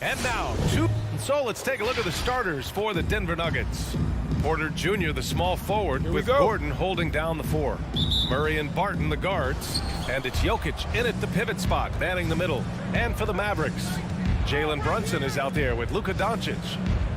And now, so let's take a look at the starters for the Denver Nuggets. Porter Jr., the small forward, with Gordon holding down the 4. Murray and Barton, the guards. And it's Jokic in at the pivot spot, manning the middle. And for the Mavericks, Jalen Brunson is out there with Luka Doncic.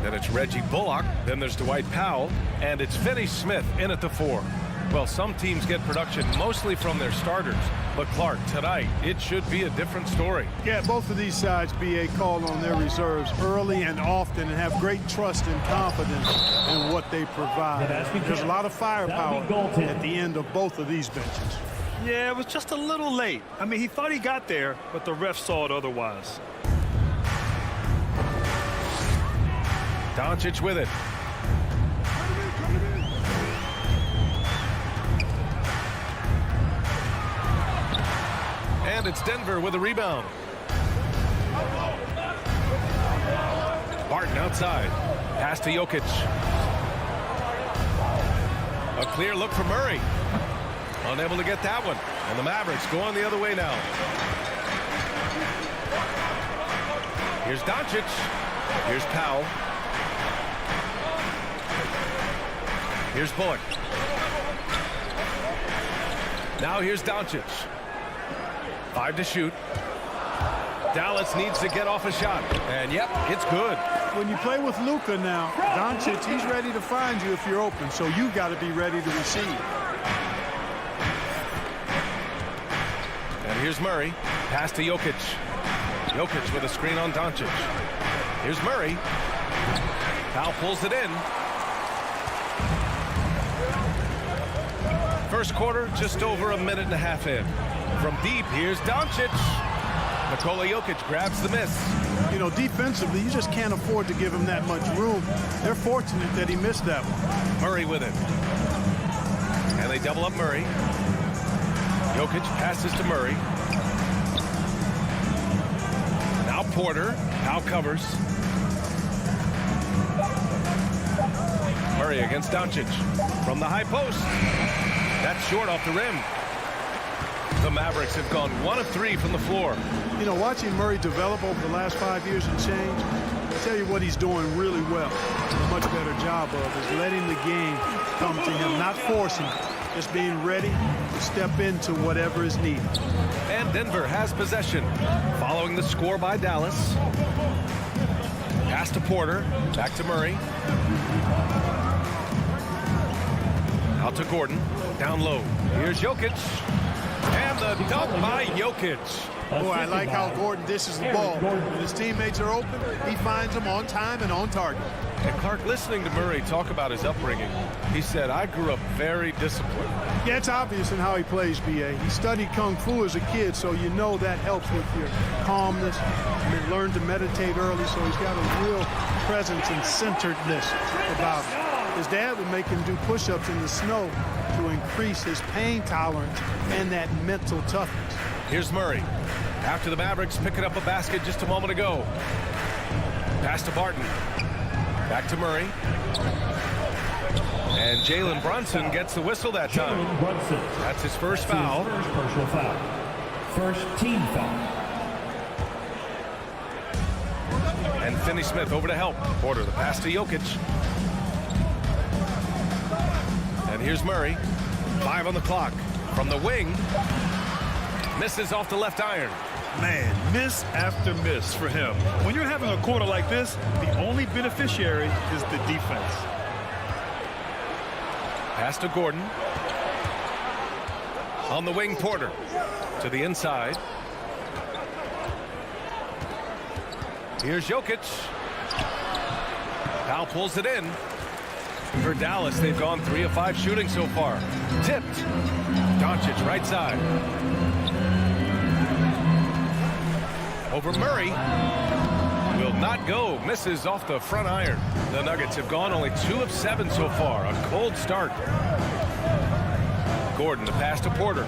Then it's Reggie Bullock. Then there's Dwight Powell. And it's Finney Smith in at the 4. Well, some teams get production mostly from their starters. But Clark, tonight, it should be a different story. Yeah, both of these sides, BA, call on their reserves early and often and have great trust and confidence in what they provide. There's a lot of firepower at the end of both of these benches. Yeah, it was just a little late. I mean, he thought he got there, but the ref saw it otherwise. Doncic with it. And it's Denver with a rebound. Barton outside. Pass to Jokic. A clear look for Murray. Unable to get that one. And the Mavericks going the other way now. Here's Doncic. Here's Powell. Here's Bullock. Now here's Doncic. 5 to shoot. Dallas needs to get off a shot. And yep, it's good. When you play with Luka now, Doncic, he's ready to find you if you're open. So you got to be ready to receive. And here's Murray. Pass to Jokic. Jokic with a screen on Doncic. Here's Murray. Powell pulls it in. First quarter, just over a minute and a half in. From deep, here's Doncic. Nikola Jokic grabs the miss. You know, defensively, you just can't afford to give him that much room. They're fortunate that he missed that one. Murray with it. And they double up Murray. Jokic passes to Murray. Now Porter. Now covers. Murray against Doncic. From the high post. That's short off the rim. The Mavericks have gone 1 of 3 from the floor. You know, watching Murray develop over the last 5 years and change, I tell you what he's doing really well. A much better job of is letting the game come to him, not forcing it, just being ready to step into whatever is needed. And Denver has possession, following the score by Dallas. Pass to Porter, back to Murray. Out to Gordon, down low. Here's Jokic. And the dunk by Jokic. Boy, I like how Gordon dishes the ball. When his teammates are open, he finds them on time and on target. And Clark, listening to Murray talk about his upbringing, he said, I grew up very disciplined. Yeah, it's obvious in how he plays, B.A. He studied Kung Fu as a kid, so you know that helps with your calmness. And he learned to meditate early, so he's got a real presence and centeredness about him. His dad would make him do push-ups in the snow to increase his pain tolerance and that mental toughness. Here's Murray. After the Mavericks picking up a basket just a moment ago. Pass to Barton. Back to Murray. And Jalen Brunson gets the whistle that time. That's his first foul. First personal foul. First team foul. And Finney Smith over to help. Porter, the pass to Jokic. And here's Murray. 5 on the clock. From the wing. Misses off the left iron. Man, miss after miss for him. When you're having a quarter like this, the only beneficiary is the defense. Pass to Gordon. On the wing, Porter. To the inside. Here's Jokic. Powell pulls it in. For Dallas, they've gone 3 of 5 shooting so far. Tipped. Doncic right side. Over Murray. Will not go. Misses off the front iron. The Nuggets have gone only 2 of 7 so far. A cold start. Gordon, the pass to Porter.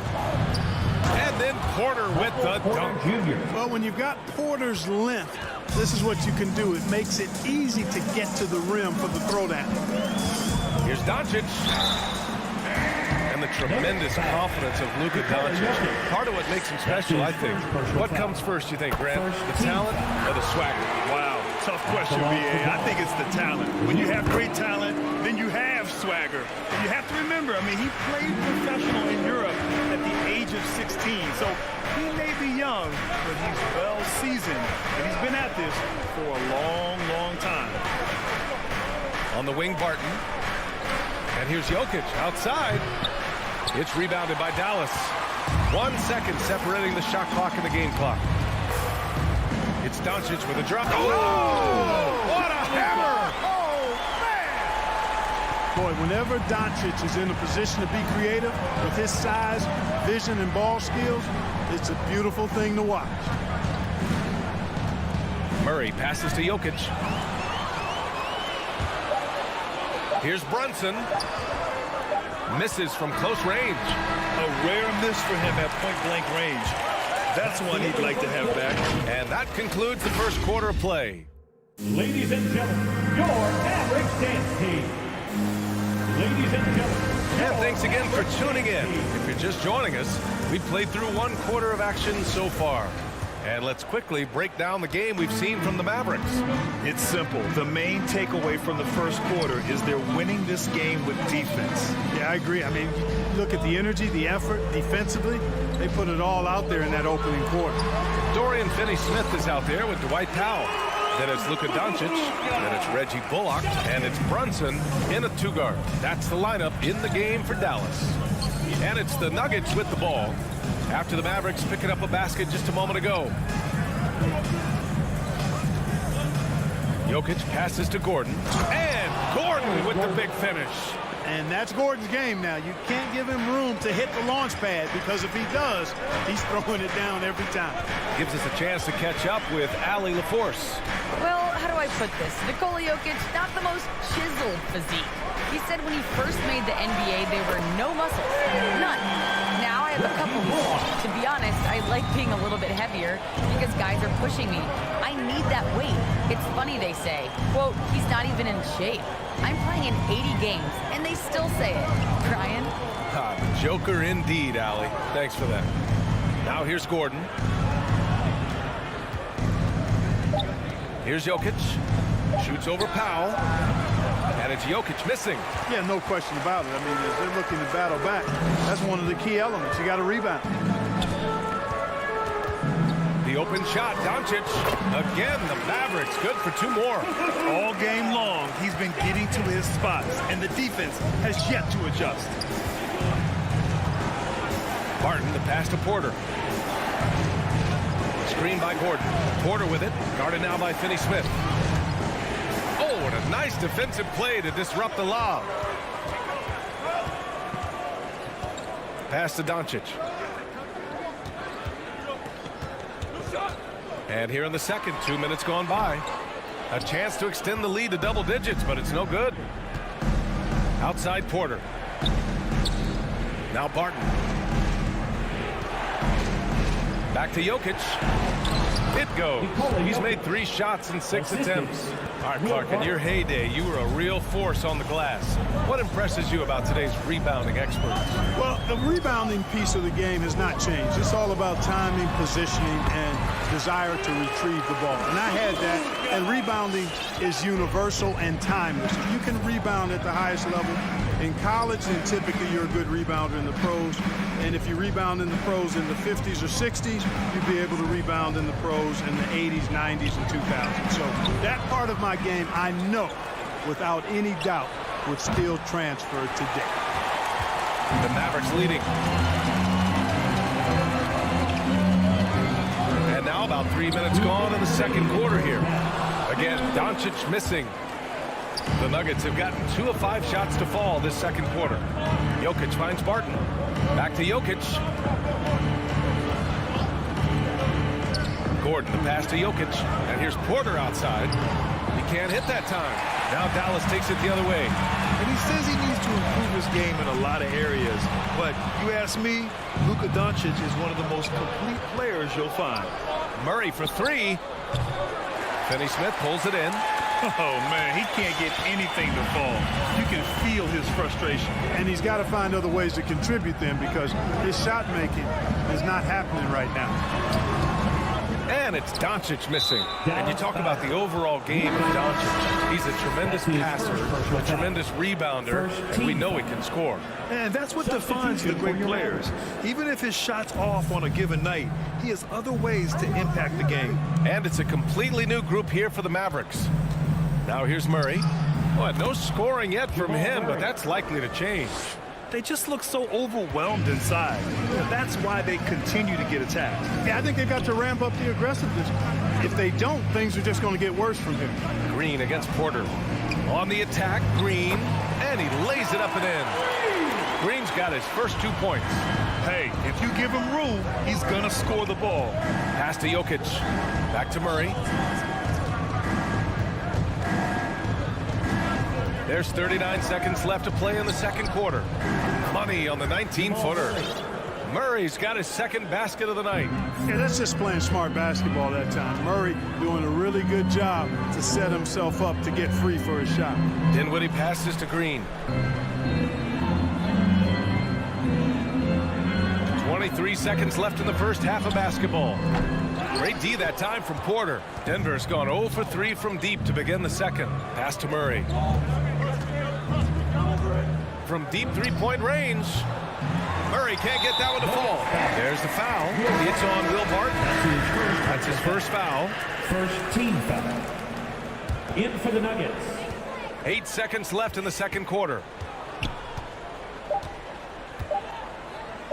And then Porter with the dunk. Well, when you've got Porter's length, this is what you can do. It makes it easy to get to the rim for the throwdown. Here's Doncic. And the tremendous confidence of Luka Doncic. Part of what makes him special, I think. What comes first, you think, Grant? The talent or the swagger? Wow. Tough question, B.A. I think it's the talent. When you have great talent, then you have swagger. And you have to remember, I mean, he played professional in Europe at the age of 16. So he may be young, but he's well seasoned. And he's been at this for a long, long time. On the wing, Barton. And here's Jokic outside. It's rebounded by Dallas. 1 second separating the shot clock and the game clock. It's Doncic with a drop. Oh, what a hammer! Oh, man! Boy, whenever Doncic is in a position to be creative with his size, vision, and ball skills, it's a beautiful thing to watch. Murray passes to Jokic. Here's Brunson. Misses from close range. A rare miss for him at point-blank range. That's one he'd like to have back. And that concludes the first quarter of play. Ladies and gentlemen, your Mavericks dance team. Ladies and gentlemen. And thanks again for tuning in. If you're just joining us, we've played through 1 quarter of action so far. And let's quickly break down the game we've seen from the Mavericks. It's simple. The main takeaway from the first quarter is they're winning this game with defense. Yeah, I agree. I mean, look at the energy, the effort, defensively. They put it all out there in that opening quarter. Dorian Finney-Smith is out there with Dwight Powell. Then it's Luka Doncic. Then it's Reggie Bullock. And it's Brunson in a 2-guard. That's the lineup in the game for Dallas. And it's the Nuggets with the ball after the Mavericks picking up a basket just a moment ago. Jokic passes to Gordon. And Gordon with the big finish. And that's Gordon's game now. You can't give him room to hit the launch pad because if he does, he's throwing it down every time. Gives us a chance to catch up with Allie LaForce. Well, how do I put this? Nikola Jokic, not the most chiseled physique. He said when he first made the NBA, there were no muscles. None. Now I have a couple more. To be honest, I like being a little bit heavier because guys are pushing me. I need that weight. It's funny they say, quote, he's not even in shape. I'm playing in 80 games, and they still say it. Brian? Joker indeed, Allie. Thanks for that. Now here's Gordon. Here's Jokic. Shoots over Powell. And it's Jokic missing. Yeah, no question about it. I mean, as they're looking to battle back, that's one of the key elements. You got to rebound. The open shot, Doncic. Again, the Mavericks good for 2 more. All game long, he's been getting to his spots, and the defense has yet to adjust. Barton, the pass to Porter. Screen by Gordon. Porter with it. Guarded now by Finney-Smith. Oh, what a nice defensive play to disrupt the lob. Pass to Doncic. And here in the second, 2 minutes gone by. A chance to extend the lead to double digits, but it's no good. Outside Porter. Now Barton. Back to Jokic. It goes. He's made 3 shots in 6 attempts. All right, Clark, in your heyday, you were a real force on the glass. What impresses you about today's rebounding experts? Well, the rebounding piece of the game has not changed. It's all about timing, positioning, and desire to retrieve the ball. And I had that, and rebounding is universal and timeless. If you can rebound at the highest level in college, then typically you're a good rebounder in the pros. And if you rebound in the pros in the 50s or 60s, you'd be able to rebound in the pros in the 80s, 90s, and 2000s. So that part of my game, I know, without any doubt, would still transfer today. The Mavericks leading. And now about 3 minutes gone in the second quarter here. Again, Doncic missing. The Nuggets have gotten 2 of 5 shots to fall this second quarter. Jokic finds Barton. Back to Jokic. Gordon, the pass to Jokic. And here's Porter outside. He can't hit that time. Now Dallas takes it the other way. And he says he needs to improve his game in a lot of areas. But you ask me, Luka Doncic is one of the most complete players you'll find. Murray for 3. Finney-Smith pulls it in. Oh, man, he can't get anything to fall. You can feel his frustration. And he's got to find other ways to contribute them because his shot making is not happening right now. And it's Doncic missing. And you talk about the overall game of Doncic. He's a tremendous passer, a tremendous rebounder, and we know he can score. And that's what defines the great players. Even if his shot's off on a given night, he has other ways to impact the game. And it's a completely new group here for the Mavericks. Now here's Murray. Well, no scoring yet from him, but that's likely to change. They just look so overwhelmed inside. That's why they continue to get attacked. Yeah, I think they've got to ramp up the aggressiveness. If they don't, things are just going to get worse from here. Green against Porter. On the attack, Green, and he lays it up and in. Green's got his first 2 points. Hey, if you give him room, he's going to score the ball. Pass to Jokic. Back to Murray. There's 39 seconds left to play in the second quarter. Money on the 19-footer. Murray's got his second basket of the night. Yeah, that's just playing smart basketball that time. Murray doing a really good job to set himself up to get free for his shot. Dinwiddie passes to Green. 23 seconds left in the first half of basketball. Great D that time from Porter. Denver's gone 0 for 3 from deep to begin the second. Pass to Murray. From deep three-point range. Murray can't get that one to fall. There's the foul. It's on Will Barton. That's his first foul. First team foul. In for the Nuggets. 8 seconds left in the second quarter.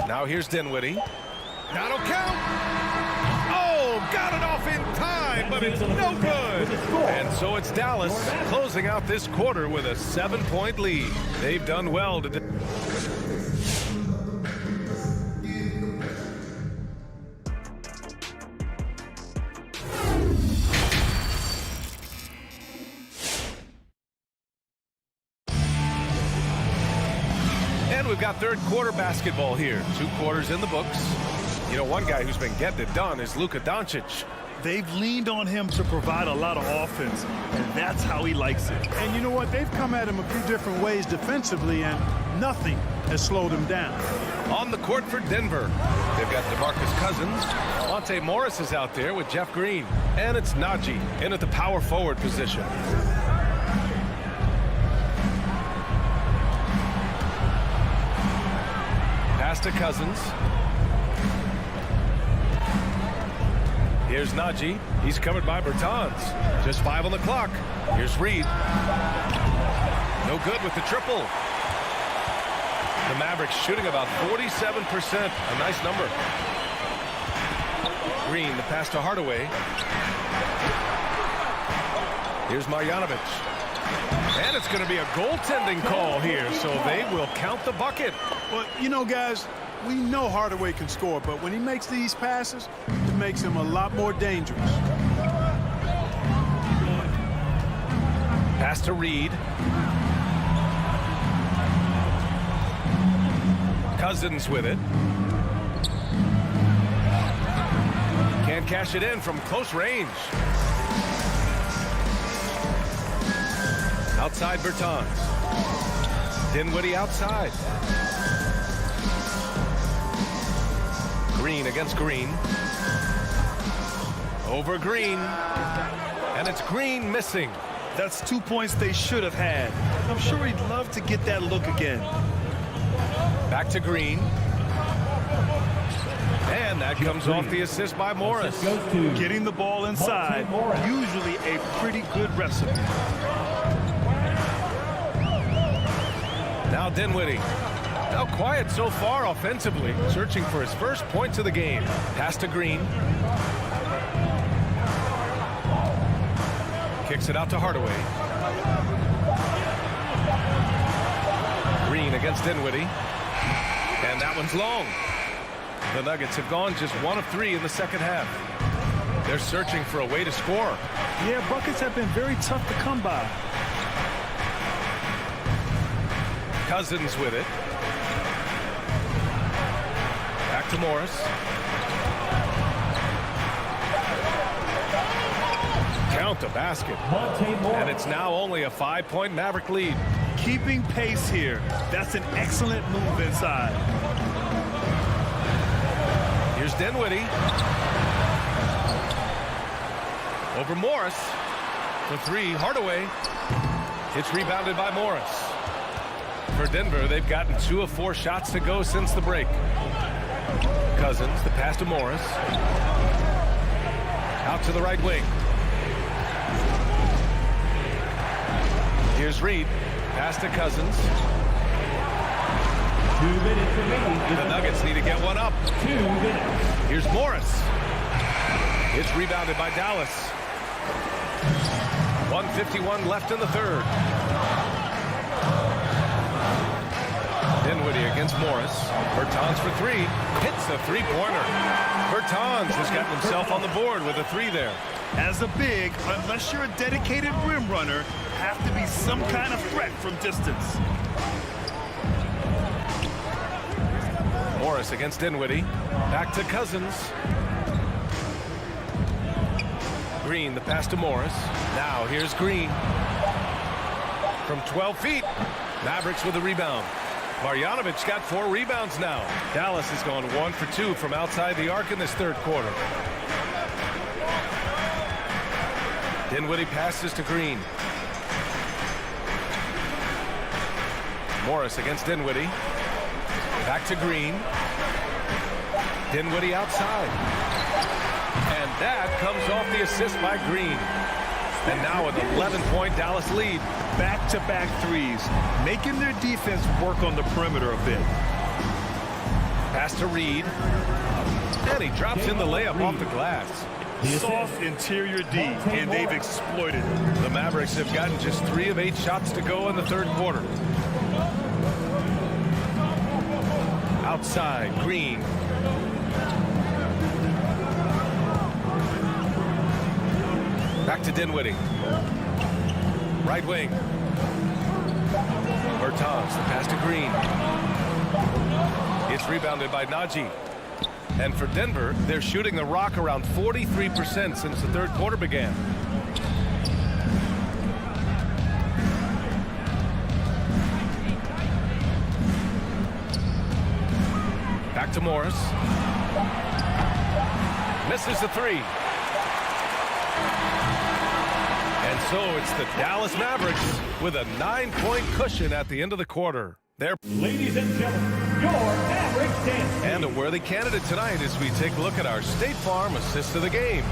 Now here's Dinwiddie. That'll count. Oh, got it off in time, but it's no good. And so it's Dallas closing out this quarter with a 7-point lead. They've done well to... And we've got third quarter basketball here. 2 quarters in the books. You know, one guy who's been getting it done is Luka Doncic. They've leaned on him to provide a lot of offense, and that's how he likes it. And you know what? They've come at him a few different ways defensively, and nothing has slowed him down. On the court for Denver, they've got DeMarcus Cousins. Monte Morris is out there with Jeff Green. And it's Najee in at the power forward position. Pass to Cousins. Here's Najee. He's covered by Bertans. Just 5 on the clock. Here's Reed. No good with the triple. The Mavericks shooting about 47%. A nice number. Green, the pass to Hardaway. Here's Marjanovic. And it's going to be a goaltending call here, so they will count the bucket. Well, you know, guys, we know Hardaway can score, but when he makes these passes, it makes him a lot more dangerous. Pass to Reed. Cousins with it. Can't cash it in from close range. Outside Bertans. Dinwiddie outside. Green against Green. Over Green. And it's Green missing. That's 2 points they should have had. I'm sure he'd love to get that look again. Back to Green. And that comes off the assist by Morris. Getting the ball inside, usually a pretty good recipe. Now Dinwiddie. Now quiet so far offensively, searching for his first points of the game. Pass to Green. Kicks it out to Hardaway. Green against Dinwiddie. And that one's long. The Nuggets have gone just 1 of 3 in the second half. They're searching for a way to score. Yeah, buckets have been very tough to come by. Cousins with it. Back to Morris. Count the basket. And it's now only a 5-point Maverick lead. Keeping pace here. That's an excellent move inside. Here's Dinwiddie. Over Morris. For three, Hardaway. It's rebounded by Morris. For Denver, they've gotten 2 of 4 shots to go since the break. Cousins, the pass to Morris. Out to the right wing. Here's Reed. Pass to Cousins. 2 minutes remaining. The Nuggets need to get one up. 2 minutes. Here's Morris. It's rebounded by Dallas. 1:51 left in the third. Dinwiddie against Morris. Bertans for three. Hits the three-pointer. Bertans has gotten himself on the board with a three there. As a big, unless you're a dedicated rim runner, have to be some kind of threat from distance. Morris against Dinwiddie. Back to Cousins. Green, the pass to Morris. Now here's Green. From 12 feet. Mavericks with a rebound. Marjanovic got 4 rebounds now. Dallas has gone 1 for 2 from outside the arc in this third quarter. Dinwiddie passes to Green. Morris against Dinwiddie. Back to Green. Dinwiddie outside. And that comes off the assist by Green. And now an 11-point Dallas lead. Back-to-back threes, making their defense work on the perimeter a bit. Pass to Reed. And he drops in the layup off the glass. Soft interior D, and they've exploited it. The Mavericks have gotten just 3 of 8 shots to go in the third quarter. Outside, Green. Back to Dinwiddie. Right wing. Bertans, the pass to Green. It's rebounded by Najee. And for Denver, they're shooting the rock around 43% since the third quarter began. Back to Morris. Misses the three. And so it's the Dallas Mavericks with a 9-point cushion at the end of the quarter. They're Ladies and gentlemen, your Mavericks dance team. and a worthy candidate tonight as we take a look at our State Farm assist of the game.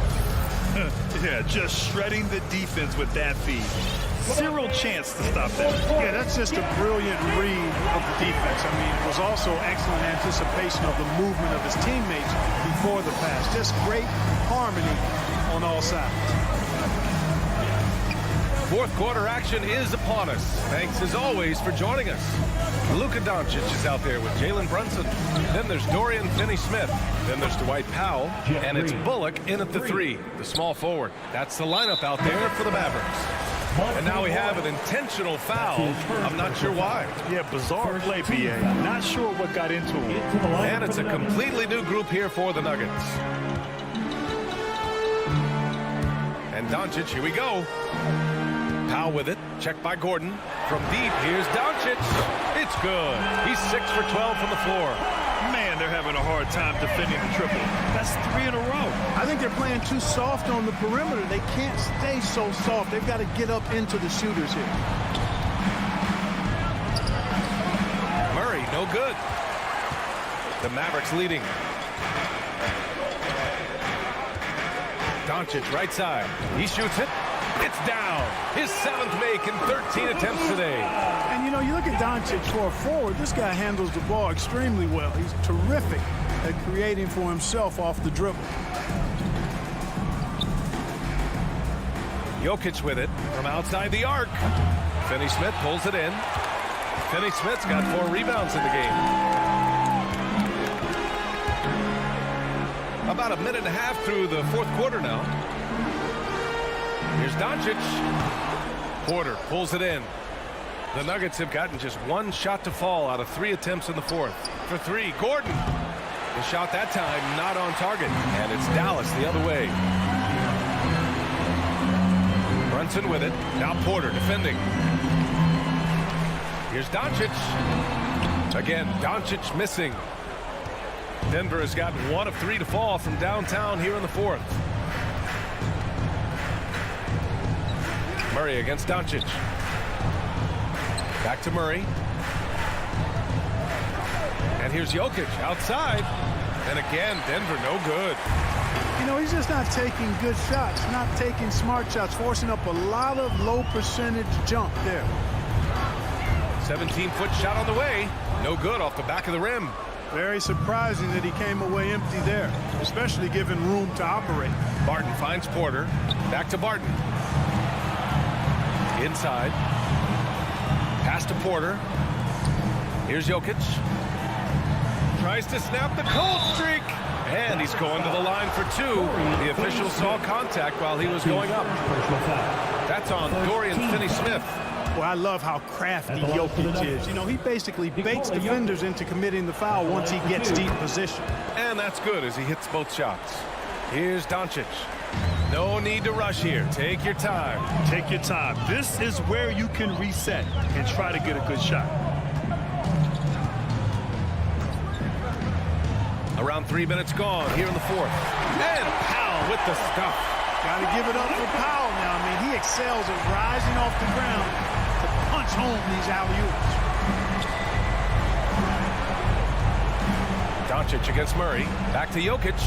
Yeah, just shredding the defense with that feed. Zero chance to stop that. Yeah, that's just a brilliant read of the defense. I mean, it was also excellent anticipation of the movement of his teammates before the pass. Just great harmony on all sides. Fourth quarter action is upon us. Thanks as always for joining us. Luka Doncic is out there with Jalen Brunson. Then there's Dorian Finney-Smith. Then there's Dwight Powell. And it's Bullock in at the 3, the small forward. That's the lineup out there for the Mavericks. And now we have an intentional foul. I'm not sure why. Yeah, bizarre play, BA. Not sure what got into him. And it's a completely new group here for the Nuggets. And Doncic, here we go. Powell with it. Checked by Gordon. From deep, here's Doncic. It's good. He's 6 for 12 from the floor. Man, they're having a hard time defending the triple. That's 3 in a row. I think they're playing too soft on the perimeter. They can't stay so soft. They've got to get up into the shooters here. Murray, no good. The Mavericks leading. Doncic, right side. He shoots it. It's down. His 7th make in 13 attempts today. And, you know, you look at Doncic for a forward, this guy handles the ball extremely well. He's terrific at creating for himself off the dribble. Jokic with it from outside the arc. Finney-Smith pulls it in. Finney-Smith's got 4 rebounds in the game. About a minute and a half through the fourth quarter now. Here's Doncic. Porter pulls it in. The Nuggets have gotten just 1 shot to fall out of 3 attempts in the fourth. For 3, Gordon. The shot that time not on target. And it's Dallas the other way. Brunson with it. Now Porter defending. Here's Doncic. Again, Doncic missing. Denver has gotten 1 of 3 to fall from downtown here in the fourth. Murray against Doncic. Back to Murray. And here's Jokic outside. And again, Denver no good. You know, he's just not taking good shots, not taking smart shots, forcing up a lot of low percentage jump there. 17-foot shot on the way. No good off the back of the rim. Very surprising that he came away empty there, especially given room to operate. Barton finds Porter. Back to Barton. Inside. Pass to Porter. Here's Jokic. Tries to snap the cold streak. And he's going to the line for two. The official saw contact while he was going up. That's on Dorian Finney-Smith. Well, I love how crafty Jokic is. You know, he basically baits defenders into committing the foul once he gets deep position. And that's good as he hits both shots. Here's Doncic. No need to rush here. Take your time. Take your time. This is where you can reset and try to get a good shot. Around 3 minutes gone here in the fourth. And Powell with the stuff. Got to give it up for Powell now. I mean, he excels at rising off the ground to punch home these alley-oops. Doncic against Murray. Back to Jokic.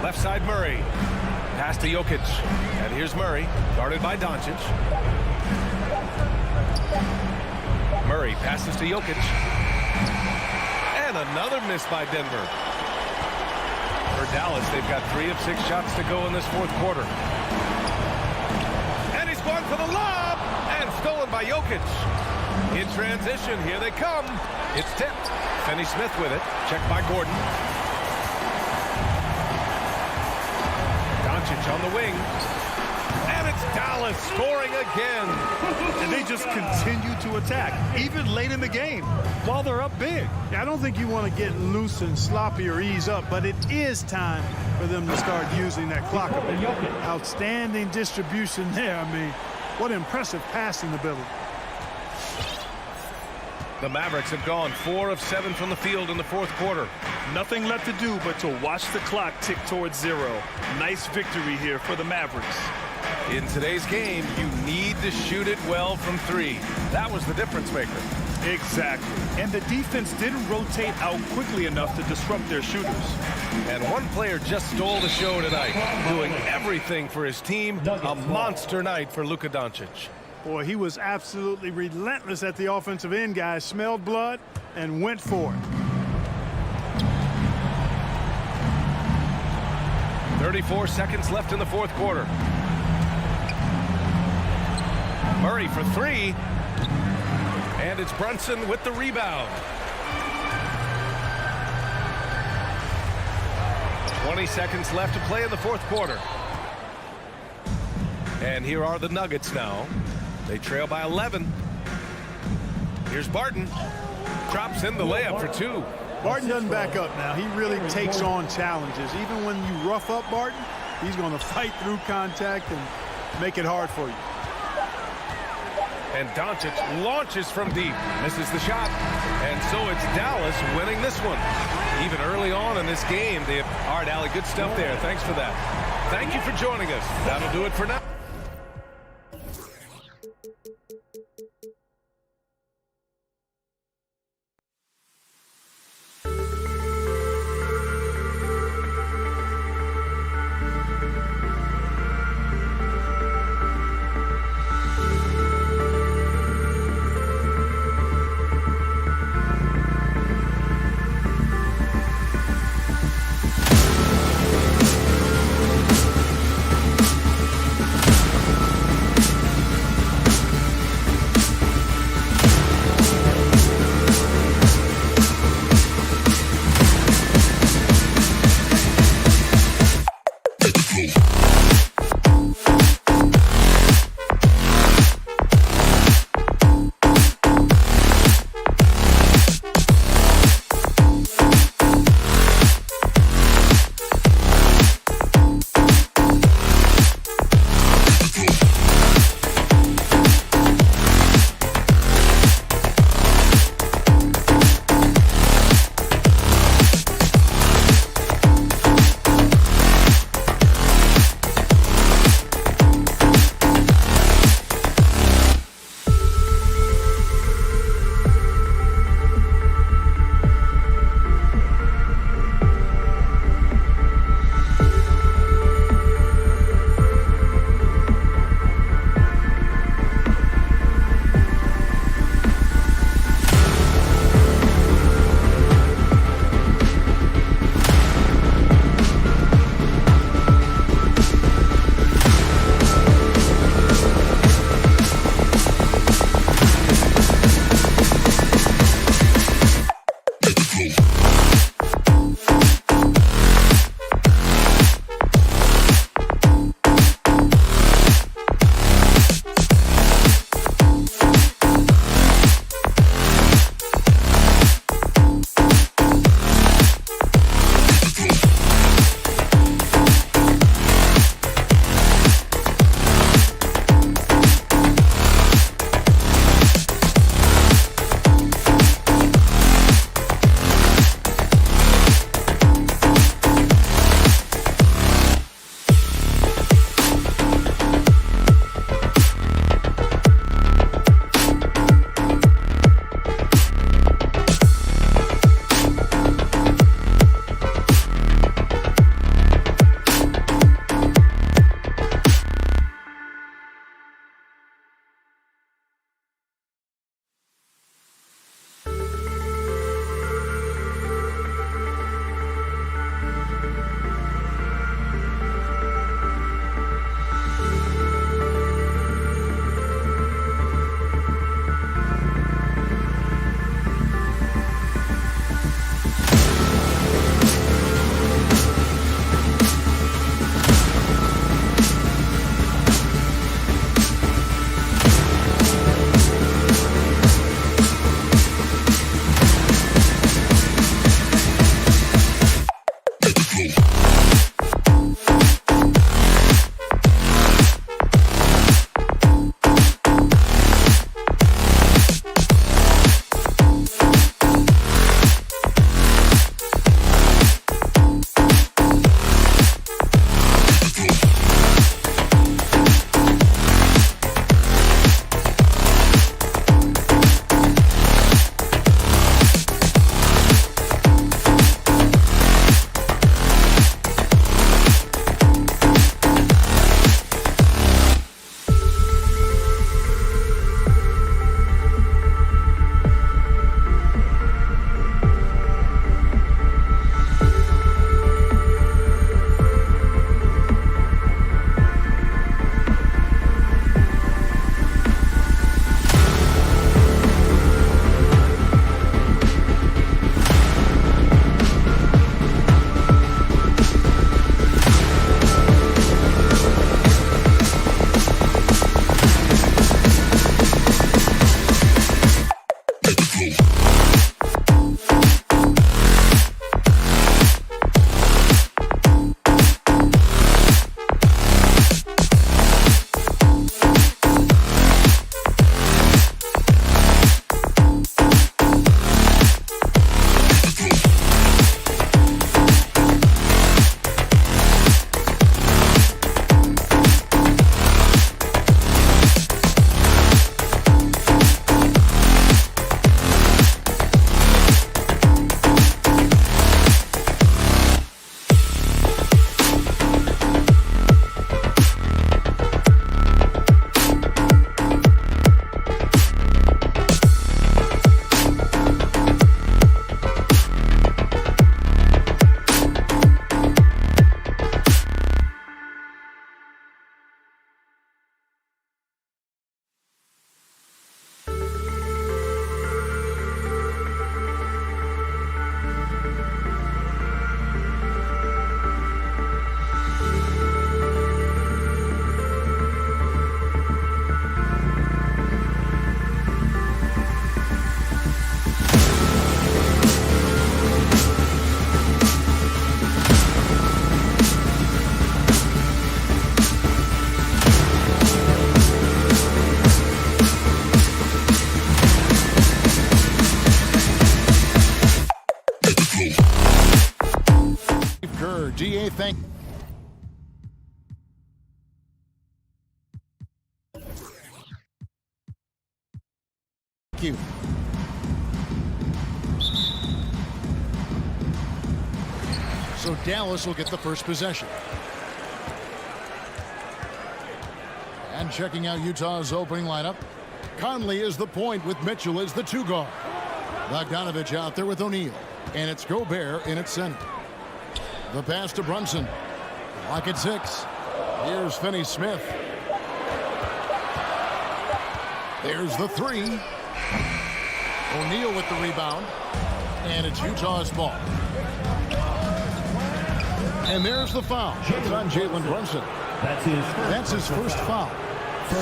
Left side Murray. Pass to Jokic. And here's Murray. Guarded by Doncic. Murray passes to Jokic. And another miss by Denver. For Dallas, they've got 3 of 6 shots to go in this fourth quarter. And he's going for the lob. And stolen by Jokic. In transition, here they come. It's tipped. Finney-Smith with it. Checked by Gordon. Doncic on the wing. And it's Dallas scoring again. And they just continue to attack, even late in the game, while they're up big. Yeah, I don't think you want to get loose and sloppy or ease up, but it is time for them to start using that clock a bit. Outstanding distribution there. I mean, what impressive passing ability. The Mavericks have gone 4 of 7 from the field in the fourth quarter. Nothing left to do but to watch the clock tick towards 0. Nice victory here for the Mavericks. In today's game, you need to shoot it well from 3. That was the difference maker. Exactly. And the defense didn't rotate out quickly enough to disrupt their shooters. And one player just stole the show tonight, doing everything for his team. A monster night for Luka Doncic. Boy, he was absolutely relentless at the offensive end, guys. Smelled blood and went for it. 34 seconds left in the fourth quarter. Murray for 3. And it's Brunson with the rebound. 20 seconds left to play in the fourth quarter. And here are the Nuggets now. They trail by 11. Here's Barton. Drops in the layup for 2. Barton doesn't back up now. He really takes on challenges. Even when you rough up Barton, he's going to fight through contact and make it hard for you. And Doncic launches from deep. Misses the shot. And so it's Dallas winning this one. Even early on in this game, they have... All right, Allie, good stuff there. Thanks for that. Thank you for joining us. That'll do it for now. GA, thank you. So Dallas will get the first possession. And checking out Utah's opening lineup. Conley is the point with Mitchell as the two guard. Bogdanovich out there with O'Neal. And it's Gobert in its center. The pass to Brunson. Lock at 6. Here's Finney-Smith. There's the 3. O'Neal with the rebound. And it's Utah's ball. And there's the foul. It's on Jalen Brunson. That's his first foul.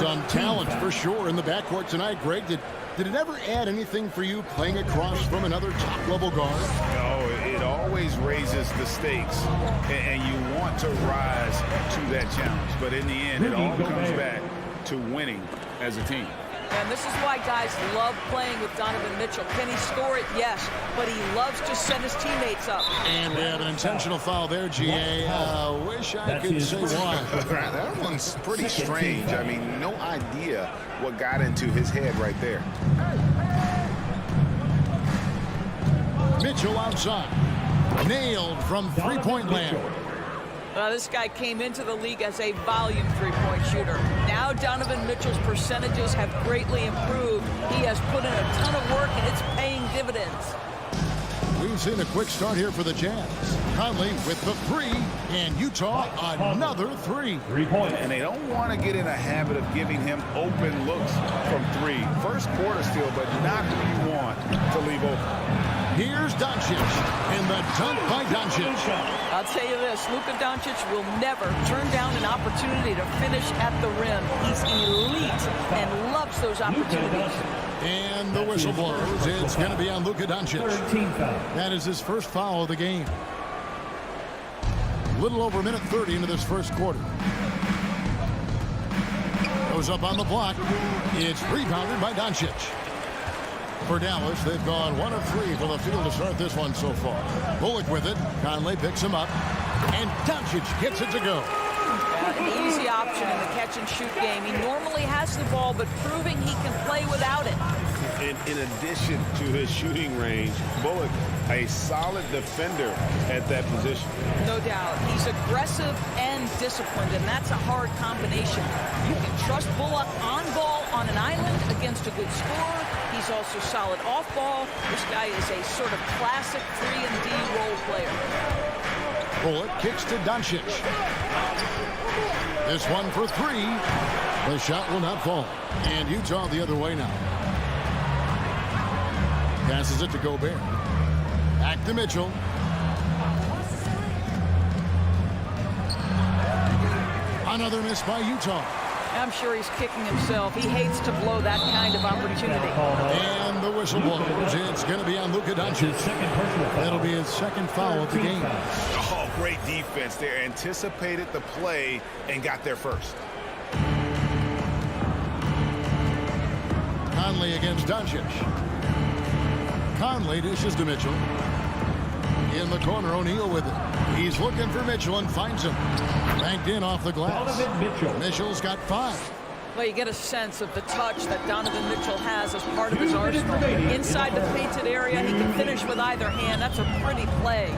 Some talent for sure in the backcourt tonight, Greg. Did it ever add anything for you playing across from another top-level guard? No, it always raises the stakes, and you want to rise to that challenge. But in the end, it all comes back to winning as a team. And this is why guys love playing with Donovan Mitchell. Can he score it? Yes. But he loves to set his teammates up. And we have an intentional foul there, GA. Wish I could say why. That one's pretty strange. I mean, no idea what got into his head right there. Mitchell outside. Nailed from three-point land. This guy came into the league as a volume three-point shooter. Now Donovan Mitchell's percentages have greatly improved. He has put in a ton of work, and it's paying dividends. We've seen a quick start here for the Jazz. Conley with the 3, and Utah another 3. 3-point. And they don't want to get in a habit of giving him open looks from 3. First quarter still, but not who you want to leave open. Here's Doncic, and the dunk by Doncic. I'll tell you this, Luka Doncic will never turn down an opportunity to finish at the rim. He's elite and loves those opportunities. And the whistle blows. It's going to be on Luka Doncic. 13 foul. That is his first foul of the game. A little over a minute 30 into this first quarter. Goes up on the block. It's rebounded by Doncic. For Dallas, they've gone 1 of 3 from the field to start this one so far. Bullock with it. Conley picks him up. And Doncic gets it to go. catch-and-shoot game. He normally has the ball, but proving he can play without it. In addition to his shooting range, Bullock, a solid defender at that position. No doubt. He's aggressive and disciplined, and that's a hard combination. You can trust Bullock on ball on an island against a good scorer. He's also solid off ball. This guy is a sort of classic 3-and-D role player. Bullock kicks to Doncic. This one for three. The shot will not fall. And Utah the other way now. Passes it to Gobert. Back to Mitchell. Another miss by Utah. I'm sure he's kicking himself. He hates to blow that kind of opportunity. And the whistle blows. It's going to be on Luka Doncic. That'll be his second foul of the game. Oh, great defense there. Anticipated the play and got there first. Conley against Doncic. Conley dishes to Mitchell. In the corner, O'Neal with it. He's looking for Mitchell and finds him. Banked in off the glass. Donovan Mitchell. Mitchell's got 5. Well, you get a sense of the touch that Donovan Mitchell has as part of his arsenal. Inside the painted area, he can finish with either hand. That's a pretty play.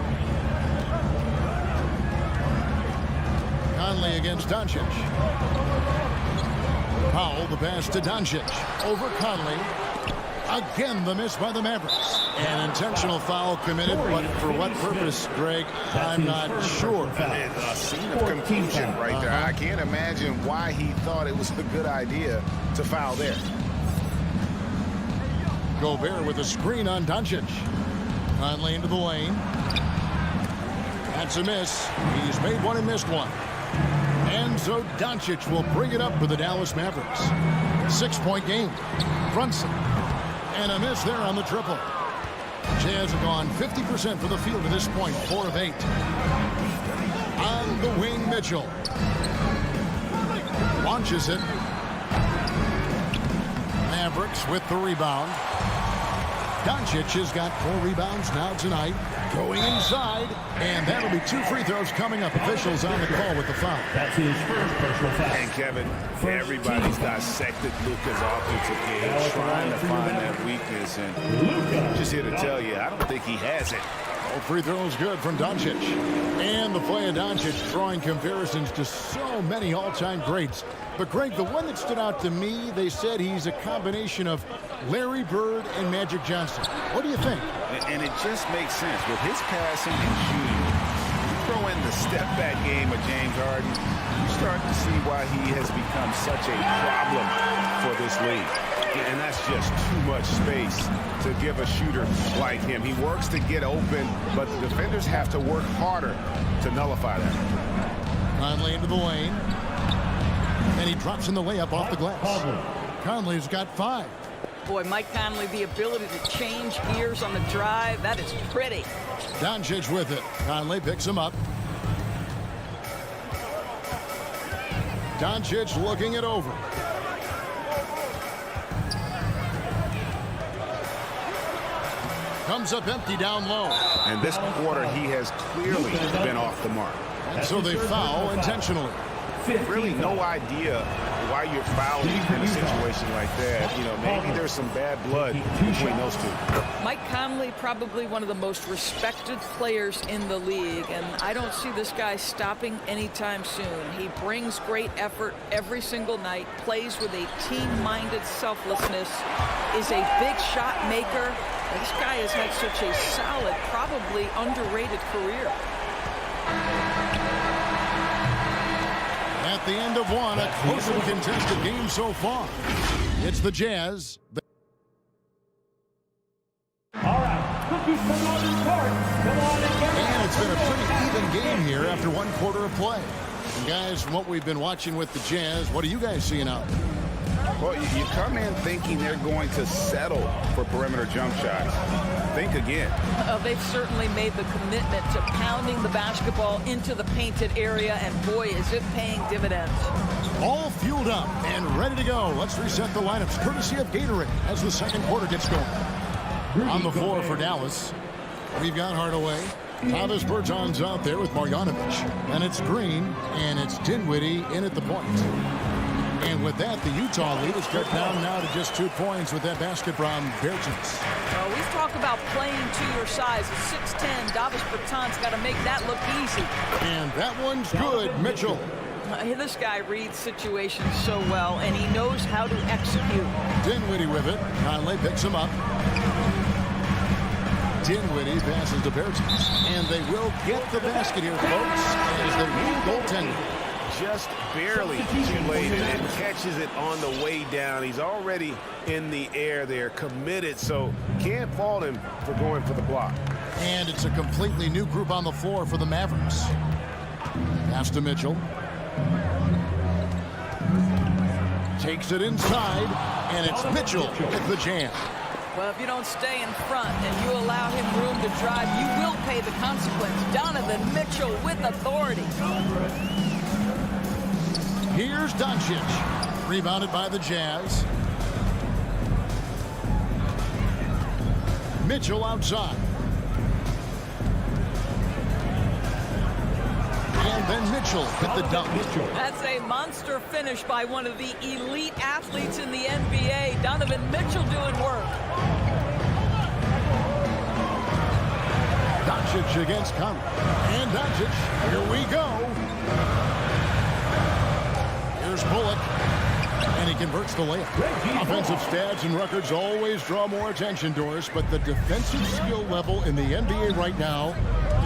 Conley against Doncic. Powell, the pass to Doncic. Over Conley. Again, the miss by the Mavericks. An intentional foul committed, but for what purpose, Greg, I'm not sure. A scene of confusion right there. I can't imagine why he thought it was a good idea to foul there. Gobert with a screen on Doncic. Conley into the lane. That's a miss. He's made one and missed one. And so Doncic will bring it up for the Dallas Mavericks. 6-point game. Brunson. And a miss there on the triple. Jazz have gone 50% for the field to this point, 4 of 8. On the wing, Mitchell. Launches it. Mavericks with the rebound. Doncic has got 4 rebounds now tonight. Going inside, and that'll be 2 free throws coming up. Officials on the call with the foul. That's his first personal foul. And Kevin, everybody's dissected Luka's offensive game, trying to find that weakness, and just here to tell you, I don't think he has it. All free throws good from Doncic. And the play of Doncic drawing comparisons to so many all-time greats. But Greg, the one that stood out to me, they said he's a combination of Larry Bird and Magic Johnson. What do you think? And it just makes sense. With his passing and shooting, you throw in the step-back game of James Harden, you start to see why he has become such a problem for this league. And that's just too much space to give a shooter like him. He works to get open, but the defenders have to work harder to nullify that. Conley into the lane. And he drops in the layup off the glass. Conley's got 5. Boy, Mike Conley, the ability to change gears on the drive, that is pretty. Doncic with it. Conley picks him up. Doncic looking it over. Comes up empty down low. And this quarter, he has clearly been off the mark. And so they foul intentionally. Really no idea why you're fouling in a situation like that. You know, maybe there's some bad blood between those two. Mike Conley, probably one of the most respected players in the league, and I don't see this guy stopping anytime soon. He brings great effort every single night, plays with a team-minded selflessness, is a big shot maker. This guy has had such a solid, probably underrated career. At the end of one, a closely contested game so far. It's the Jazz. All right, looking for Northern Court. Come on and get it. And it's been a pretty even game here after 1 quarter of play. And guys, from what we've been watching with the Jazz, what are you guys seeing out there? Well, you come in thinking they're going to settle for perimeter jump shots. Think again. They've certainly made the commitment to pounding the basketball into the painted area, and boy, is it paying dividends. All fueled up and ready to go. Let's reset the lineups courtesy of Gatorade as the second quarter gets going. On the floor for Dallas, we've got Hardaway. Travis Berton's out there with Marjanovic. And it's Green, and it's Dinwiddie in at the point. And with that, the Utah lead is cut down now to just 2 points with that basket from Bertans. Well, we talk about playing to your size. At 6'10", Davis Bertans got to make that look easy. And that one's good, Mitchell. This guy reads situations so well, and he knows how to execute. Dinwiddie with it. Conley picks him up. Dinwiddie passes to Bertans. And they will get the basket here, folks, as the lead goaltender. Just barely too late and catches it on the way down. He's already in the air there, committed, so can't fault him for going for the block. And it's a completely new group on the floor for the Mavericks. Pass to Mitchell. Takes it inside, and it's Mitchell with the jam. Well, if you don't stay in front and you allow him room to drive, you will pay the consequence. Donovan Mitchell with authority. Here's Doncic. Rebounded by the Jazz. Mitchell outside. And then Mitchell hit the dunk. That's a monster finish by one of the elite athletes in the NBA. Donovan Mitchell doing work. Doncic against Conley. And Doncic, here we go. Here's Bullock. And he converts the layup. Offensive stats and records always draw more attention to us, but the defensive skill level in the NBA right now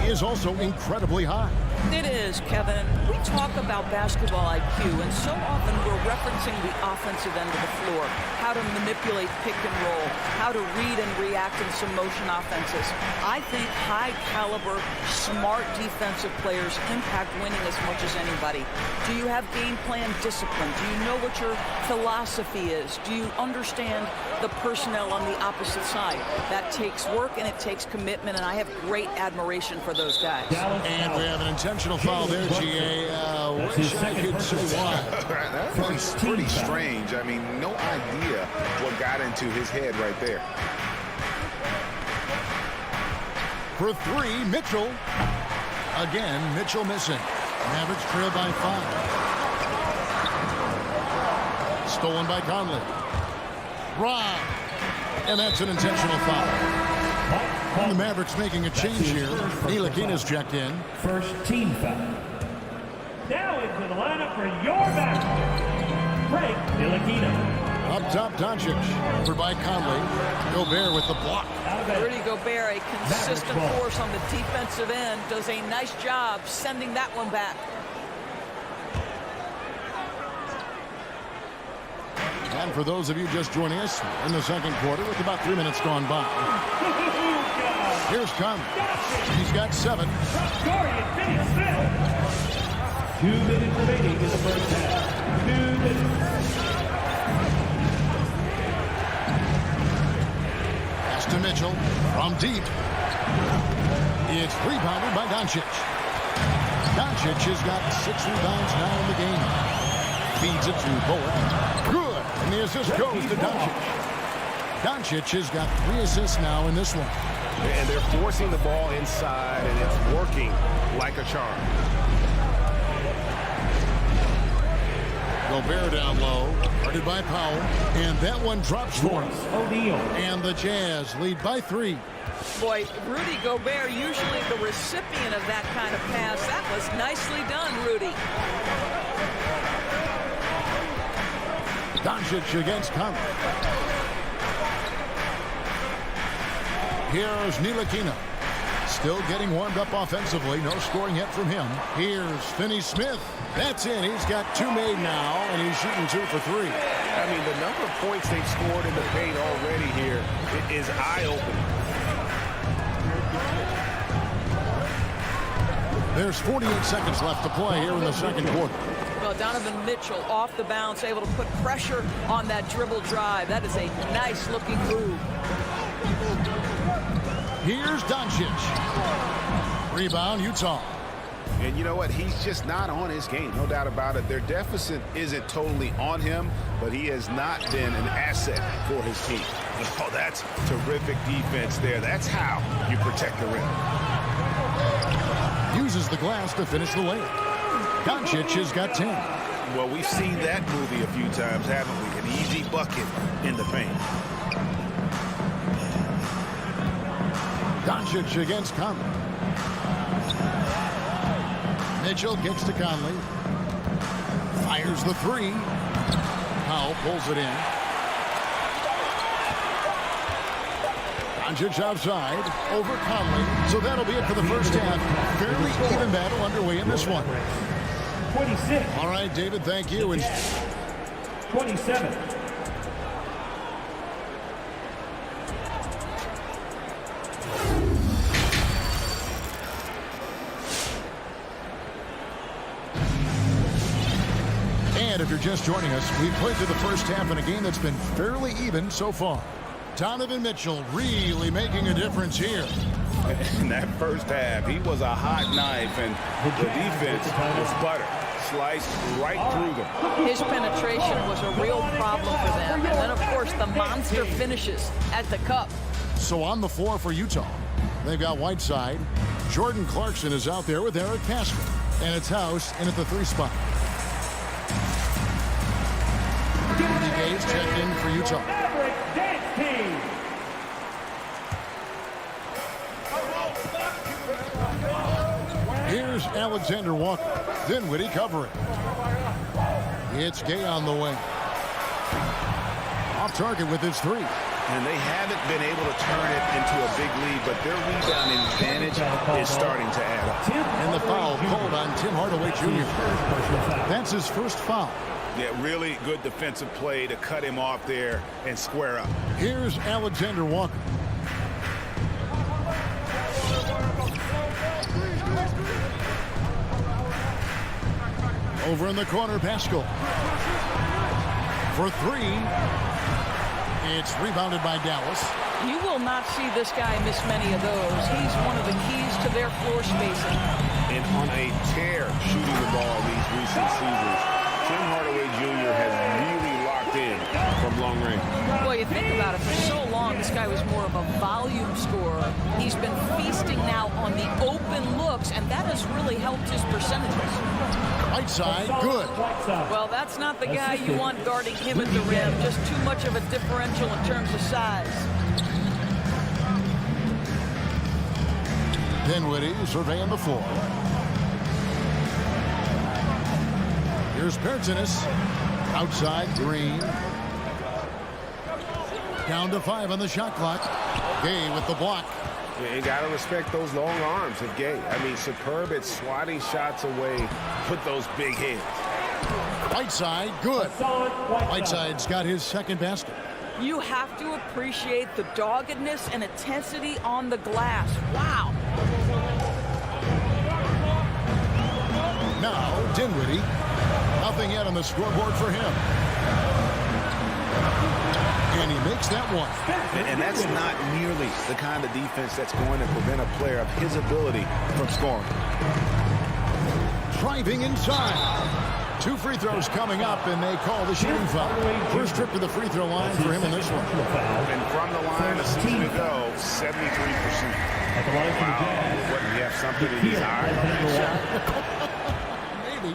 is also incredibly high. It is, Kevin. We talk about basketball IQ, and so often we're referencing the offensive end of the floor, how to manipulate pick and roll, how to read and react in some motion offenses. I think high-caliber, smart defensive players impact winning as much as anybody. Do you have game plan discipline? Do you know what your philosophy is? Do you understand the personnel on the opposite side? That takes work and it takes commitment, and I have great admiration for those guys. And we have an intentional foul there, GA. Wish I could say why. That was pretty strange. I mean, no idea what got into his head right there. For three, Mitchell. Again, Mitchell missing. Mavericks trail by 5. Stolen by Conley. Rob. And that's an intentional foul. The Mavericks making a change here. Ntilikina's checked in. First team foul. Now into the lineup for your Mavericks, Frank Ntilikina. Up top, Doncic. Over by Conley. Gobert with the block. Rudy Gobert, a consistent force on the defensive end, does a nice job sending that one back. And for those of you just joining us in the second quarter with about 3 minutes gone by. Here's Conley. He's got 7. 2 minutes remaining in the first half. 2 minutes. Pass to Mitchell from deep. It's rebounded by Doncic. Doncic has got 6 rebounds now in the game. Feeds it to Bullock. Good. And the assist goes to Doncic. Doncic has got 3 assists now in this one. And they're forcing the ball inside, and it's working like a charm. Gobert down low, guarded by Powell, and that one drops for him. O'Neal. And the Jazz lead by 3. Boy, Rudy Gobert, usually the recipient of that kind of pass. That was nicely done, Rudy. Doncic against Conley. Here's Ntilikina. Still getting warmed up offensively. No scoring yet from him. Here's Finney-Smith. That's in. He's got 2 made now, and he's shooting 2 for 3. I mean, the number of points they've scored in the paint already here is eye-opening. There's 48 seconds left to play here in the second quarter. Well, Donovan Mitchell off the bounce, able to put pressure on that dribble drive. That is a nice-looking move. Here's Doncic. Rebound, Utah. And you know what? He's just not on his game. No doubt about it. Their deficit isn't totally on him, but he has not been an asset for his team. Oh, that's terrific defense there. That's how you protect the rim. Uses the glass to finish the layup. Doncic has got 10. Well, we've seen that movie a few times, haven't we? An easy bucket in the paint. Doncic against Conley. Mitchell gets to Conley. Fires the three. Powell pulls it in. Doncic outside over Conley. So that'll be it for the first half. Fairly even battle underway in this one. 26. All right, David, thank you. And 27. And if you're just joining us, we've played through the first half in a game that's been fairly even so far. Donovan Mitchell really making a difference here. In that first half, he was a hot knife, and the defense was butter. Sliced right through them. His penetration was a real problem for them. And then, of course, the monster finishes at the cup. So on the floor for Utah, they've got Whiteside. Jordan Clarkson is out there with Eric Pascal. And it's House in at the 3 spot. Gaze checked in for Utah. Here's Alexander Walker. Dinwiddie covering. It's Gay on the way. Off target with his 3. And they haven't been able to turn it into a big lead, but their rebounding advantage is starting to add up. And the foul called on Tim Hardaway Jr. That's his first foul. Yeah, really good defensive play to cut him off there and square up. Here's Alexander Walker. Over in the corner, Pascal. For 3. It's rebounded by Dallas. You will not see this guy miss many of those. He's one of the keys to their floor spacing. And on a tear shooting the ball these recent seasons, Tim Hardaway Jr. has really locked in from long range. Well, you think about it, for so long, this guy was more of a volume scorer. He's been feasting now on the open looks, and that has really helped his percentages. Whiteside, good. Well, that's not the guy you want guarding him at the rim. Just too much of a differential in terms of size. Dinwiddie surveying the floor. Here's Pertinis. Outside, Green. Down to 5 on the shot clock. Gay with the block. You got to respect those long arms of Gay. I mean, superb at swatting shots away. Put those big hands. Whiteside, good. Whiteside's got his second basket. You have to appreciate the doggedness and intensity on the glass. Wow. Now, Dinwiddie. Nothing yet on the scoreboard for him. And he makes that one. And that's not nearly the kind of defense that's going to prevent a player of his ability from scoring. Driving inside. 2 free throws coming up, and they call the shooting foul. First trip to the free throw line for him in this one. And from the line a season ago, 73%. At the line for the Jazz. What, you have something in his eye on that shot? Maybe.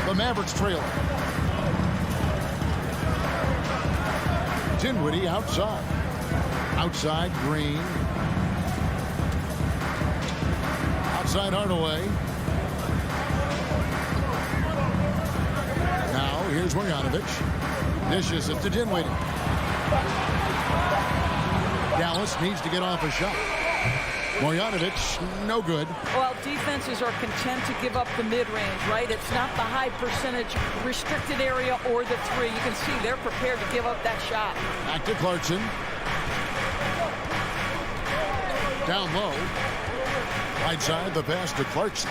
The Mavericks trail. Dinwiddie outside. Outside, Green. Outside, Hardaway. Now, here's Marjanovic. Dishes it to Dinwiddie. Dallas needs to get off a shot. Marjanovic, no good. Well, defenses are content to give up the mid-range, right? It's not the high percentage restricted area or the 3. You can see they're prepared to give up that shot. Back to Clarkson. Down low. Right side, the pass to Clarkson.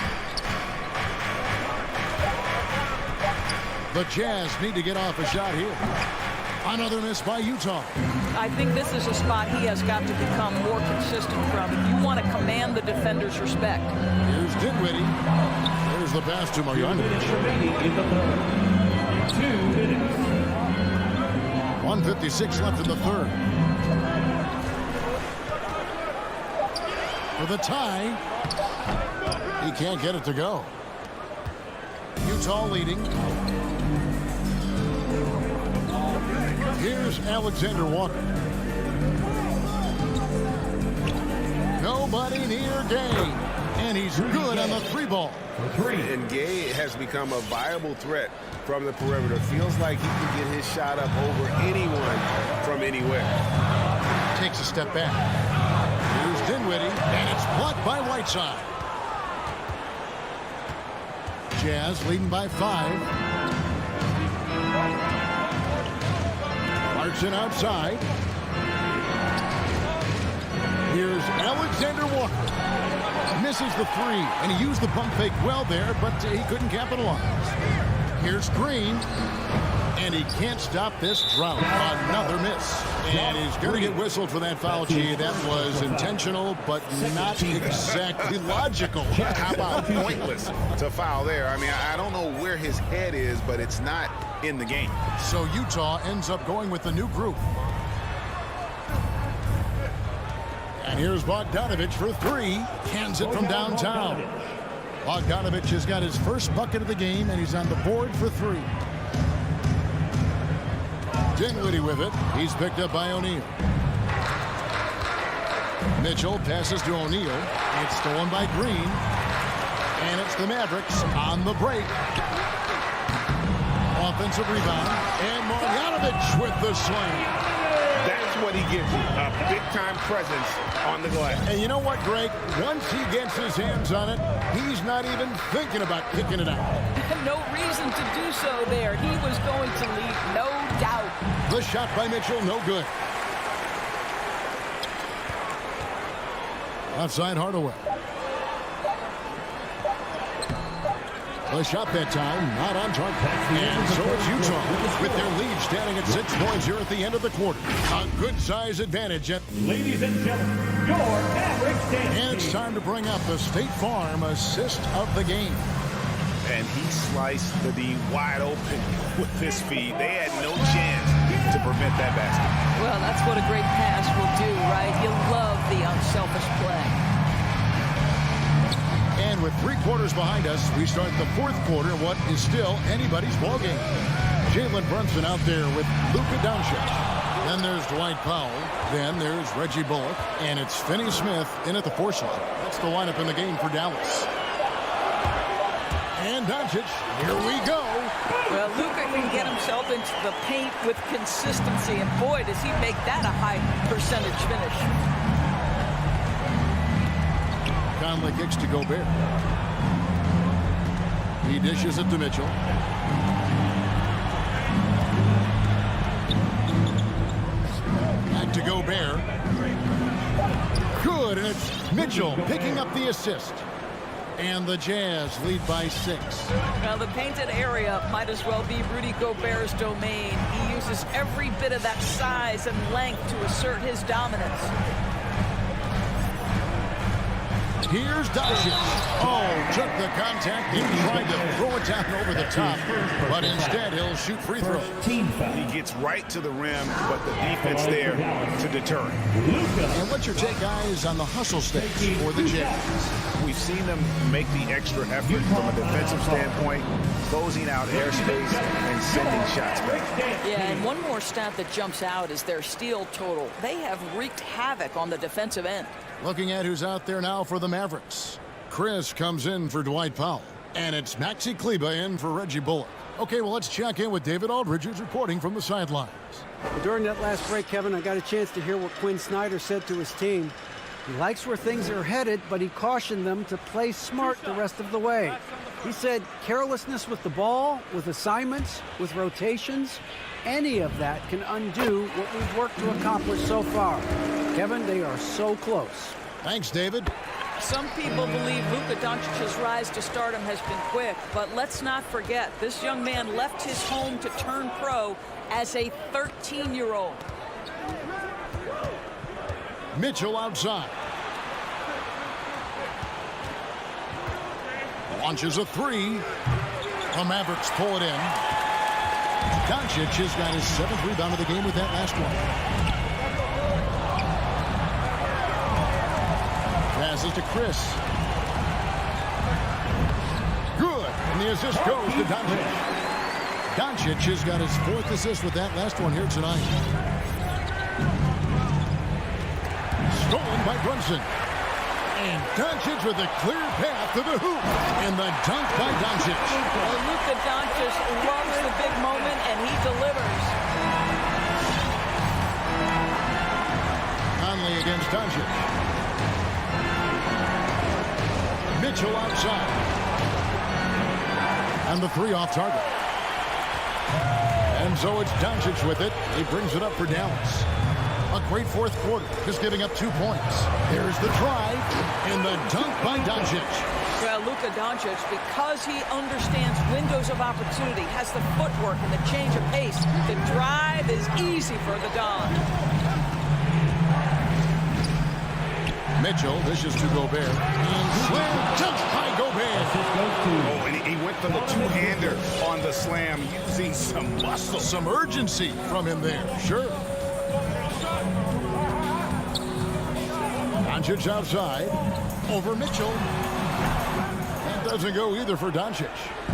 The Jazz need to get off a shot here. Another miss by Utah. I think this is a spot he has got to become more consistent from. If you want to command the defender's respect. Here's Dinwiddie. There's the pass to Marjanovic. 2 minutes. 1:56 left in the third. for the tie. He can't get it to go. Utah leading. Here's Alexander Walker. Nobody near Gay. And he's good on the 3-ball. And Gay has become a viable threat from the perimeter. Feels like he can get his shot up over anyone from anywhere. Takes a step back. Here's Dinwiddie, and it's blocked by Whiteside. Jazz leading by 5. Clarkson outside. Here's Alexander Walker. Misses the 3, and he used the pump fake well there, but he couldn't capitalize. Here's Green, and he can't stop this drought. Another miss, and he's going to get whistled for that foul. Gee, that was intentional, but not exactly logical. How about pointless to foul there? I mean, I don't know where his head is, but it's not in the game. So Utah ends up going with the new group. And here's Bogdanovich for 3. Cans it from downtown. Bogdanovich has got his first bucket of the game, and he's on the board for 3. Dinwiddie with it. He's picked up by O'Neal. Mitchell passes to O'Neal. It's stolen by Green. And it's the Mavericks on the break. Offensive rebound. And Marjanovic with the slam. That's what he gives you, a big-time presence on the glass. And you know what, Greg? Once he gets his hands on it, he's not even thinking about kicking it out. No reason to do so there. He was going to lead, no doubt. The shot by Mitchell, no good. Outside Hardaway. The shot that time, not on target. And so it's Utah with their lead standing at 6 points here at the end of the quarter. A good size advantage at. Ladies and gentlemen, your Mavericks dance. And it's time to bring up the State Farm assist of the game. And he sliced the D wide open with his feet. They had no chance to prevent that basket. Well, that's what a great pass will do, right? You love the unselfish play. And with 3 quarters behind us, we start the 4th quarter, what is still anybody's ballgame. Jalen Brunson out there with Luka Doncic. Then there's Dwight Powell. Then there's Reggie Bullock. And it's Finney Smith in at the 4 slot. That's the lineup in the game for Dallas. And Doncic, here we go. Well, Luka can get himself into the paint with consistency. And boy, does he make that a high percentage finish. Conley kicks to Gobert. He dishes it to Mitchell. Back to Gobert. Good, and it's Mitchell picking up the assist. And the Jazz lead by 6. Now, the painted area might as well be Rudy Gobert's domain. He uses every bit of that size and length to assert his dominance. Here's Doncic. Oh, took the contact and tried to throw it down over the top. But instead, he'll shoot free throws. He gets right to the rim, but the defense there to deter him. And what's your take, guys, on the hustle stage for the Jazz? We've seen them make the extra effort from a defensive standpoint, closing out airspace and sending shots back. Yeah, and one more stat that jumps out is their steal total. They have wreaked havoc on the defensive end. Looking at who's out there now for the Mavericks. Chris comes in for Dwight Powell. And it's Maxi Kleba in for Reggie Bullock. Okay, well, let's check in with David Aldridge, who's reporting from the sidelines. During that last break, Kevin, I got a chance to hear what Quinn Snyder said to his team. He likes where things are headed, but he cautioned them to play smart the rest of the way. He said carelessness with the ball, with assignments, with rotations, any of that can undo what we've worked to accomplish so far. Kevin, they are so close. Thanks, David. Some people believe Luka Doncic's rise to stardom has been quick, but let's not forget, this young man left his home to turn pro as a 13-year-old. Mitchell outside. Launches a 3. The Mavericks pull it in. Doncic has got his 7th rebound of the game with that last one. Pass Passes to Chris. Good. And the assist goes to Doncic. Doncic has got his 4th assist with that last one here tonight. Stolen by Brunson. And Doncic with a clear path to the hoop. And the dunk by Doncic. Well, Luka Doncic loves the big moment, and he delivers. Conley against Doncic. Mitchell outside. And the 3 off target. And so it's Doncic with it. He brings it up for Dallas. A great 4th quarter, just giving up 2 points. There's the drive and the dunk by Doncic. Well, Luka Doncic, because he understands windows of opportunity, has the footwork and the change of pace, the drive is easy for the Don. Mitchell dishes to Gobert. And slam dunk by Gobert. Oh, and he went for the two-hander on the slam, using some muscle. Some urgency from him there, sure. Doncic outside. Over Mitchell. That doesn't go either for Doncic.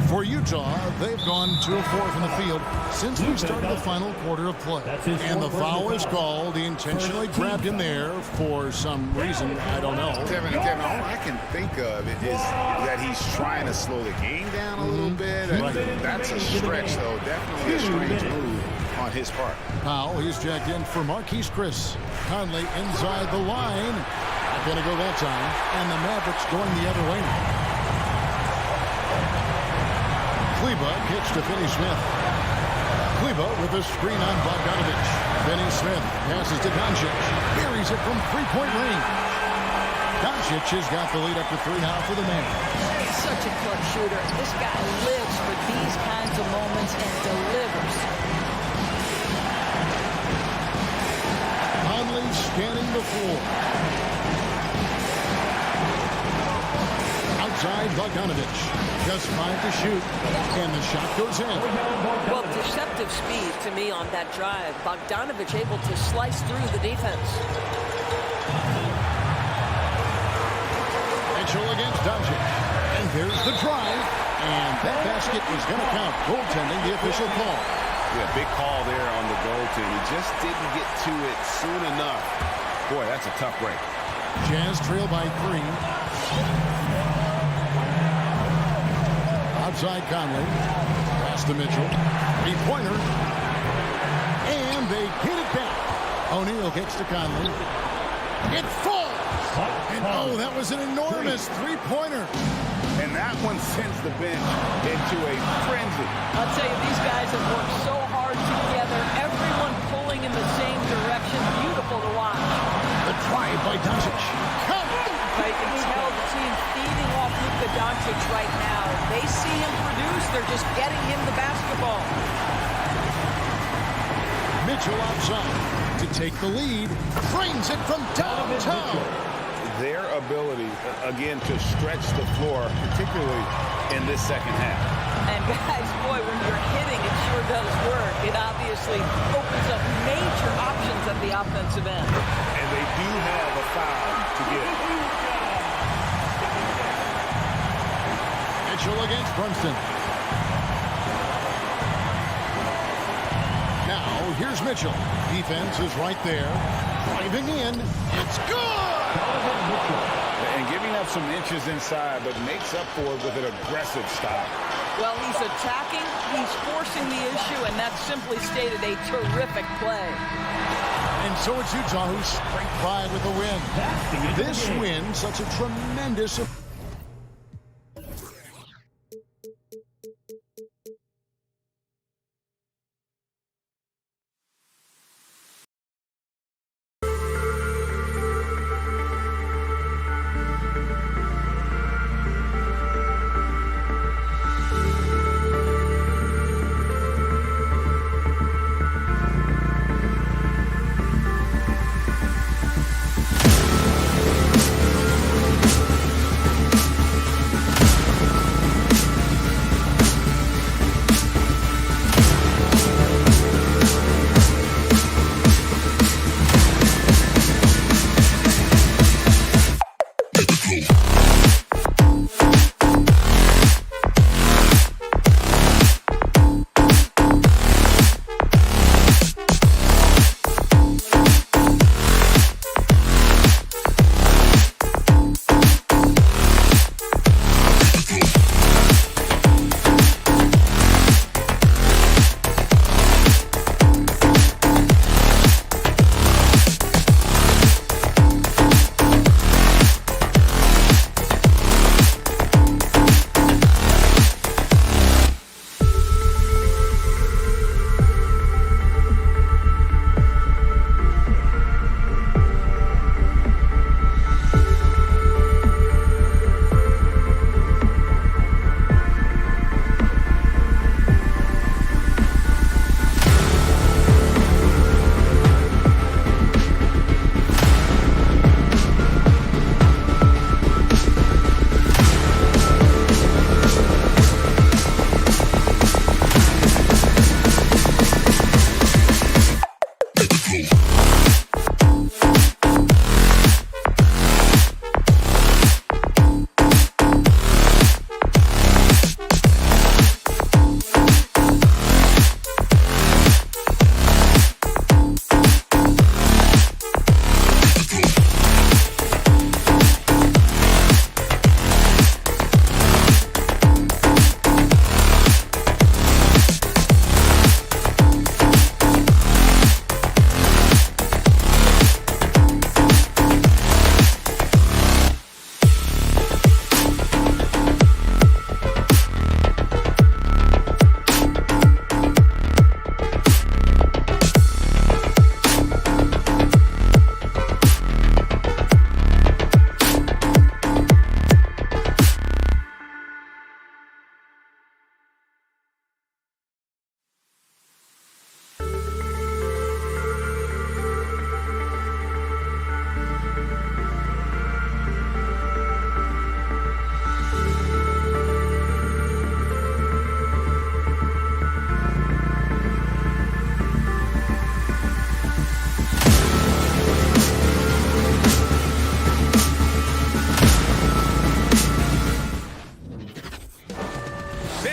For Utah, they've gone 2 of 4 from the field since we started the final quarter of play. And the foul is called. He intentionally grabbed him there for some reason. I don't know. Kevin, all I can think of is that he's trying to slow the game down a little bit. Right. That's a stretch, though. Definitely a strange move on his part. Powell, he's jacked in for Marquise Chris. Conley inside the line. Not going to go that time. And the Mavericks going the other way. Kleba kicks to Finney-Smith. Kleba with a screen on Bogdanovich. Finney-Smith passes to Doncic. Buries it from 3-point range. Doncic has got the lead up to 3 now for the Mavericks. He's such a clutch shooter. This guy lives for these kinds of moments and delivers. Conley scanning the floor. Outside Bogdanovich. Just 5 to shoot. And the shot goes in. Well, deceptive speed to me on that drive. Bogdanovich able to slice through the defense. Mitchell against Doncic. And there's the drive. And that basket is going to count. Goaltending, the official call. Yeah, big call there on the goaltend. He just didn't get to it soon enough. Boy, that's a tough break. Jazz trail by 3. Outside Conley. Pass to Mitchell. 3-pointer. And they hit it back. O'Neal kicks to Conley. It falls. And oh, that was an enormous 3-pointer. And that one sends the bench into a frenzy. I'll tell you, these guys have worked so hard together. Everyone pulling in the same direction. Beautiful to watch. The drive by Doncic. I can tell the team feeding off Luka Doncic right now. They see him produce. They're just getting him the basketball. Mitchell outside to take the lead. Frames it from downtown. Their ability, again, to stretch the floor, particularly in this second half. And guys, boy, when you're hitting, it sure does work. It obviously opens up major options at the offensive end. And they do have a foul to get. Mitchell against Brunson. Now, here's Mitchell. Defense is right there. Driving in. It's good! And giving up some inches inside, but makes up for it with an aggressive style. Well, he's attacking, he's forcing the issue, and that's simply stated a terrific play. And so it's Utah who's straight pride with the win. This win, such a tremendous...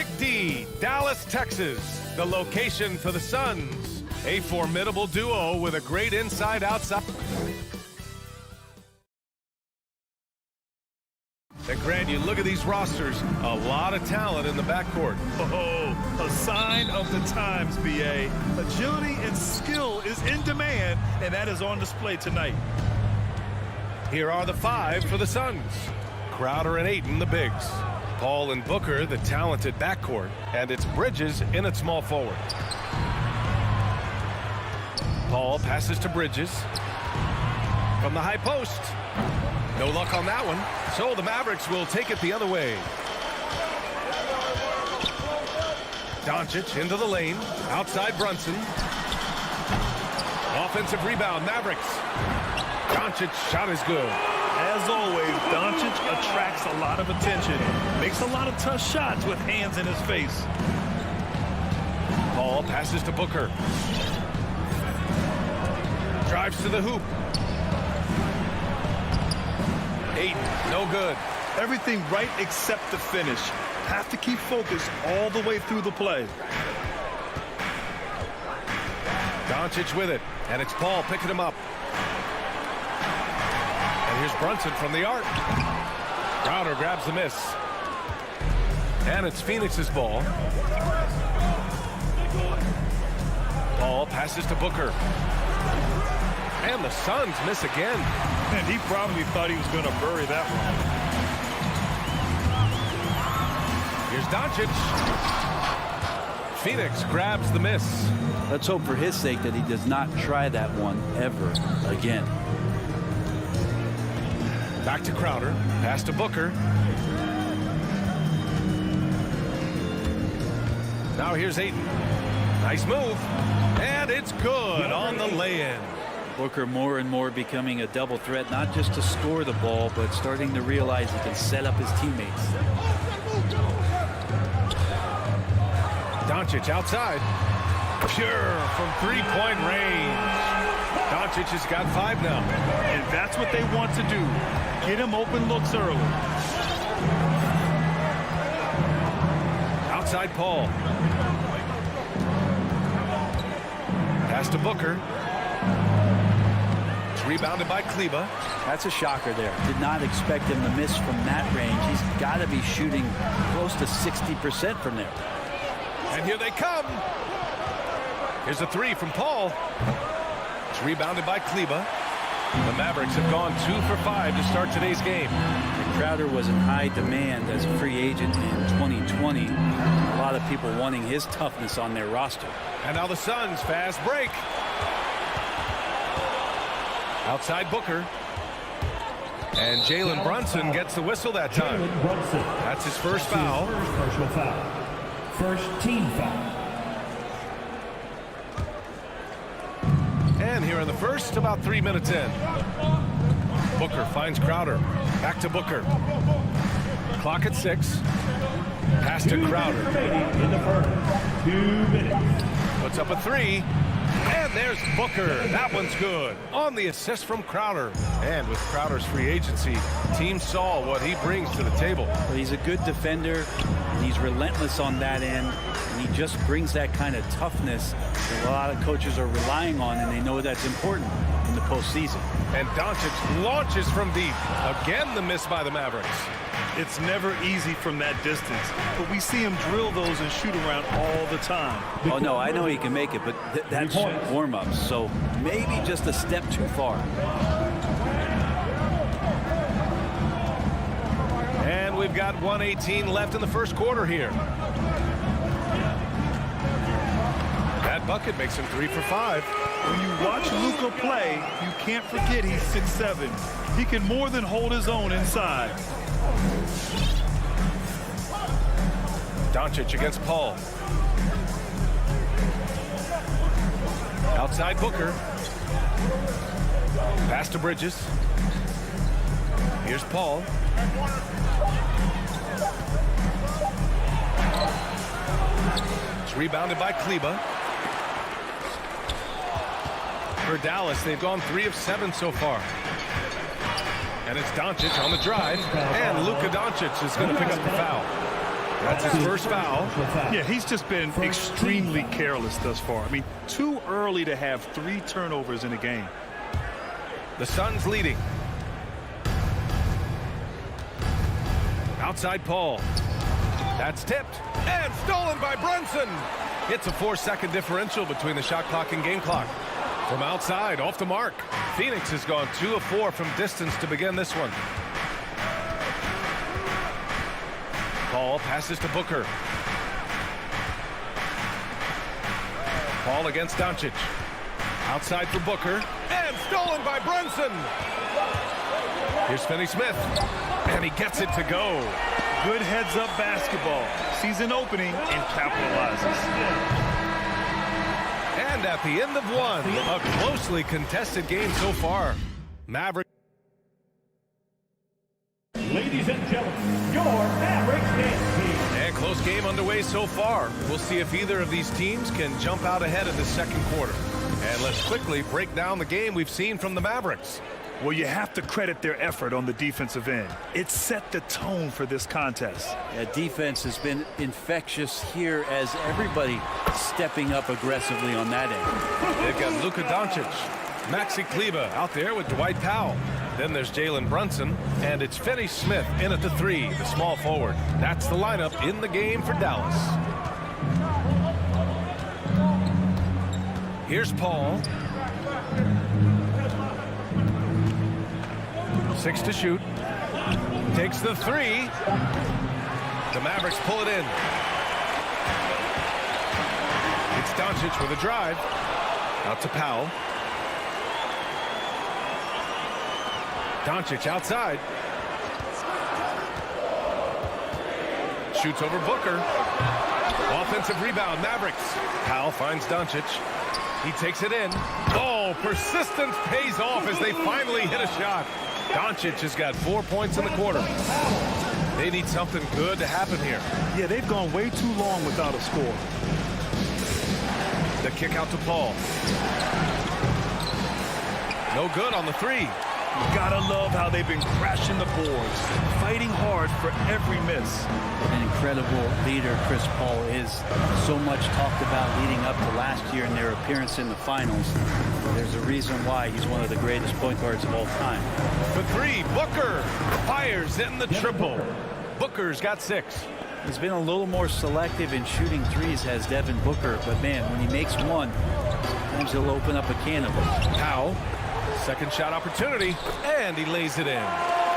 Big D, Dallas, Texas, the location for the Suns. A formidable duo with a great inside-outside. And Grant, you look at these rosters, a lot of talent in the backcourt. Oh, a sign of the times, B.A. Agility and skill is in demand, and that is on display tonight. Here are the 5 for the Suns. Crowder and Ayton, the bigs. Paul and Booker, the talented backcourt. And it's Bridges in at small forward. Paul passes to Bridges. From the high post. No luck on that one. So the Mavericks will take it the other way. Doncic into the lane. Outside Brunson. Offensive rebound, Mavericks. Doncic's shot is good. As always, Doncic attracts a lot of attention. Makes a lot of tough shots with hands in his face. Paul passes to Booker. Drives to the hoop. Ayton, no good. Everything right except the finish. Have to keep focused all the way through the play. Doncic with it, and it's Paul picking him up. And here's Brunson from the arc. Crowder grabs the miss. And it's Phoenix's ball. Paul passes to Booker. And the Suns miss again. And he probably thought he was going to bury that one. Here's Doncic. Phoenix grabs the miss. Let's hope for his sake that he does not try that one ever again. Back to Crowder. Pass to Booker. Now here's Ayton. Nice move. And it's good on the lay-in. Booker more and more becoming a double threat, not just to score the ball, but starting to realize he can set up his teammates. Doncic outside. Pure from three-point range. Doncic has got 5 now. And that's what they want to do. Get him open looks early. Outside Paul. Pass to Booker. It's rebounded by Kleba. That's a shocker there. Did not expect him to miss from that range. He's got to be shooting close to 60% from there. And here they come. Here's a 3 from Paul. It's rebounded by Kleba. The Mavericks have gone 2 for 5 to start today's game. And Crowder was in high demand as a free agent in 2020. A lot of people wanting his toughness on their roster. And now the Suns fast break. Outside Booker. And Jalen Brunson gets the whistle that time. That's his first foul. Personal foul. First team foul. And here in the first, about 3 minutes in. Booker finds Crowder. Back to Booker. Clock at 6. Pass to Crowder. In the first. 2 minutes. Puts up a 3. And there's Booker. That one's good. On the assist from Crowder. And with Crowder's free agency, team saw what he brings to the table. But he's a good defender. And he's relentless on that end. And he just brings that kind of toughness that a lot of coaches are relying on, and they know that's important in the postseason. And Doncic launches from deep. Again, the miss by the Mavericks. It's never easy from that distance, but we see him drill those and shoot around all the time. Oh, no, I know he can make it, but that's warm-ups, so maybe just a step too far. And we've got 1:18 left in the first quarter here. That bucket makes him 3 for 5. When you watch Luka play, you can't forget he's 6'7". He can more than hold his own inside. Doncic against Paul. Outside Booker. Pass to Bridges. Here's Paul. It's rebounded by Kleba. For Dallas, they've gone 3 of 7 so far. And it's Doncic on the drive. And Luka Doncic is going to pick up the foul. That's his first foul. Yeah, he's just been extremely careless thus far. I mean, too early to have 3 turnovers in a game. The Suns leading. Outside Paul. That's tipped and stolen by Brunson. It's a 4-second differential between the shot clock and game clock. From outside, off the mark. Phoenix has gone 2 of 4 from distance to begin this one. Paul passes to Booker. Paul against Doncic. Outside for Booker. And stolen by Brunson. Here's Finney-Smith. And he gets it to go. Good heads-up basketball. Sees an opening and capitalizes. And at the end of one, a closely contested game so far. Maverick. Ladies and gentlemen, your Mavericks dance team. And close game underway so far. We'll see if either of these teams can jump out ahead in the second quarter. And let's quickly break down the game we've seen from the Mavericks. Well, you have to credit their effort on the defensive end. It set the tone for this contest. Yeah, defense has been infectious here as everybody stepping up aggressively on that end. They've got Luka Doncic, Maxi Kleber out there with Dwight Powell. Then there's Jalen Brunson, and it's Finney-Smith in at the 3, the small forward. That's the lineup in the game for Dallas. Here's Paul. 6 to shoot. Takes the 3. The Mavericks pull it in. It's Doncic with a drive. Out to Powell. Doncic outside. Shoots over Booker. Offensive rebound, Mavericks. Powell finds Doncic. He takes it in. Oh, persistence pays off as they finally hit a shot. Doncic has got 4 points in the quarter. They need something good to happen here. Yeah, they've gone way too long without a score. The kick out to Paul. No good on the 3. You gotta love how they've been crashing the boards, fighting hard for every miss. An incredible leader Chris Paul is. So much talked about leading up to last year and their appearance in the finals. There's a reason why he's one of the greatest point guards of all time. The 3, Booker fires in the triple. Booker's got 6. He's been a little more selective in shooting threes, has Devin Booker, but man, when he makes one, sometimes he'll open up a can of them. Powell, second shot opportunity, and he lays it in.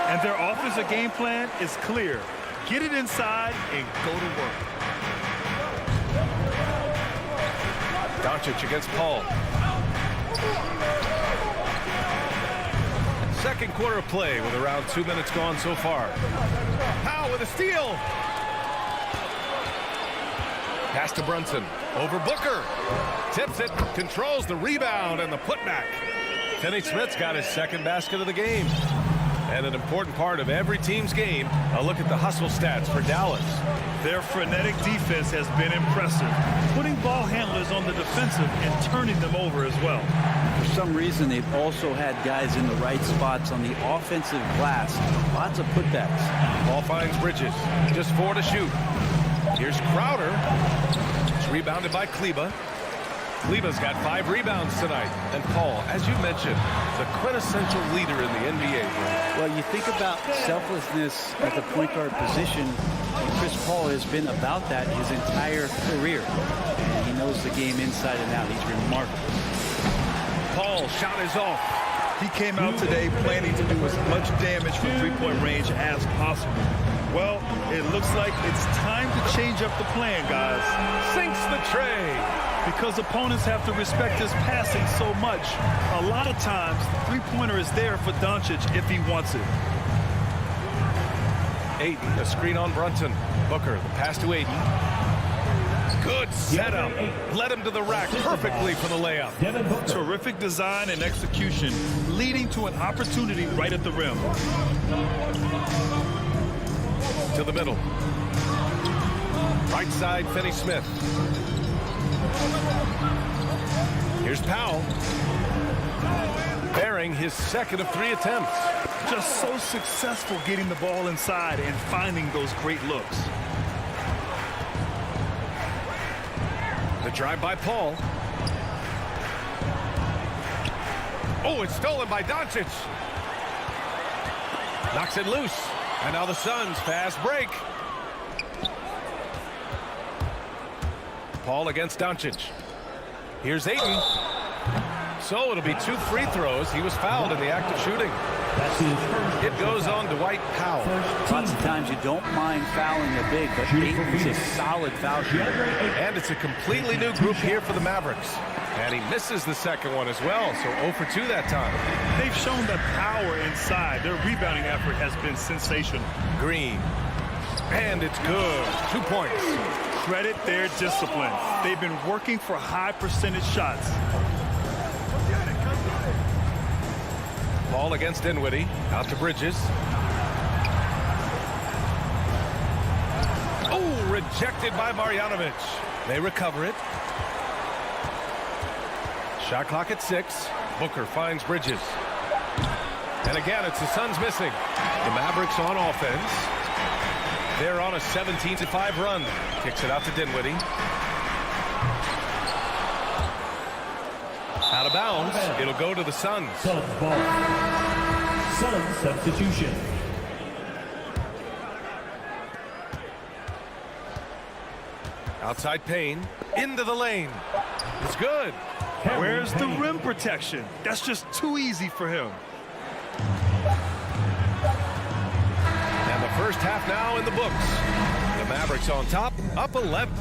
And their offensive game plan is clear. Get it inside and go to work. Doncic against Paul. Second quarter of play with around 2 minutes gone so far. Powell with a steal. Pass to Brunson. Over Booker. Tips it. Controls the rebound and the putback. Finney-Smith's got his second basket of the game. And an important part of every team's game, a look at the hustle stats for Dallas. Their frenetic defense has been impressive, putting ball handlers on the defensive and turning them over as well. For some reason, they've also had guys in the right spots on the offensive glass. Lots of putbacks. Ball finds Bridges. Just 4 to shoot. Here's Crowder. It's rebounded by Kleber. Kleber's got 5 rebounds tonight. And Paul, as you mentioned, the quintessential leader in the NBA. Well, you think about selflessness at the point guard position, and Chris Paul has been about that his entire career. And he knows the game inside and out. He's remarkable. Paul, shot is off. He came out today planning to do as much damage from three-point range as possible. Well, it looks like it's time to change up the plan, guys. Sinks the tray. Because opponents have to respect his passing so much. A lot of times, the three-pointer is there for Doncic if he wants it. Ayton, a screen on Brunson. Booker, the pass to Ayton. Good setup. Led him to the rack perfectly for the layup. Terrific design and execution, leading to an opportunity right at the rim. To the middle. Right side, Finney-Smith. Here's Powell. Bearing his second of 3 attempts. Just so successful getting the ball inside and finding those great looks. drive by Paul. Oh, it's stolen by Doncic. Knocks it loose. And now the Suns fast break. Paul against Doncic. Here's Ayton. So it'll be 2 free throws. He was fouled in the act of shooting. It goes on Dwight Powell. Lots of times you don't mind fouling a big, but Ayton's a solid foul shooter. And it's a completely new group here for the Mavericks. And he misses the second one as well, so 0 for 2 that time. They've shown the power inside. Their rebounding effort has been sensational. Green. And it's good. 2 points. Credit their discipline. They've been working for high percentage shots. Paul against Dinwiddie. Out to Bridges. Oh, rejected by Marjanovic. They recover it. Shot clock at 6. Booker finds Bridges. And again, it's the Suns missing. The Mavericks on offense. They're on a 17-5 run. Kicks it out to Dinwiddie. Out of bounds. It'll go to the Suns. Suns ball. Suns substitution. Outside Payne. Into the lane. It's good. Where's the rim protection? That's just too easy for him. And the first half now in the books. The Mavericks on top, up 11.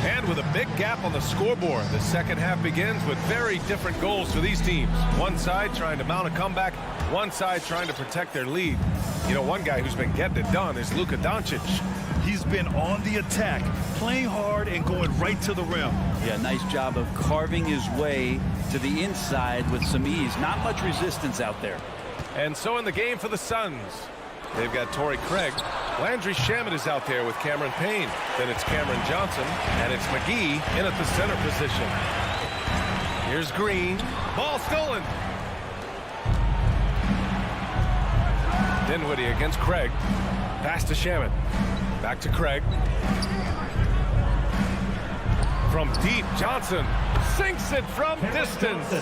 And with a big gap on the scoreboard, the second half begins with very different goals for these teams. One side trying to mount a comeback, one side trying to protect their lead. You know, one guy who's been getting it done is Luka Doncic. He's been on the attack, playing hard and going right to the rim. Yeah, nice job of carving his way to the inside with some ease. Not much resistance out there. And so in the game for the Suns, they've got Torrey Craig. Landry Shamet is out there with Cameron Payne. Then it's Cameron Johnson, and it's McGee in at the center position. Here's Green. Ball stolen. Dinwiddie against Craig. Pass to Shamet. Back to Craig. From deep, Johnson sinks it from distance.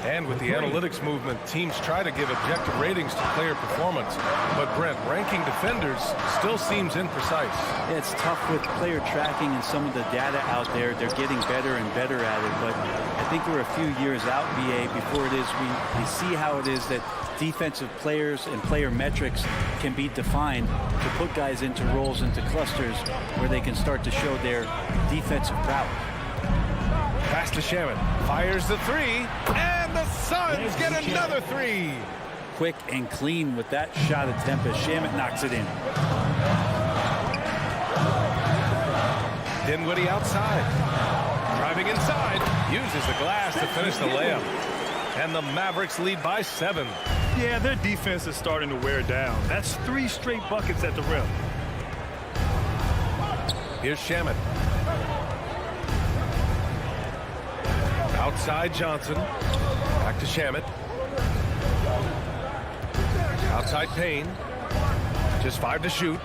And with the analytics movement, teams try to give objective ratings to player performance. But Brent, ranking defenders still seems imprecise. Yeah, it's tough with player tracking and some of the data out there. They're getting better and better at it. But I think we're a few years out, BA, before it is we see how it is that defensive players and player metrics can be defined to put guys into roles, into clusters where they can start to show their defensive prowess. Pass to Shamet. Fires the 3. And the Suns get another 3. Quick and clean with that shot attempt as Shamet knocks it in. Dinwiddie outside. Driving inside. Uses the glass to finish the layup. And the Mavericks lead by 7. Yeah, their defense is starting to wear down. That's 3 straight buckets at the rim. Here's Shamet. Outside Johnson. Back to Shamet. Outside Payne. Just 5 to shoot.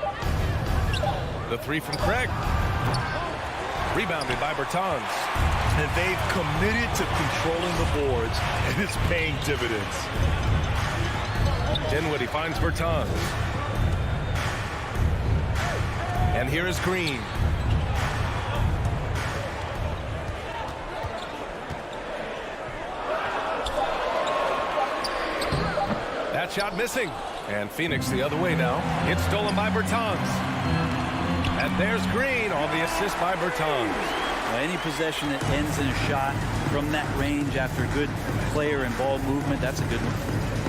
The 3 from Craig. Rebounded by Bertans. And they've committed to controlling the boards, and it's paying dividends. Dinwiddie finds Bertans. And here is Green. That shot missing. And Phoenix the other way now. It's stolen by Bertans. And there's Green on the assist by Bertans. Any possession that ends in a shot from that range after good player and ball movement, that's a good one.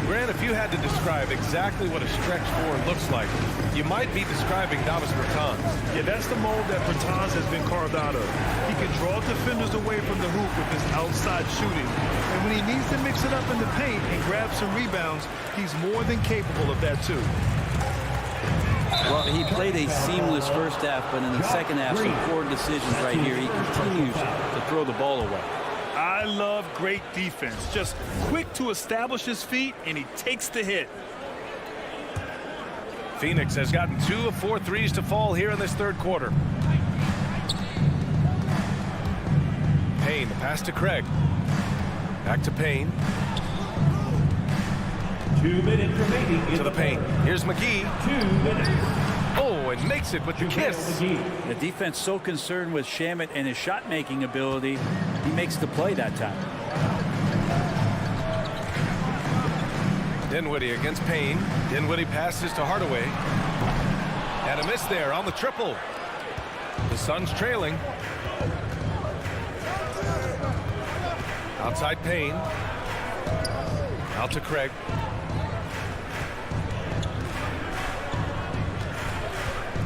Grant, if you had to describe exactly what a stretch 4 looks like, you might be describing Davis Bertans. Yeah, that's the mold that Bertans has been carved out of. He can draw defenders away from the hoop with his outside shooting. And when he needs to mix it up in the paint and grab some rebounds, he's more than capable of that too. Well, he played a seamless first half, but in the second half, some poor decisions right here. He continues to throw the ball away. I love great defense. Just quick to establish his feet, and he takes the hit. Phoenix has gotten 2 of 4 threes to fall here in this third quarter. Payne, the pass to Craig. Back to Payne. 2 minutes remaining. To the paint. Here's McGee. 2 minutes. Oh, and makes it with the kiss. The defense so concerned with Shamet and his shot-making ability, he makes the play that time. Dinwiddie against Payne. Dinwiddie passes to Hardaway. And a miss there on the triple. The Suns trailing. Outside Payne. Out to Craig.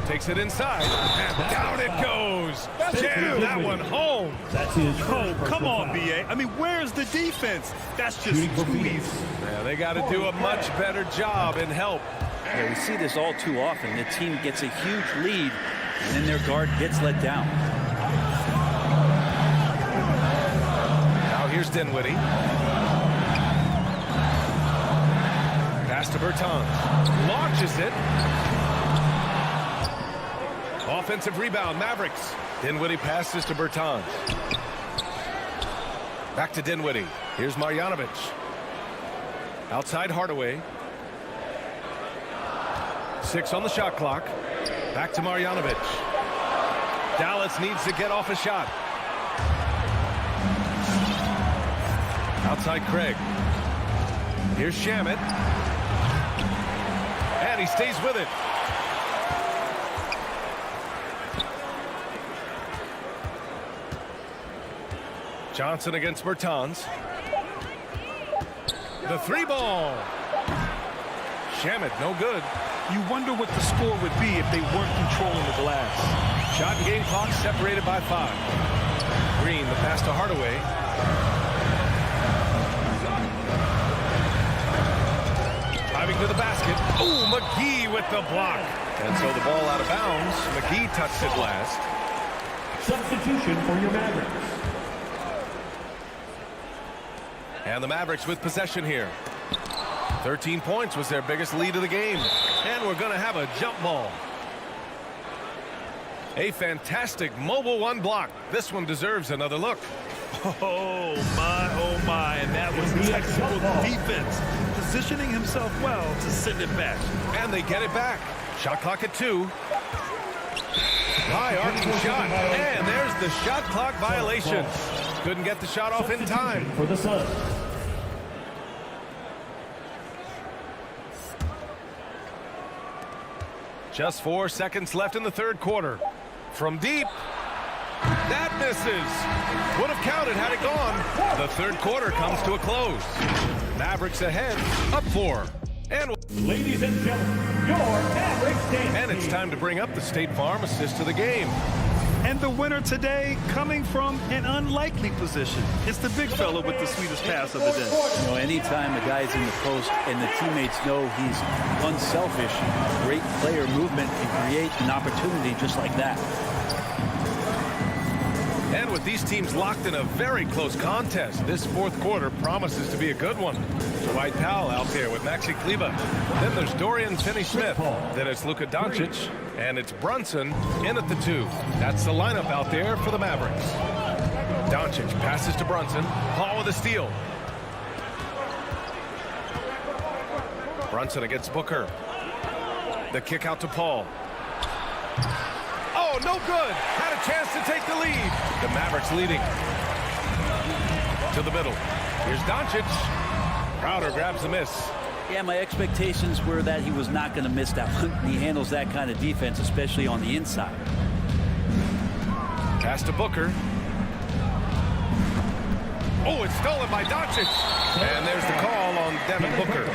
Takes it inside. And down it goes. Jam that one home. That's his Oh, come on, B.A. I mean, where's the defense? That's just too easy. Yeah, they got to do a much better job in help. Yeah, we see this all too often. The team gets a huge lead, and then their guard gets let down. Now here's Dinwiddie. Pass to Bertans. Launches it. Offensive rebound, Mavericks. Dinwiddie passes to Bertans. Back to Dinwiddie. Here's Marjanovic. Outside Hardaway. 6 on the shot clock. Back to Marjanovic. Dallas needs to get off a shot. Outside Craig. Here's Shamet. And he stays with it. Johnson against Bertans. The 3-ball. Shamet, no good. You wonder what the score would be if they weren't controlling the glass. Shot and game clock separated by 5. Green, the pass to Hardaway. Driving to the basket. Oh, McGee with the block. And so the ball out of bounds. McGee touched it last. Substitution for your Mavericks. And the Mavericks with possession here. 13 points was their biggest lead of the game. And we're going to have a jump ball. A fantastic mobile 1 block. This one deserves another look. Oh, my. And that was textbook defense. Positioning himself well to send it back. And they get it back. Shot clock at 2. High arcing shot. And there's the shot clock violation. Couldn't get the shot off in time. For the Suns. Just 4 seconds left in the third quarter. From deep. That misses. Would have counted had it gone. The third quarter comes to a close. Mavericks ahead, up 4. And ladies and gentlemen, your Mavericks dance. And it's time to bring up the State Farm assist to the game. And the winner today coming from an unlikely position. It's the big fella with the sweetest pass of the day. You know, anytime a guy's in the post and the teammates know he's unselfish, great player movement can create an opportunity just like that. And with these teams locked in a very close contest, this fourth quarter promises to be a good one. Dwight Powell out there with Maxi Kleber. Then there's Dorian Finney-Smith. Then it's Luka Doncic. And it's Brunson in at the 2. That's the lineup out there for the Mavericks. Doncic passes to Brunson. Paul with a steal. Brunson against Booker. The kick out to Paul. Oh, no good. Had a chance to take the lead. The Mavericks leading. To the middle. Here's Doncic. Crowder grabs the miss. Yeah, my expectations were that he was not going to miss that one. He handles that kind of defense, especially on the inside. Pass to Booker. Oh, it's stolen by Doncic. And there's the call on Devin Booker.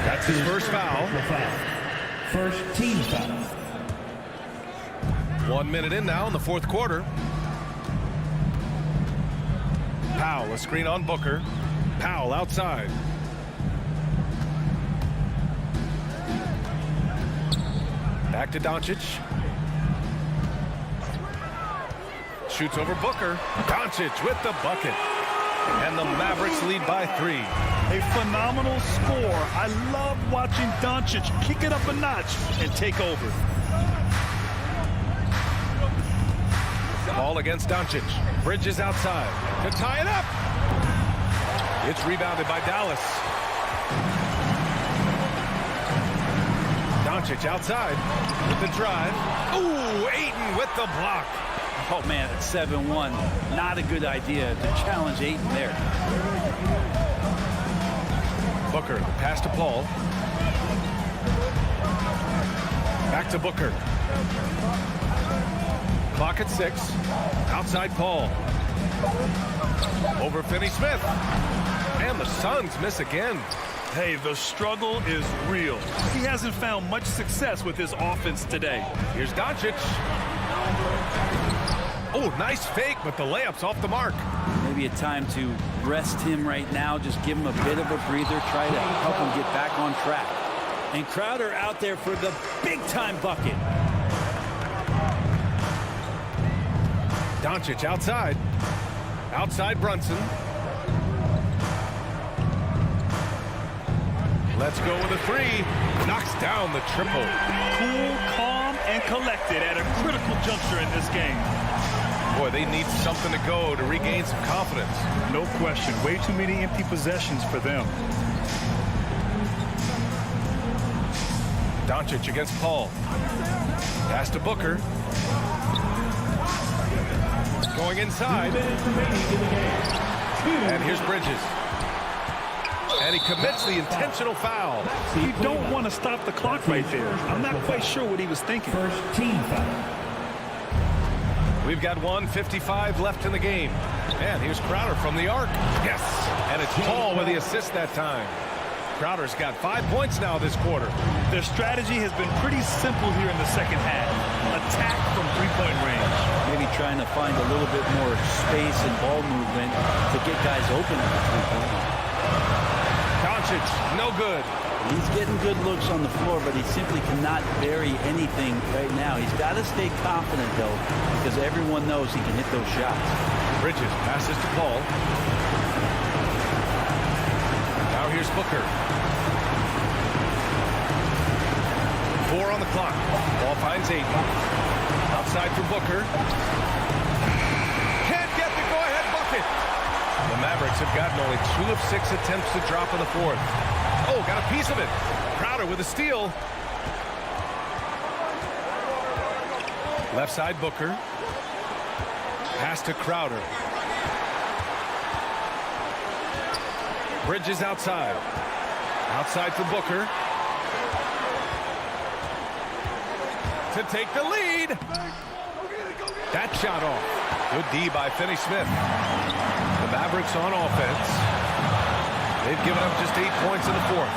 That's his first foul. First team foul. 1 minute in now in the fourth quarter. Powell, a screen on Booker. Powell outside. Back to Doncic. Shoots over Booker. Doncic with the bucket. And the Mavericks lead by 3. A phenomenal score. I love watching Doncic kick it up a notch and take over. Ball against Doncic. Bridges outside to tie it up. It's rebounded by Dallas. Doncic outside with the drive. Ooh, Ayton with the block. Oh, man, it's 7-1. Not a good idea to challenge Ayton there. Booker, pass to Paul. Back to Booker. Clock at 6. Outside Paul. Over Finney-Smith. And the Suns miss again. Hey, the struggle is real. He hasn't found much success with his offense today. Here's Doncic. Oh, nice fake, but the layup's off the mark. Maybe a time to rest him right now. Just give him a bit of a breather. Try to help him get back on track. And Crowder out there for the big-time bucket. Doncic outside. Outside Brunson. Let's go with a 3. Knocks down the triple. Cool, calm, and collected at a critical juncture in this game. Boy, they need something to go to regain some confidence. No question. Way too many empty possessions for them. Doncic against Paul. Pass to Booker. Going inside. And here's Bridges. And he commits the intentional foul. You don't want to stop the clock right there. I'm not quite sure what he was thinking. First team foul. We've got 1:55 left in the game. And here's Crowder from the arc. Yes. And it's Paul with the assist that time. Crowder's got 5 points now this quarter. Their strategy has been pretty simple here in the second half. Attack from three-point range. Maybe trying to find a little bit more space and ball movement to get guys open at the three-point line. Doncic, no good. He's getting good looks on the floor, but he simply cannot bury anything right now. He's got to stay confident, though, because everyone knows he can hit those shots. Bridges passes to Paul. Now here's Booker. 4 on the clock. Ball finds 8. Outside for Booker. Can't get the go-ahead bucket. The Mavericks have gotten only 2 of 6 attempts to drop in the 4th. Oh, got a piece of it. Crowder with a steal. Left side Booker. Pass to Crowder. Bridges outside. Outside for Booker. To take the lead. That shot off. Good D by Finney-Smith. The Mavericks on offense. They've given up just 8 points in the 4th.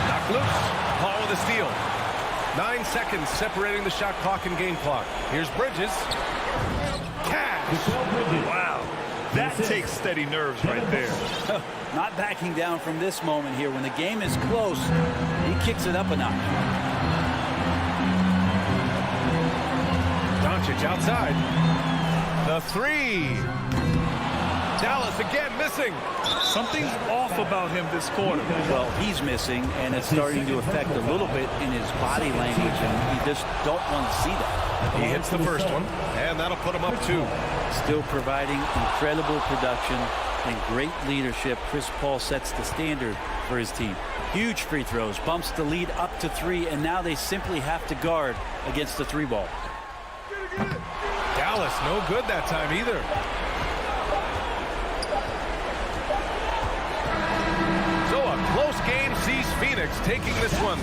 Knocked loose. Paul with a steal. 9 seconds separating the shot clock and game clock. Here's Bridges. Cash. Wow. That takes steady nerves right there. Not backing down from this moment here. When the game is close, he kicks it up a notch. Doncic outside. The 3. Dallas again missing. Something's off about him this quarter. Well, he's missing, and it's starting to affect a little bit in his body language, and you just don't want to see that. He hits the first one, and that'll put him up 2. Still providing incredible production and great leadership. Chris Paul sets the standard for his team. Huge free throws, bumps the lead up to 3, and now they simply have to guard against the 3 ball. Dallas no good that time either. So a close game sees Phoenix taking this one.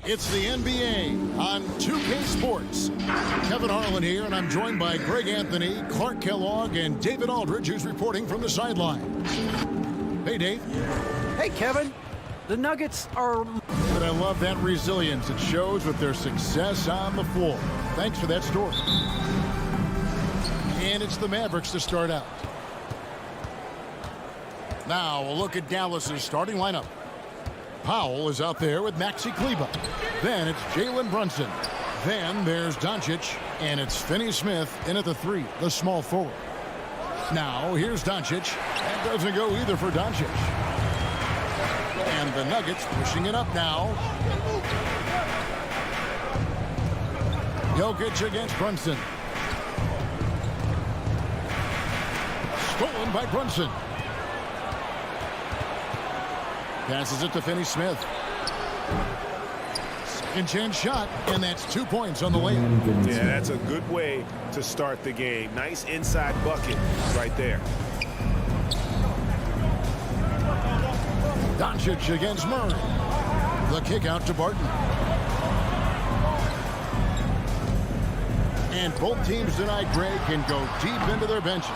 It's the NBA on 2K Sports. Kevin Harlan here, and I'm joined by Greg Anthony, Clark Kellogg, and David Aldridge, who's reporting from the sideline. Hey, Dave. Hey, Kevin. The Nuggets are... But I love that resilience. It shows with their success on the floor. Thanks for that story. And it's the Mavericks to start out. Now, a look at Dallas's starting lineup. Powell is out there with Maxi Kleber. Then it's Jalen Brunson. Then there's Doncic, and it's Finney-Smith in at the 3, the small forward. Now here's Doncic. That doesn't go either for Doncic. And the Nuggets pushing it up now. Jokic against Brunson. Stolen by Brunson. Passes it to Finney-Smith. Second chance shot, and that's 2 points on the layup. Yeah, that's a good way to start the game. Nice inside bucket right there. Doncic against Murray. The kick out to Barton. And both teams tonight, Greg, can go deep into their benches.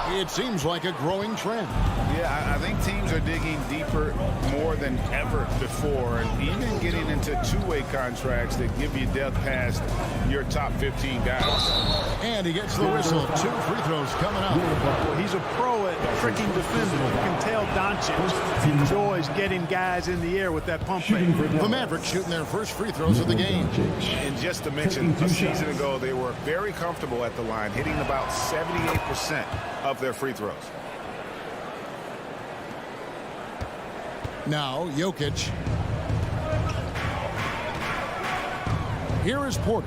It seems like a growing trend. Yeah, I think teams are digging deeper more than ever before, and even getting into two-way contracts that give you depth past your top 15 guys. And he gets the whistle. 2 free throws coming up. Well, he's a pro at tricking defenders. You can tell Doncic enjoys getting guys in the air with that pump fake. The Mavericks shooting their first free throws of the game. And just to mention, a season ago, they were very comfortable at the line, hitting about 78% of their free throws. Now, Jokic. Here is Porter.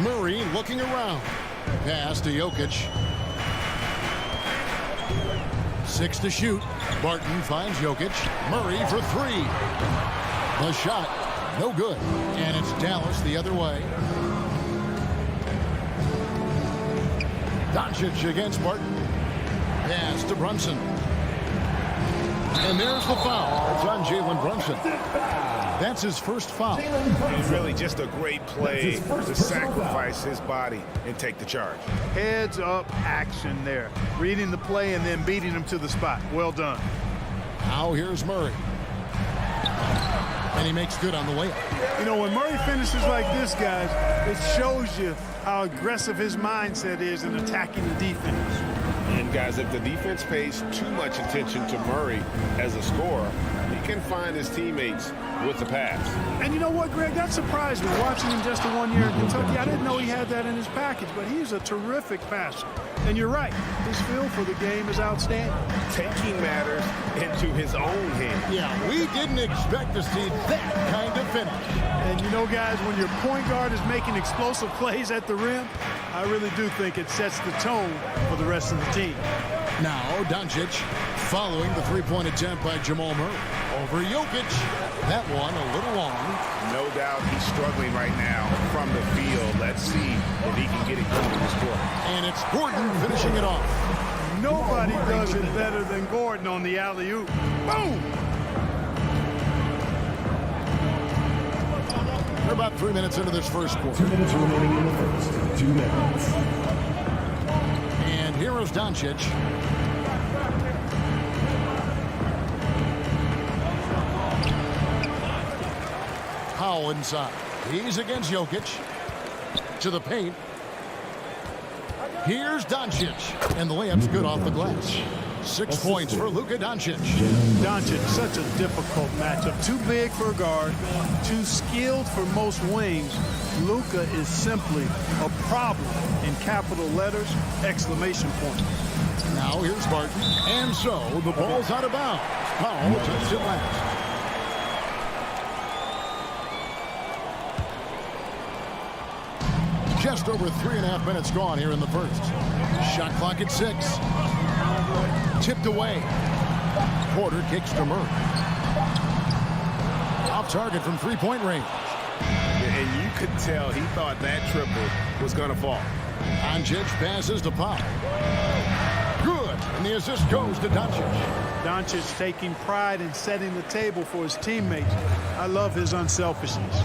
Murray looking around. Pass to Jokic. 6 to shoot. Barton finds Jokic. Murray for 3. The shot, no good. And it's Dallas the other way. Doncic against Barton. Pass to Brunson. And there's the foul. It's on Jalen Brunson. That's his first foul. It's really just a great play to sacrifice his body and take the charge. Heads up action there. Reading the play and then beating him to the spot. Well done. Now here's Murray. And he makes good on the layup. You know, when Murray finishes like this, guys, it shows you how aggressive his mindset is in attacking the defense. And guys, if the defense pays too much attention to Murray as a scorer, he can find his teammates with the pass. And you know what, Greg? That surprised me watching him just 1 year in Kentucky. I didn't know he had that in his package, but he's a terrific passer. And you're right, his feel for the game is outstanding. Taking matters into his own hands. Yeah, we didn't expect to see that kind of finish. And you know, guys, when your point guard is making explosive plays at the rim, I really do think it sets the tone for the rest of the team. Now, Doncic following the three-point attempt by Jamal Murray. Over Jokic. That one a little long. No doubt he's struggling right now from the field. Let's see if he can get it going in this quarter. And it's Gordon finishing it off. Nobody does it better than Gordon on the alley-oop. Boom! We're about 3 minutes into this first quarter. 2 minutes remaining in the first. 2 minutes. And here is Doncic. Powell inside. He's against Jokic. To the paint. Here's Doncic. And the layup's good off the glass. 6 points for Luka Doncic. Doncic, such a difficult matchup. Too big for a guard, too skilled for most wings. Luka is simply a problem in capital letters, exclamation point. Now here's Barton. And so the ball's out of bounds. Powell takes it last. Just over 3.5 minutes gone here in the first. Shot clock at 6. Tipped away. Porter kicks to Murray. Off target from three-point range. And you could tell he thought that triple was going to fall. Doncic passes to Powell. Good. And the assist goes to Doncic. Doncic taking pride in setting the table for his teammates. I love his unselfishness.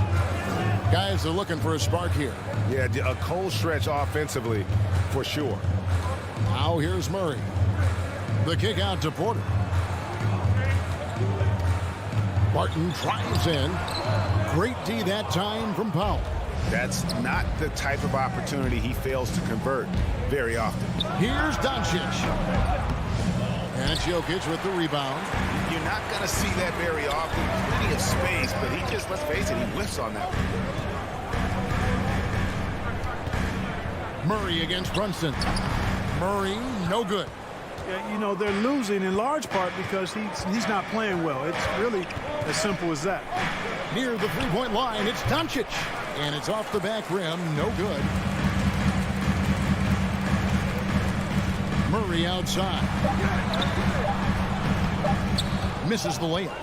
Guys are looking for a spark here. Yeah, a cold stretch offensively for sure. Now here's Murray. The kick out to Porter. Barton drives in. Great D that time from Powell. That's not the type of opportunity he fails to convert very often. Here's Doncic. And it's Jokic with the rebound. You're not going to see that very often. Plenty of space, but he just, let's face it, he whiffs on that one. Murray against Brunson. Murray, no good. Yeah, you know, they're losing in large part because he's not playing well. It's really as simple as that. Near the three-point line, it's Doncic. And it's off the back rim, no good. Murray outside. Misses the layup.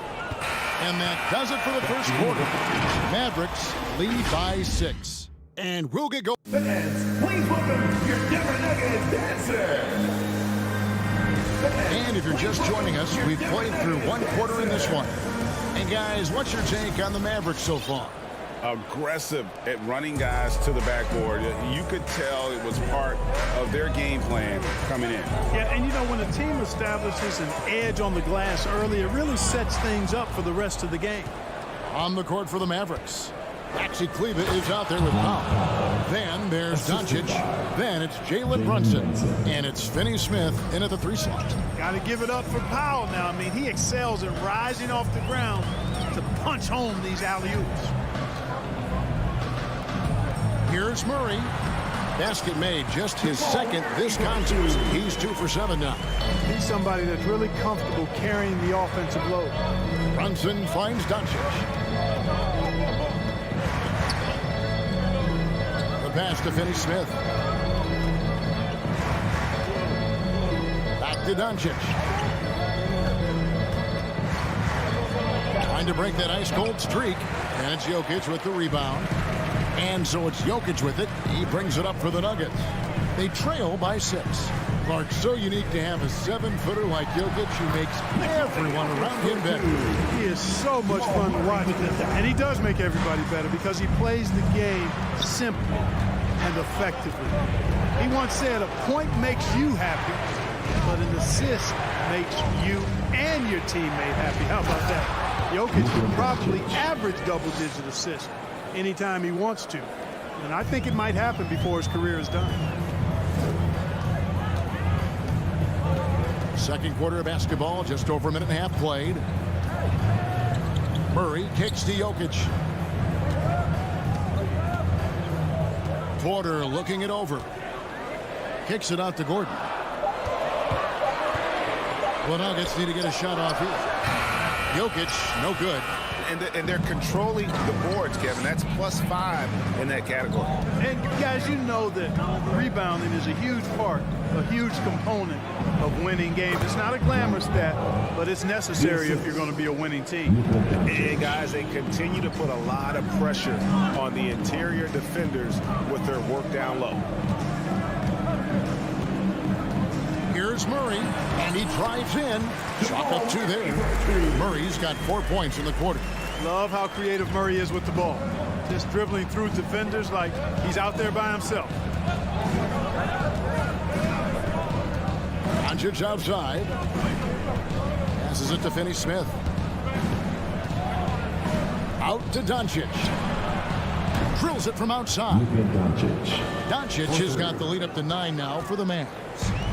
And that does it for the first quarter. Mavericks lead by 6. And we'll get going. Fans, please welcome your Denver Nuggets dancer. And if you're just joining us, we've played through one quarter in this one. And guys, what's your take on the Mavericks so far? Aggressive at running guys to the backboard. You could tell it was part of their game plan coming in. Yeah, and you know, when a team establishes an edge on the glass early, it really sets things up for the rest of the game. On the court for the Mavericks. Maxi Kleba is out there with Powell. Then there's Doncic. Then it's Jalen Brunson. And it's Finney-Smith in at the 3 slot. Got to give it up for Powell now. I mean, he excels at rising off the ground to punch home these alley-oops. Here's Murray. Basket made, just his second this contest. He's 2 for 7 now. He's somebody that's really comfortable carrying the offensive load. Brunson finds Doncic. The pass to Finney-Smith. Back to Doncic. Trying to break that ice-cold streak. And it's Jokic with the rebound. And so it's Jokic with it. He brings it up for the Nuggets. They trail by 6. Clark, so unique to have a 7-footer like Jokic who makes everyone around him better. He is so much fun to watch. And he does make everybody better because he plays the game simply and effectively. He once said, a point makes you happy, but an assist makes you and your teammate happy. How about that? Jokic can probably average double-digit assists anytime he wants to. And I think it might happen before his career is done. Second quarter of basketball, just over a minute and a half played. Murray kicks to Jokic. Porter looking it over. Kicks it out to Gordon. The Nuggets need to get a shot off here. Jokic, no good. And they're controlling the boards, Kevin. That's +5 in that category. And guys, you know that rebounding is a huge part, a huge component of winning games. It's not a glamour stat, but it's necessary if you're going to be a winning team. And guys, they continue to put a lot of pressure on the interior defenders with their work down low. Here's Here's Murray, and he drives in. Chalk up 2 there. Murray's got 4 points in the quarter. Love how creative Murray is with the ball. Just dribbling through defenders like he's out there by himself. Doncic outside. Passes it to Finney-Smith. Out to Doncic. Drills it from outside. Doncic has got the lead up to 9 now for the Mavs.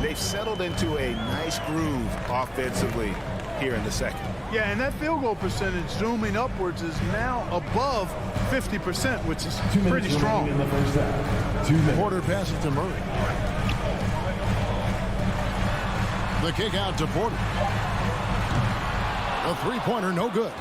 They've settled into a nice groove offensively here in the second. Yeah, and that field goal percentage zooming upwards is now above 50%, which is pretty strong. Porter passes to Murray. The kick out to Porter. A three-pointer, no good.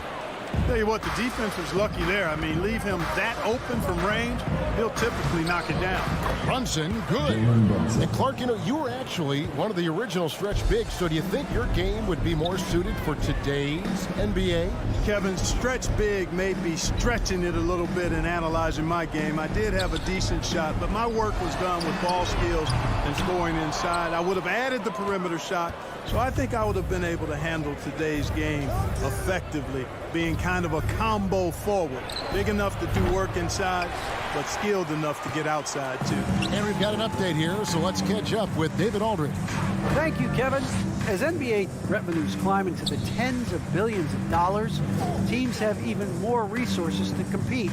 Tell you what, the defense was lucky there. I mean, leave him that open from range, he'll typically knock it down. Brunson, good. And Clark, you know, you were actually one of the original stretch bigs, so do you think your game would be more suited for today's NBA? Kevin, stretch big may be stretching it a little bit in analyzing my game. I did have a decent shot, but my work was done with ball skills and scoring inside. I would have added the perimeter shot, so I think I would have been able to handle today's game effectively, being kind of a combo forward. Big enough to do work inside, but skilled enough to get outside, too. And we've got an update here, so let's catch up with David Aldridge. Thank you, Kevin. As NBA revenues climb into the tens of billions of dollars, teams have even more resources to compete.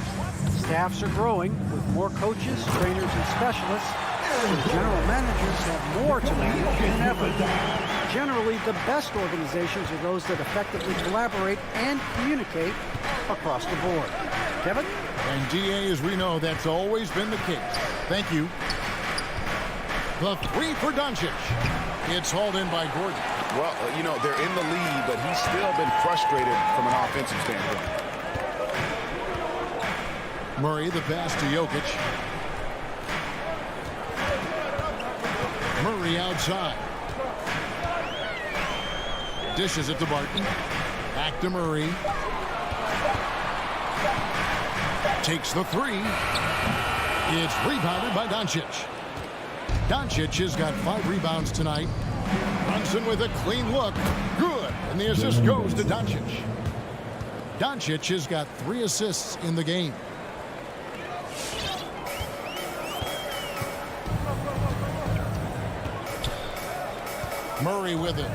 Staffs are growing with more coaches, trainers, and specialists. The general managers have more to manage than ever. Generally, the best organizations are those that effectively collaborate and communicate across the board. Kevin? And DA, as we know, that's always been the case. Thank you. The three for Doncic. It's hauled in by Gordon. Well, you know, they're in the lead, but he's still been frustrated from an offensive standpoint. Murray, the pass to Jokic. Murray outside. Dishes it to Barton. Back to Murray. Takes the three. It's rebounded by Doncic. Doncic has got 5 rebounds tonight. Brunson with a clean look. Good. And the assist goes to Doncic. Doncic has got 3 assists in the game. Murray with it.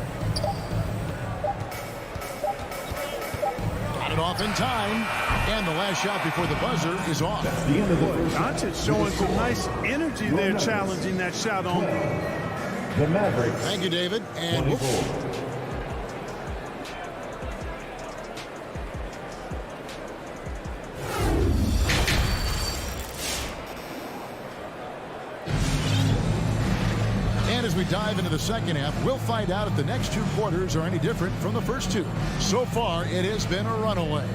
Got it off in time. And the last shot before the buzzer is off. Doncic showing some nice energy there, challenging that shot on the Mavericks. Thank you, David. And as we dive into the second half, we'll find out if the next 2 quarters are any different from the first 2. So far, it has been a runaway.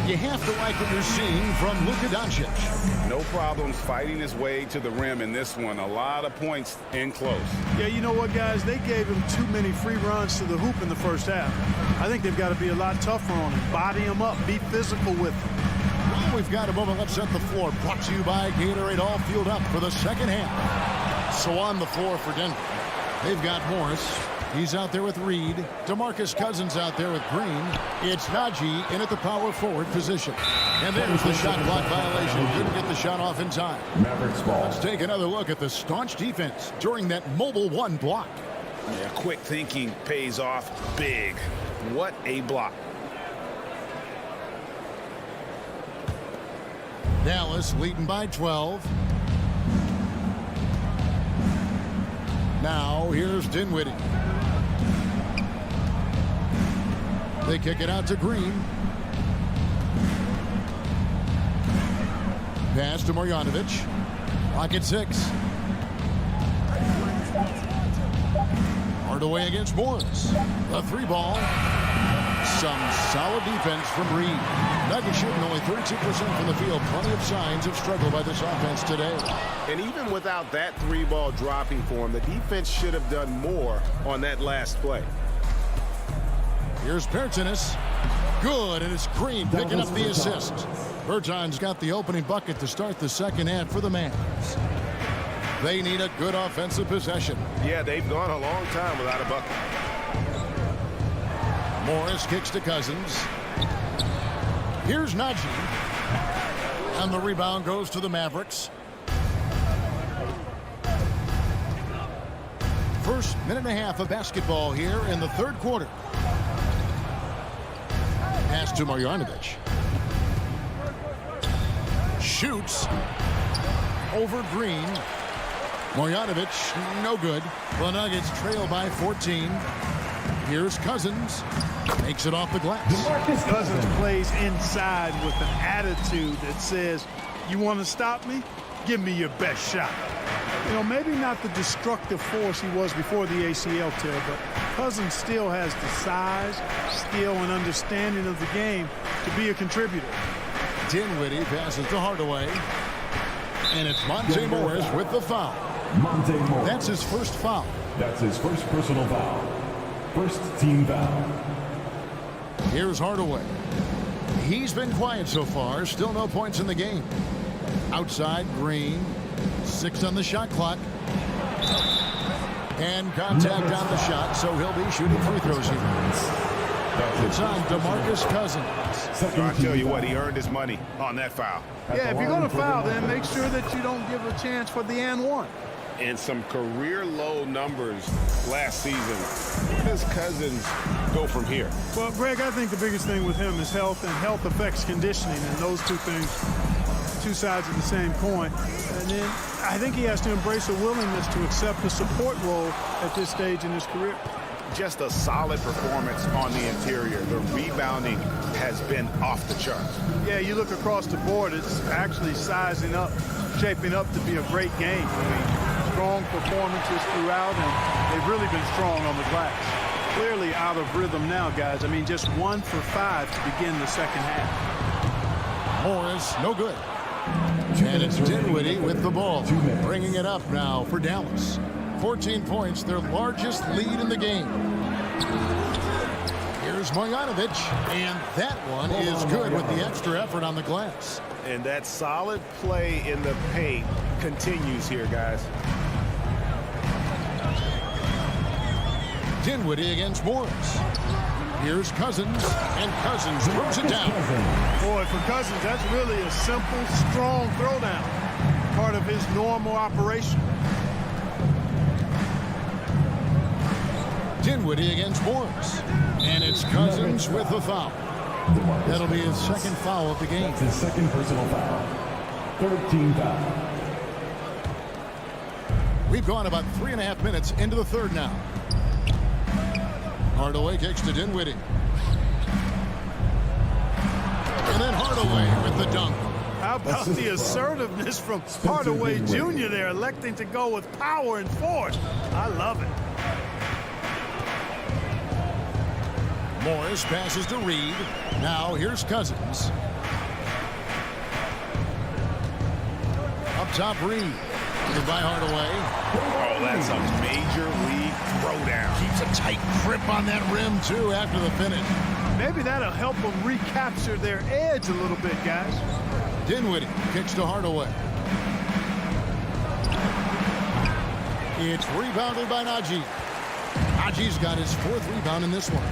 You have to like what you're seeing from Luka Doncic. No problems fighting his way to the rim in this one. A lot of points in close. Yeah, you know what, guys? They gave him too many free runs to the hoop in the first half. I think they've got to be a lot tougher on him. Body him up. Be physical with him. Well, we've got a moment. Let's set the floor. Brought to you by Gatorade. All fueled up for the second half. So on the floor for Denver, they've got Morris. He's out there with Reed. DeMarcus Cousins out there with Green. It's Najee in at the power forward position. And there's the shot clock violation. Couldn't get the shot off in time. Mavericks ball. Let's take another look at the staunch defense during that mobile 1 block. Yeah, quick thinking pays off big. What a block. Dallas leading by 12. Now here's Dinwiddie. They kick it out to Green. Pass to Marjanovic. Lock at 6. Hardaway against Morris. The 3 ball. Some solid defense from Reed. Nuggets shooting only 32% from the field. Plenty of signs of struggle by this offense today. And even without that 3 ball dropping for him, the defense should have done more on that last play. Here's Bertans. Good, and it's Green picking up the assist. Bertans got the opening bucket to start the second half for the Mavs. They need a good offensive possession. Yeah, they've gone a long time without a bucket. Morris kicks to Cousins. Here's Najee. And the rebound goes to the Mavericks. First minute and a half of basketball here in the third quarter. Pass to Marjanovic. Shoots over Green. Marjanovic, no good. The Nuggets trail by 14. Here's Cousins. Makes it off the glass. Cousins plays inside with an attitude that says, you want to stop me? Give me your best shot. You know, maybe not the destructive force he was before the ACL tear, but Cousins still has the size, skill, and understanding of the game to be a contributor. Dinwiddie passes to Hardaway. And it's Monte Morris with the foul. Monte Morris. That's his first foul. That's his first personal foul. First team foul. Here's Hardaway. He's been quiet so far. Still no points in the game. Outside, Green. 6 on the shot clock. And contact on the shot, so he'll be shooting free throws here. It's on DeMarcus Cousins. I'll tell you what, he earned his money on that foul. Yeah, if you're going to foul, then make sure that you don't give a chance for the and one. And some career-low numbers last season. Where does Cousins go from here? Well, Greg, I think the biggest thing with him is health, and health affects conditioning, and those two things, two sides of the same coin. And then I think he has to embrace a willingness to accept the support role at this stage in his career. Just a solid performance on the interior. The rebounding has been off the charts. Yeah, you look across the board, it's actually sizing up, shaping up to be a great game. I mean, strong performances throughout, and they've really been strong on the glass. Clearly out of rhythm now, guys. I mean, just 1 for 5 to begin the second half. Morris, no good. And it's Dinwiddie with the ball, bringing it up now for Dallas. 14 points, their largest lead in the game. Here's Marjanovic, and that one is good with the extra effort on the glass. And that solid play in the paint continues here, guys. Dinwiddie against Morris. Here's Cousins, and Cousins throws it down. Boy, for Cousins, that's really a simple, strong throwdown. Part of his normal operation. Dinwiddie against Morris. And it's Cousins with the foul. That'll be his second foul of the game. That's his second personal foul. Third team foul. We've gone about 3.5 minutes into the third now. Hardaway kicks to Dinwiddie. And then Hardaway with the dunk. How about the assertiveness from Hardaway Jr. there, electing to go with power and force. I love it. Morris passes to Reed. Now here's Cousins. Up top, Reed. By Hardaway. Oh, that's a major league throwdown. Keeps a tight grip on that rim, too, after the finish. Maybe that'll help them recapture their edge a little bit, guys. Dinwiddie kicks to Hardaway. It's rebounded by Najee. Najee's got his 4th rebound in this one.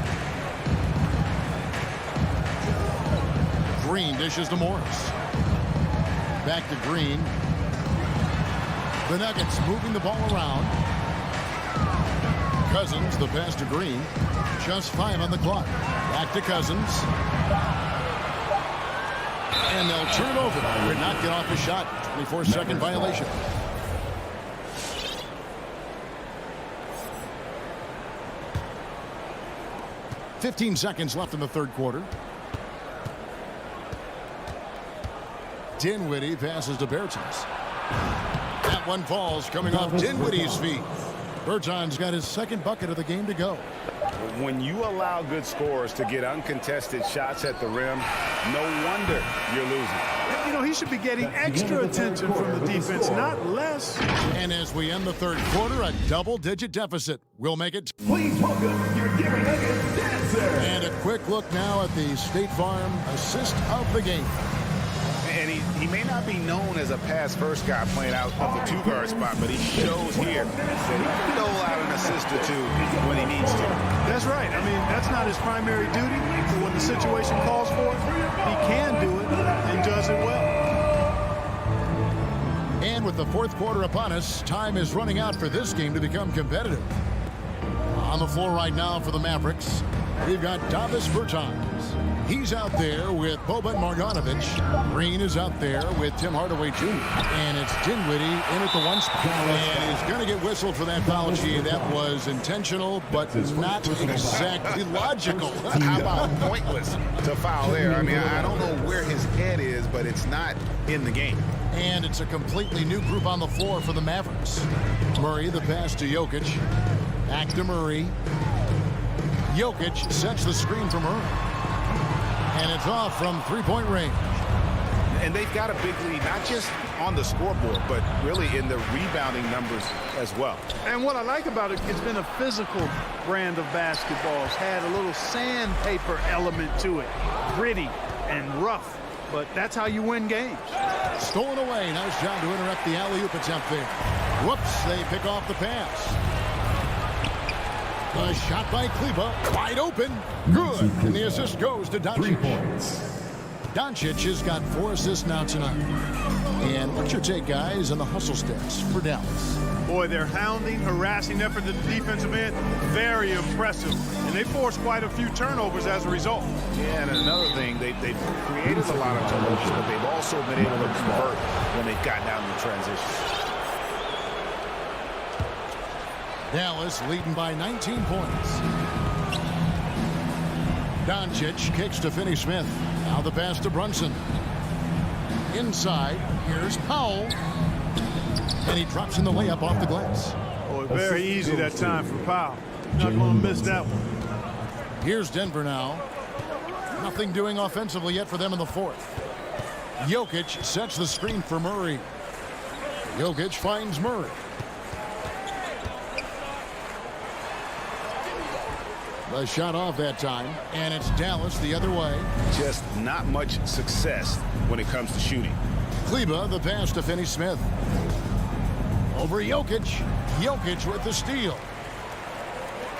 Green dishes to Morris. Back to Green. The Nuggets moving the ball around. Cousins, the pass to Green. Just 5 on the clock. Back to Cousins. And they'll turn it over. Did not get off the shot. 24-second violation. $15 seconds left in the third quarter. Dinwiddie passes to Bertans. That one falls, coming off Dinwiddie's feet. Bertans got his 2nd bucket of the game to go. When you allow good scorers to get uncontested shots at the rim, no wonder you're losing. You know, he should be getting extra attention from the defense, not less. And as we end the third quarter, a double-digit deficit. We'll make it. Please welcome your Denver Nuggets dancer. And a quick look now at the State Farm assist of the game. And he may not be known as a pass-first guy playing out of the two-guard spot, but he shows here that he can dole out an assist or two when he needs to. That's right. I mean, that's not his primary duty, but when the situation calls for it, he can do it and does it well. And with the fourth quarter upon us, time is running out for this game to become competitive. On the floor right now for the Mavericks, we've got Davis Bertans. He's out there with Boban Marjanovic. Green is out there with Tim Hardaway Jr. And it's Dinwiddie in at the one spot. And he's going to get whistled for that foul. That was intentional, but not exactly logical. How about pointless to foul there? I mean, I don't know where his head is, but it's not in the game. And it's a completely new group on the floor for the Mavericks. Murray, the pass to Jokic. Back to Murray. Jokic sets the screen for Murray. And it's off from three-point range. And they've got a big lead, not just on the scoreboard, but really in the rebounding numbers as well. And what I like about it, it's been a physical brand of basketball. It's had a little sandpaper element to it. Gritty and rough. But that's how you win games. Stolen away. Nice job to interrupt the alley-oop attempt there. Whoops, they pick off the pass. A shot by Kleber, wide open, good, and the assist goes to Doncic. 3 points. Doncic has got 4 assists now tonight. And what's your take, guys, on the hustle stats for Dallas? Boy, their hounding, harassing effort at the defensive end, very impressive. And they forced quite a few turnovers as a result. Yeah, and another thing, they've created a lot of turnovers, but they've also been able to convert when they've gotten out in the transition. Dallas leading by 19 points. Doncic kicks to Finney-Smith. Now the pass to Brunson. Inside, here's Powell. And he drops in the layup off the glass. Boy, very easy that time for Powell. Not going to miss that one. Here's Denver now. Nothing doing offensively yet for them in the fourth. Jokic sets the screen for Murray. Jokic finds Murray. The shot off that time, and it's Dallas the other way. Just not much success when it comes to shooting. Kleber, the pass to Finney-Smith. Over Jokic. Jokic with the steal.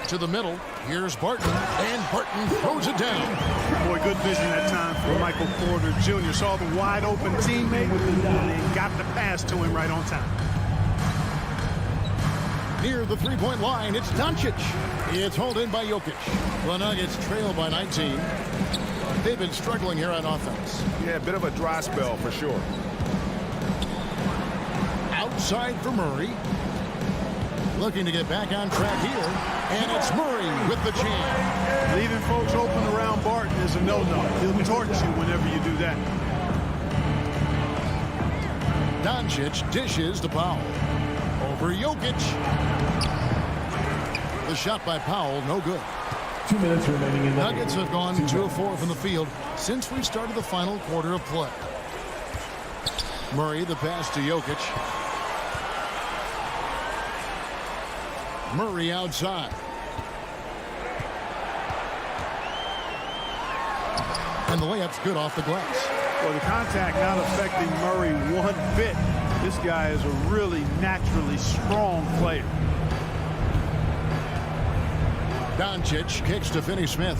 To the middle. Here's Barton, and Barton throws it down. Boy, good vision that time for Michael Porter Jr. Saw the wide open teammate and got the pass to him right on time. Near the three-point line, it's Doncic. It's hauled in by Jokic. The Nuggets trail by 19. They've been struggling here on offense. Yeah, a bit of a dry spell for sure. Outside for Murray. Looking to get back on track here. And it's Murray with the jam. Leaving folks open around Barton is a no-no. He'll torch you whenever you do that. Doncic dishes to Powell. Over Jokic. The shot by Powell, no good. 2 minutes remaining in the Nuggets have gone 2 of 4 from the field since we started the final quarter of play. Murray, the pass to Jokic. Murray outside. And the layup's good off the glass. Well, the contact not affecting Murray one bit. This guy is a really naturally strong player. Doncic kicks to Finney-Smith.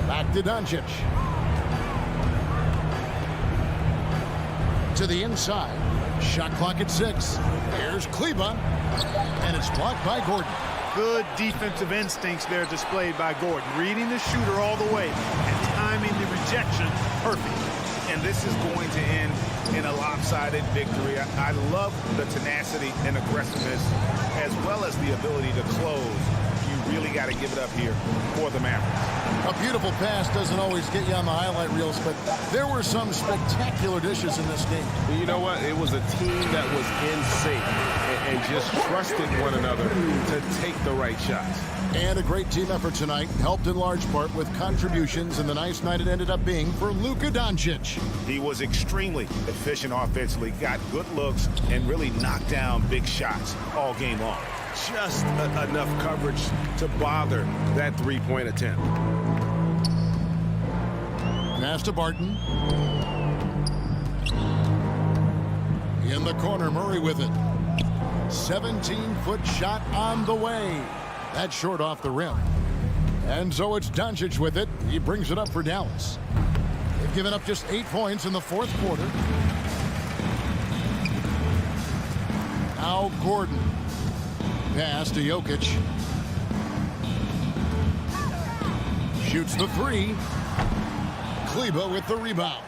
Back to Doncic. To the inside. Shot clock at 6. Here's Kleber. And it's blocked by Gordon. Good defensive instincts there displayed by Gordon. Reading the shooter all the way and timing the rejection perfect. And this is going to end in a lopsided victory. I love the tenacity and aggressiveness as well as the ability to close. You really got to give it up here for the Mavericks. A beautiful pass doesn't always get you on the highlight reels, but there were some spectacular dishes in this game. You know what? It was a team that was in sync and just trusted one another to take the right shots. And a great team effort tonight, helped in large part with contributions, and the nice night it ended up being for Luka Doncic. He was extremely efficient offensively, got good looks, and really knocked down big shots all game long. Just enough coverage to bother that three-point attempt. Pass to Barton. In the corner, Murray with it. 17-foot shot on the way. That's short off the rim. And so it's Doncic with it. He brings it up for Dallas. They've given up just 8 points in the fourth quarter. Now Gordon. Pass to Jokic. Shoots the three. Kleba with the rebound.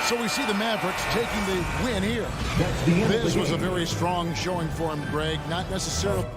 So we see the Mavericks taking the win here. This was a very strong showing for him, Greg. Not necessarily.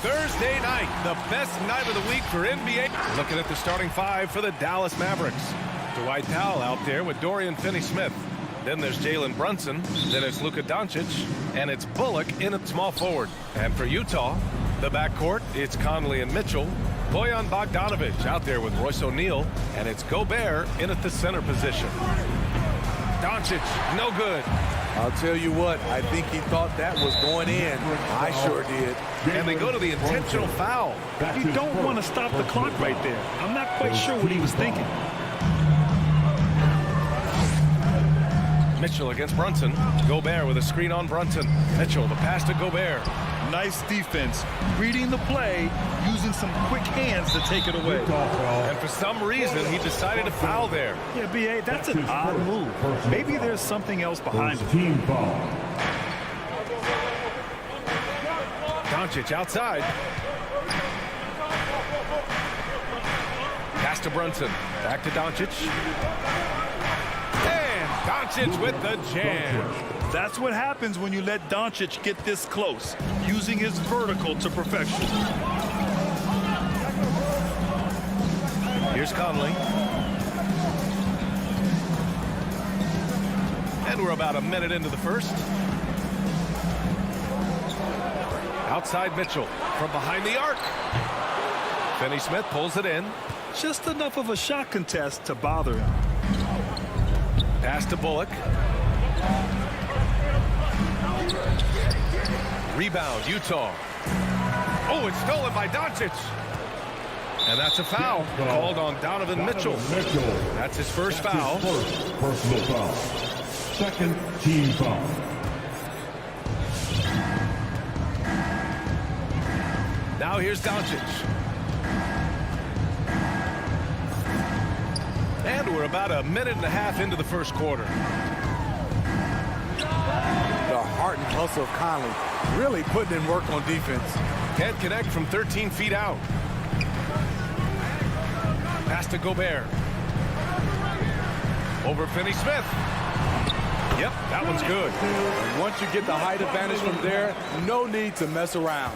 Thursday night, the best night of the week for NBA. Looking at the starting five for the Dallas Mavericks. Dwight Powell out there with Dorian Finney-Smith. Then there's Jalen Brunson. Then it's Luka Doncic. And it's Bullock in at small forward. And for Utah, the backcourt, it's Conley and Mitchell. Bojan Bogdanovic out there with Royce O'Neal. And it's Gobert in at the center position. Doncic, no good. I'll tell you what, I think he thought that was going in. I sure did. And they go to the intentional foul. You don't want to stop the clock right there. I'm not quite sure what he was thinking. Mitchell against Brunson. Gobert with a screen on Brunson. Mitchell, the pass to Gobert. Nice defense. Reading the play, using some quick hands to take it away. And for some reason, he decided to foul there. Yeah, B.A., that's an odd move. Maybe there's something else behind it. Team foul. Doncic outside. Pass to Brunson. Back to Doncic. And Doncic with the jam. That's what happens when you let Doncic get this close, using his vertical to perfection. Here's Conley. And we're about a minute into the first. Outside Mitchell from behind the arc. Finney-Smith pulls it in. Just enough of a shot contest to bother him. Pass to Bullock. Rebound, Utah. Oh, it's stolen by Doncic. And that's a foul called on Donovan Mitchell. That's his first foul. First personal foul. Second team foul. Now here's Doncic. And we're about a minute and a half into the first quarter. The heart and hustle of Conley really putting in work on defense. Can't connect from 13 feet out. Pass to Gobert. Over Finney-Smith. Yep, that one's good. And once you get the height advantage from there, no need to mess around.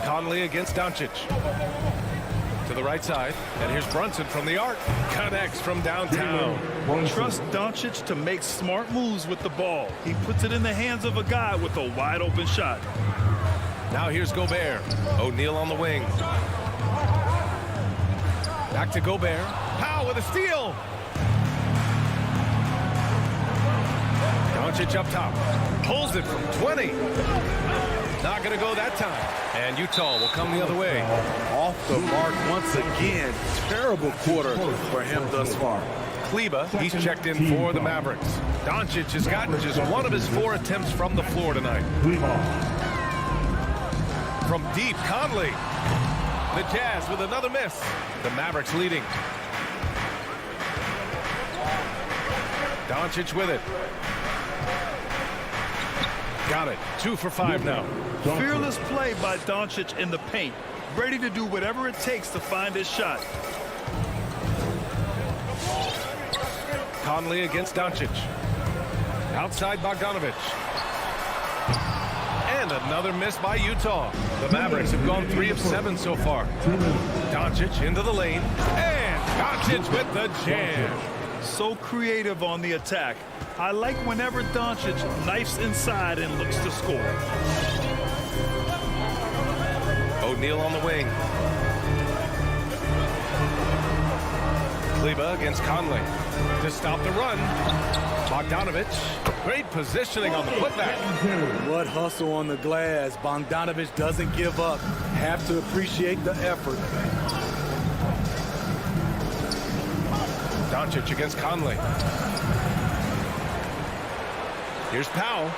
Conley against Doncic. To the right side, and here's Brunson from the arc. Connects from downtown. Trust Doncic to make smart moves with the ball. He puts it in the hands of a guy with a wide open shot. Now here's Gobert. O'Neal on the wing. Back to Gobert. Powell with a steal. Doncic up top. Pulls it from 20. Not going to go that time. And Utah will come the other way. Off the mark once again. Terrible quarter for him thus far. Kleba, he's checked in for the Mavericks. Doncic has gotten just one of his 4 attempts from the floor tonight. From deep, Conley. The Jazz with another miss. The Mavericks leading. Doncic with it. Got it. 2 for 5 now. Fearless play by Doncic in the paint. Ready to do whatever it takes to find his shot. Conley against Doncic. Outside Bogdanovic. And another miss by Utah. The Mavericks have gone 3 of 7 so far. Doncic into the lane. And Doncic with the jam. So creative on the attack. I like whenever Doncic knifes inside and looks to score. O'Neal on the wing. Kleba against Conley. To stop the run. Bogdanovic. Great positioning on the putback. What hustle on the glass. Bogdanovic doesn't give up. Have to appreciate the effort. Doncic against Conley. Here's Powell.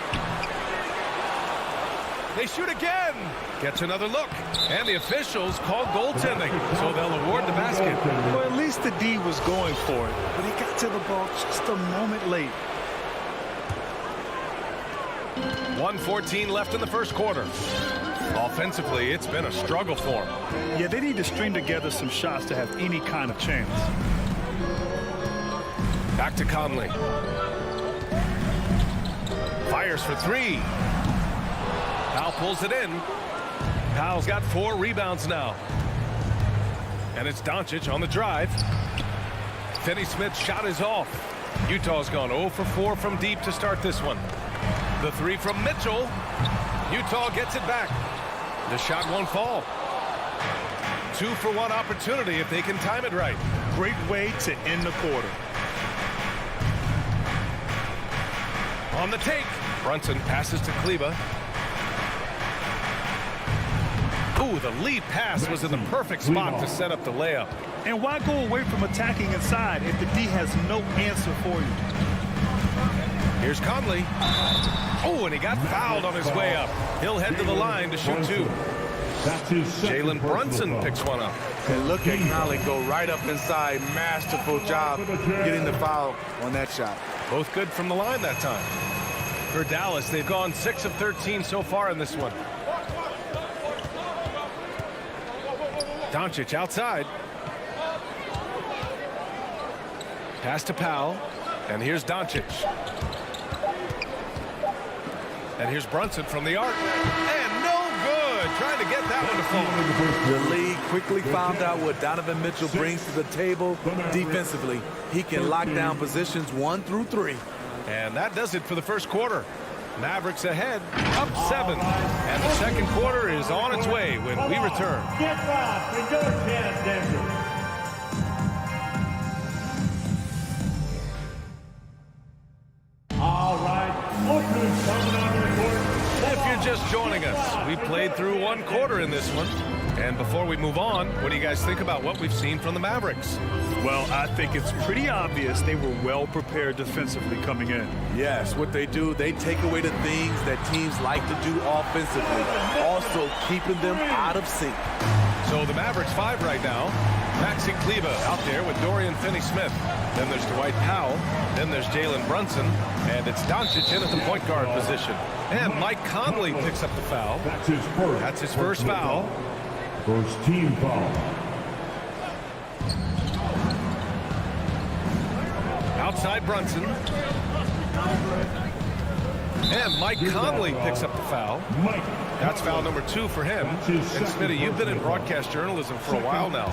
They shoot again. Gets another look. And the officials call goaltending, so they'll award the basket. Well, at least the D was going for it, but he got to the ball just a moment late. 1:14 left in the first quarter. Offensively, it's been a struggle for them. Yeah, they need to string together some shots to have any kind of chance. Back to Conley. Fires for 3. Powell pulls it in. Powell's got 4 rebounds now. And it's Doncic on the drive. Finney-Smith's shot is off. Utah's gone 0 for 4 from deep to start this one. The 3 from Mitchell. Utah gets it back. The shot won't fall. 2 for 1 opportunity if they can time it right. Great way to end the quarter. On the take. Brunson passes to Kleba. Ooh, the lead pass was in the perfect spot to set up the layup. And why go away from attacking inside if the D has no answer for you? Here's Conley. Oh, and he got fouled on his way up. He'll head to the line to shoot 2. Jalen Brunson picks one up. And look at Conley go right up inside. Masterful job getting the foul on that shot. Both good from the line that time. For Dallas, they've gone 6 of 13 so far in this one. Doncic outside. Pass to Powell. And here's Doncic. And here's Brunson from the arc. And no good. Trying to get that one to fall. The league quickly found out what Donovan Mitchell brings to the table defensively. He can lock down positions 1 through 3. And that does it for the first quarter. Mavericks ahead, up 7. And the second quarter is on its way when we return. Get back for your chance, Denver. All right, look who's coming on the court. If you're just joining us, we played through 1 quarter in this one. And before we move on, what do you guys think about what we've seen from the Mavericks? Well, I think it's pretty obvious they were well prepared defensively coming in. Yes, what they do, they take away the things that teams like to do offensively, also keeping them out of sync. So the Mavericks 5 right now. Maxi Kleba out there with Dorian Finney-Smith. Then there's Dwight Powell. Then there's Jalen Brunson. And it's Doncic in at the point guard position. And Mike Conley picks up the foul. That's his first foul. First team foul. Outside Brunson. And Mike Conley picks up the foul. That's foul number 2 for him. And Smitty, you've been in broadcast journalism for a while now.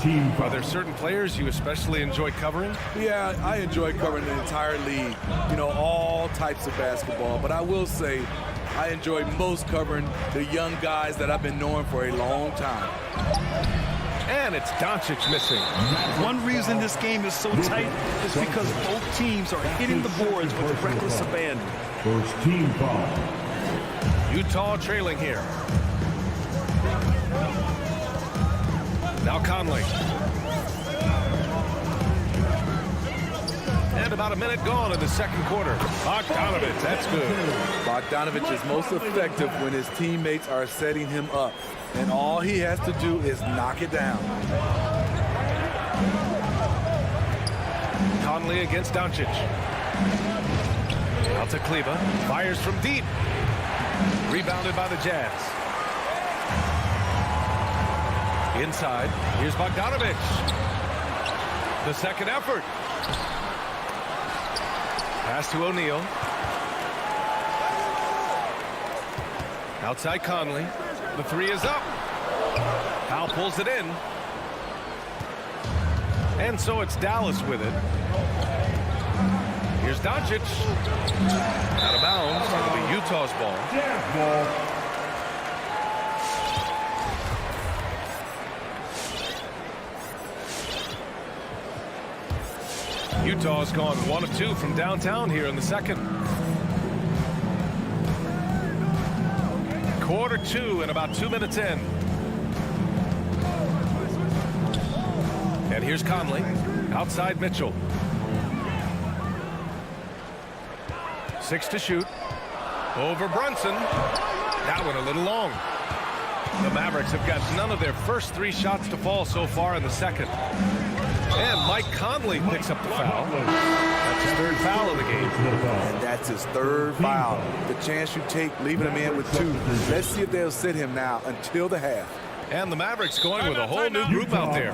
Are there certain players you especially enjoy covering? Yeah, I enjoy covering the entire league. You know, all types of basketball. But I will say, I enjoy most covering the young guys that I've been knowing for a long time. And it's Doncic missing. One reason this game is so tight is because both teams are hitting the boards with reckless abandon. First team foul. Utah trailing here. Now Conley. And about a minute gone in the second quarter. Bogdanovich, that's good. Bogdanovich is most effective when his teammates are setting him up. And all he has to do is knock it down. Conley against Doncic. Out to Kleba. Fires from deep. Rebounded by the Jazz. Inside. Here's Bogdanovich. The second effort. Pass to O'Neal. Outside Conley. The 3 is up. Powell pulls it in. And so it's Dallas with it. Here's Doncic. Out of bounds. It'll be Utah's ball. Utah's gone 1 of 2 from downtown here in the second. Quarter 2 and about 2 minutes in. And here's Conley. Outside Mitchell. 6 to shoot. Over Brunson. That one a little long. The Mavericks have got none of their first 3 shots to fall so far in the second. And Mike Conley picks up the foul. That's his 3rd foul of the game. And that's his 3rd foul. The chance you take leaving him in with 2. Let's see if they'll sit him now until the half. And the Mavericks going with a whole new group out there.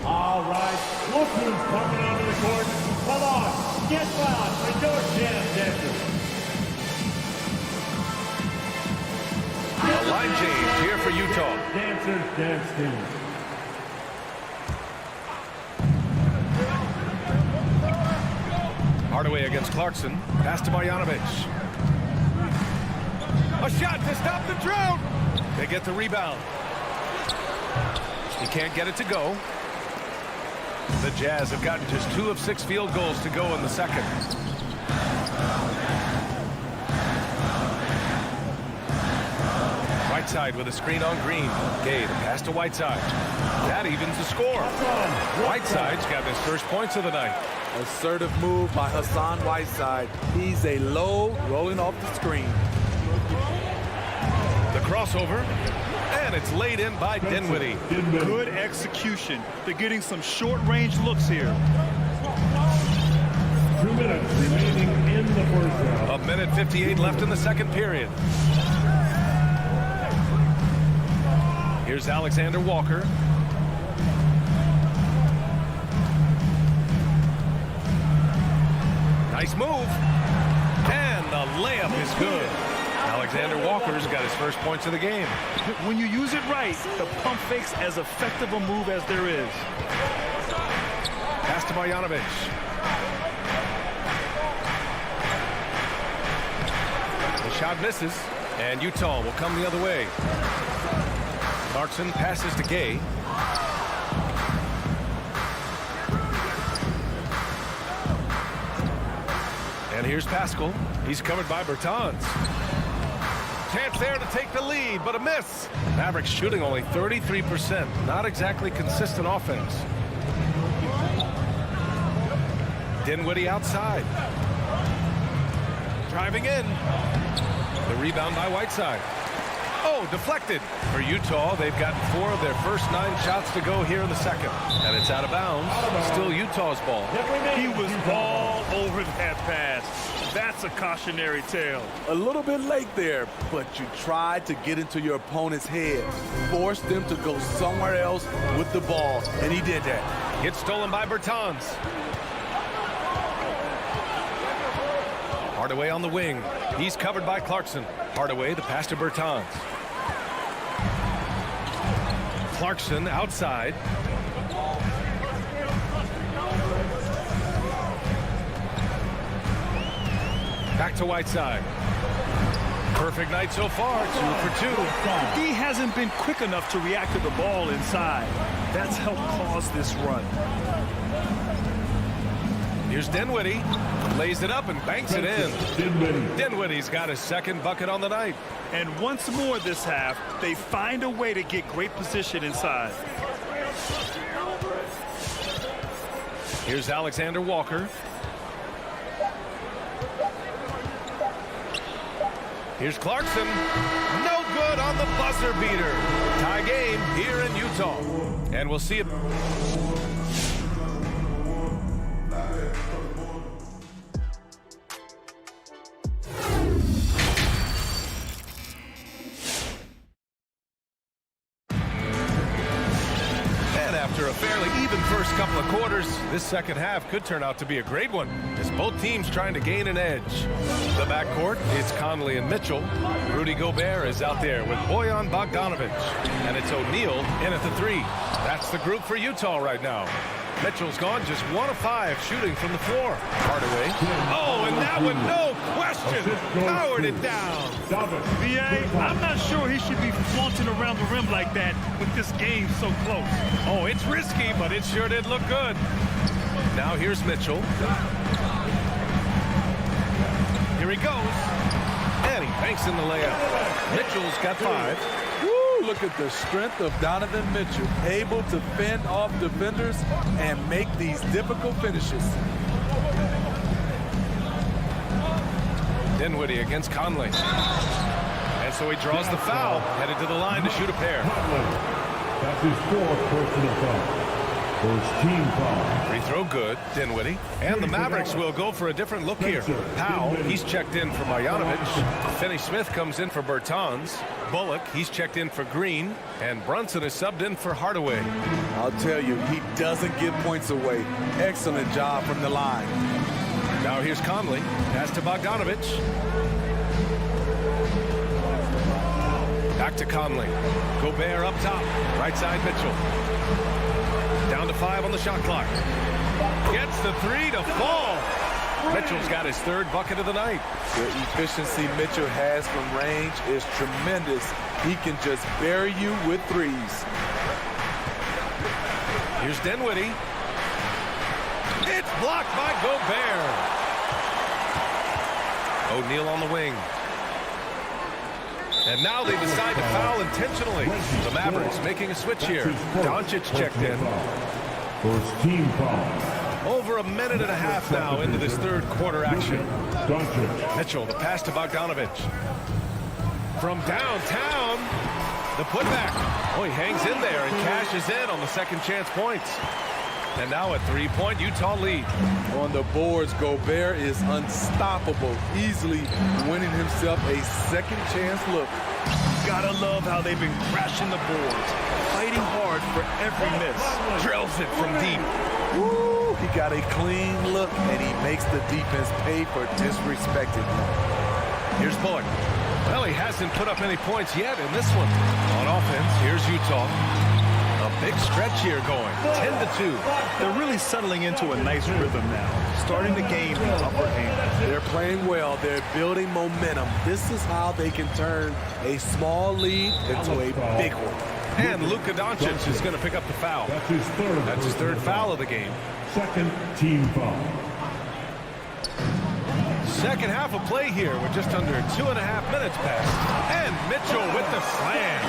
All right, look who's coming onto the court. Come on, get loud for your chance, Denver. Utah. Dancers dance team. Hardaway against Clarkson. Pass to Marjanovic. A shot to stop the drought. They get the rebound. He can't get it to go. The Jazz have gotten just 2 of 6 field goals to go in the second. Whiteside with a screen on Green. Gay, the pass to Whiteside. That evens the score. Whiteside's got his first points of the night. Assertive move by Hassan Whiteside. He's a low rolling off the screen. The crossover. And it's laid in by Dinwiddie. Good execution. They're getting some short-range looks here. 2 minutes remaining in the first round. 1:58 left in the second period. Here's Alexander Walker. Nice move. And the layup is good. Alexander Walker's got his first points of the game. When you use it right, the pump fake's as effective a move as there is. Pass to Marjanovic. The shot misses, and Utah will come the other way. Clarkson passes to Gay. And here's Pascal. He's covered by Bertans. Chance there to take the lead, but a miss. Mavericks shooting only 33%. Not exactly consistent offense. Dinwiddie outside. Driving in. The rebound by Whiteside. Oh, deflected. For Utah, they've gotten 4 of their first 9 shots to go here in the second. And it's out of bounds. Still Utah's ball. He was all over that pass. That's a cautionary tale. A little bit late there, but you tried to get into your opponent's head. Force them to go somewhere else with the ball, and he did that. Gets stolen by Bertans. Hardaway on the wing. He's covered by Clarkson. Hardaway, the pass to Bertans. Clarkson outside. Back to Whiteside. Perfect night so far, 2 for 2. D hasn't been quick enough to react to the ball inside. That's helped cause this run. Here's Dinwiddie. Lays it up and banks it in. Dinwiddie's got his second bucket on the night. And once more this half, they find a way to get great position inside. Here's Alexander Walker. Here's Clarkson. No good on the buzzer beater. Tie game here in Utah. And we'll see it. After a fairly even first couple of quarters, this second half could turn out to be a great one, as both teams trying to gain an edge. The backcourt is Conley and Mitchell. Rudy Gobert is out there with Bojan Bogdanovic. And it's O'Neal in at the 3. That's the group for Utah right now. Mitchell's gone just 1 of 5 shooting from the floor. Hardaway. Oh, and that one, no question, powered it down. VA, I'm not sure he should be flaunting around the rim like that with this game so close. Oh, it's risky, but it sure did look good. Now here's Mitchell. Here he goes. And he banks in the layup. Mitchell's got 5. Look at the strength of Donovan Mitchell, able to fend off defenders and make these difficult finishes. Dinwiddie against Conley. And so he draws the foul, headed to the line to shoot a pair. That's his 4th personal foul. First team foul. Free throw good, Dinwiddie. And the Mavericks will go for a different look here. Powell, he's checked in for Marjanovic. Finney-Smith comes in for Bertans. Bullock, he's checked in for Green. And Brunson is subbed in for Hardaway. I'll tell you, he doesn't give points away. Excellent job from the line. Now here's Conley. Pass to Bogdanovic. Back to Conley. Gobert up top. Right side Mitchell. Down to 5 on the shot clock. Gets the 3 to fall. Mitchell's got his 3rd bucket of the night. The efficiency Mitchell has from range is tremendous. He can just bury you with threes. Here's Dinwiddie. It's blocked by Gobert. O'Neal on the wing. And now they decide to foul intentionally. The Mavericks making a switch here. Doncic checked in. First team foul. Over a minute and a half now into this 3rd quarter action. Doncic. Mitchell, the pass to Bogdanovich. From downtown, the putback. Oh, he hangs in there and cashes in on the second chance points. And now a 3-point Utah lead. On the boards, Gobert is unstoppable, easily winning himself a second chance look. Gotta love how they've been crashing the boards, fighting hard for every miss. Drills it from deep. Woo, he got a clean look, and he makes the defense pay for disrespecting him. Here's Bullock. Well, he hasn't put up any points yet in this one. On offense, here's Utah. A big stretch here going, 10-2. They're really settling into a nice rhythm now, starting the game in upper hand. They're playing well. They're building momentum. This is how they can turn a small lead into a big one. And Luka Doncic is going to pick up the foul. That's his third foul of the game. Second team foul. Second half of play here with just under 2.5 minutes passed. And Mitchell with the slam.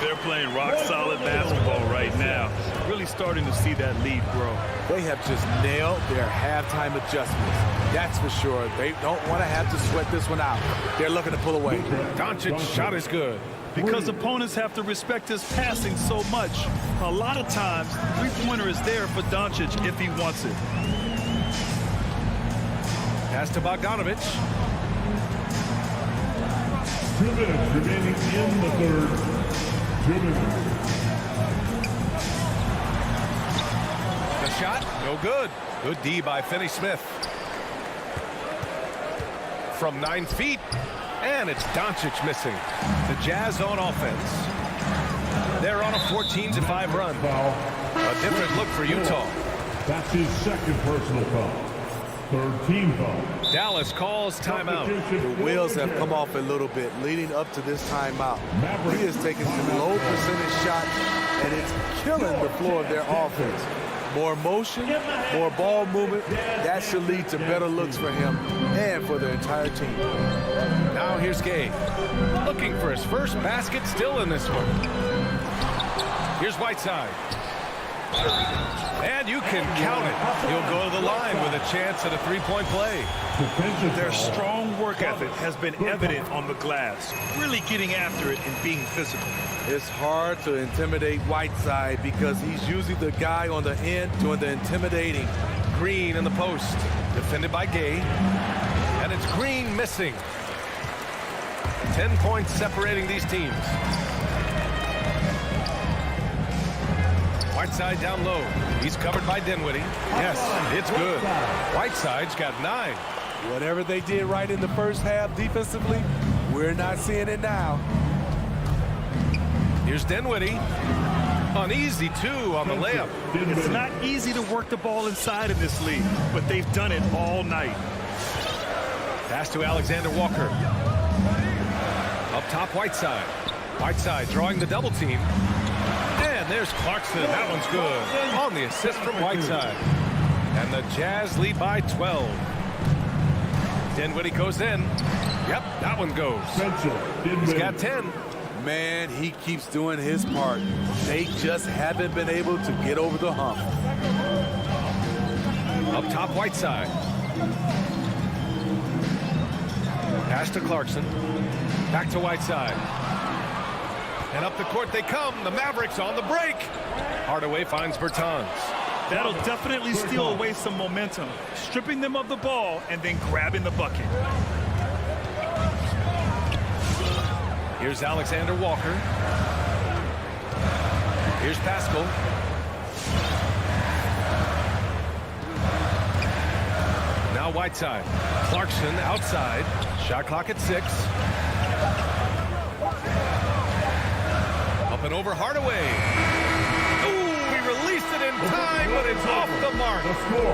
They're playing rock-solid basketball right now. Really starting to see that lead grow. They have just nailed their halftime adjustments. That's for sure. They don't want to have to sweat this one out. They're looking to pull away. Doncic's shot is good. Because opponents have to respect his passing so much. A lot of times, three-pointer is there for Doncic if he wants it. Pass to Bogdanovich. 2 minutes remaining in the third. 2 minutes. The shot, no good. Good D by Finney-Smith. From 9 feet, and it's Doncic missing. The Jazz on offense. They're on a 14-5 run. A different look for Utah. That's his second personal foul. Third team foul. Dallas calls timeout. The wheels have come off a little bit leading up to this timeout. He is taking some low percentage shots, and it's killing the floor of their offense. More motion, more ball movement, that should lead to better looks for him and for the entire team. Now here's Gay. Looking for his first basket, still in this one. Here's Whiteside. And you can count it. He'll go to the line with a chance at a three-point play. Their strong work ethic has been evident on the glass, really getting after it and being physical. It's hard to intimidate Whiteside because he's usually the guy on the end doing the intimidating. Green in the post, defended by Gay. And it's Green missing. 10 points separating these teams. Whiteside down low. He's covered by Dinwiddie. Yes, it's good. Whiteside's got 9. Whatever they did right in the first half defensively, we're not seeing it now. Here's Dinwiddie. Uneasy, too, on the layup. It's not easy to work the ball inside in this league, but they've done it all night. Pass to Alexander Walker. Up top, Whiteside. Whiteside drawing the double team. And there's Clarkson. That one's good. On the assist from Whiteside. And the Jazz lead by 12. Dinwiddie goes in. Yep, that one goes. He's got 10. Man, he keeps doing his part. They just haven't been able to get over the hump. Up top, Whiteside. Pass to Clarkson. Back to Whiteside. And up the court they come. The Mavericks on the break. Hardaway finds Bertans. That'll definitely steal away some momentum, stripping them of the ball and then grabbing the bucket. Here's Alexander Walker. Here's Pascal. Now Whiteside. Clarkson outside. Shot clock at 6. Up and over Hardaway. Ooh, he released it in time, but it's off the mark.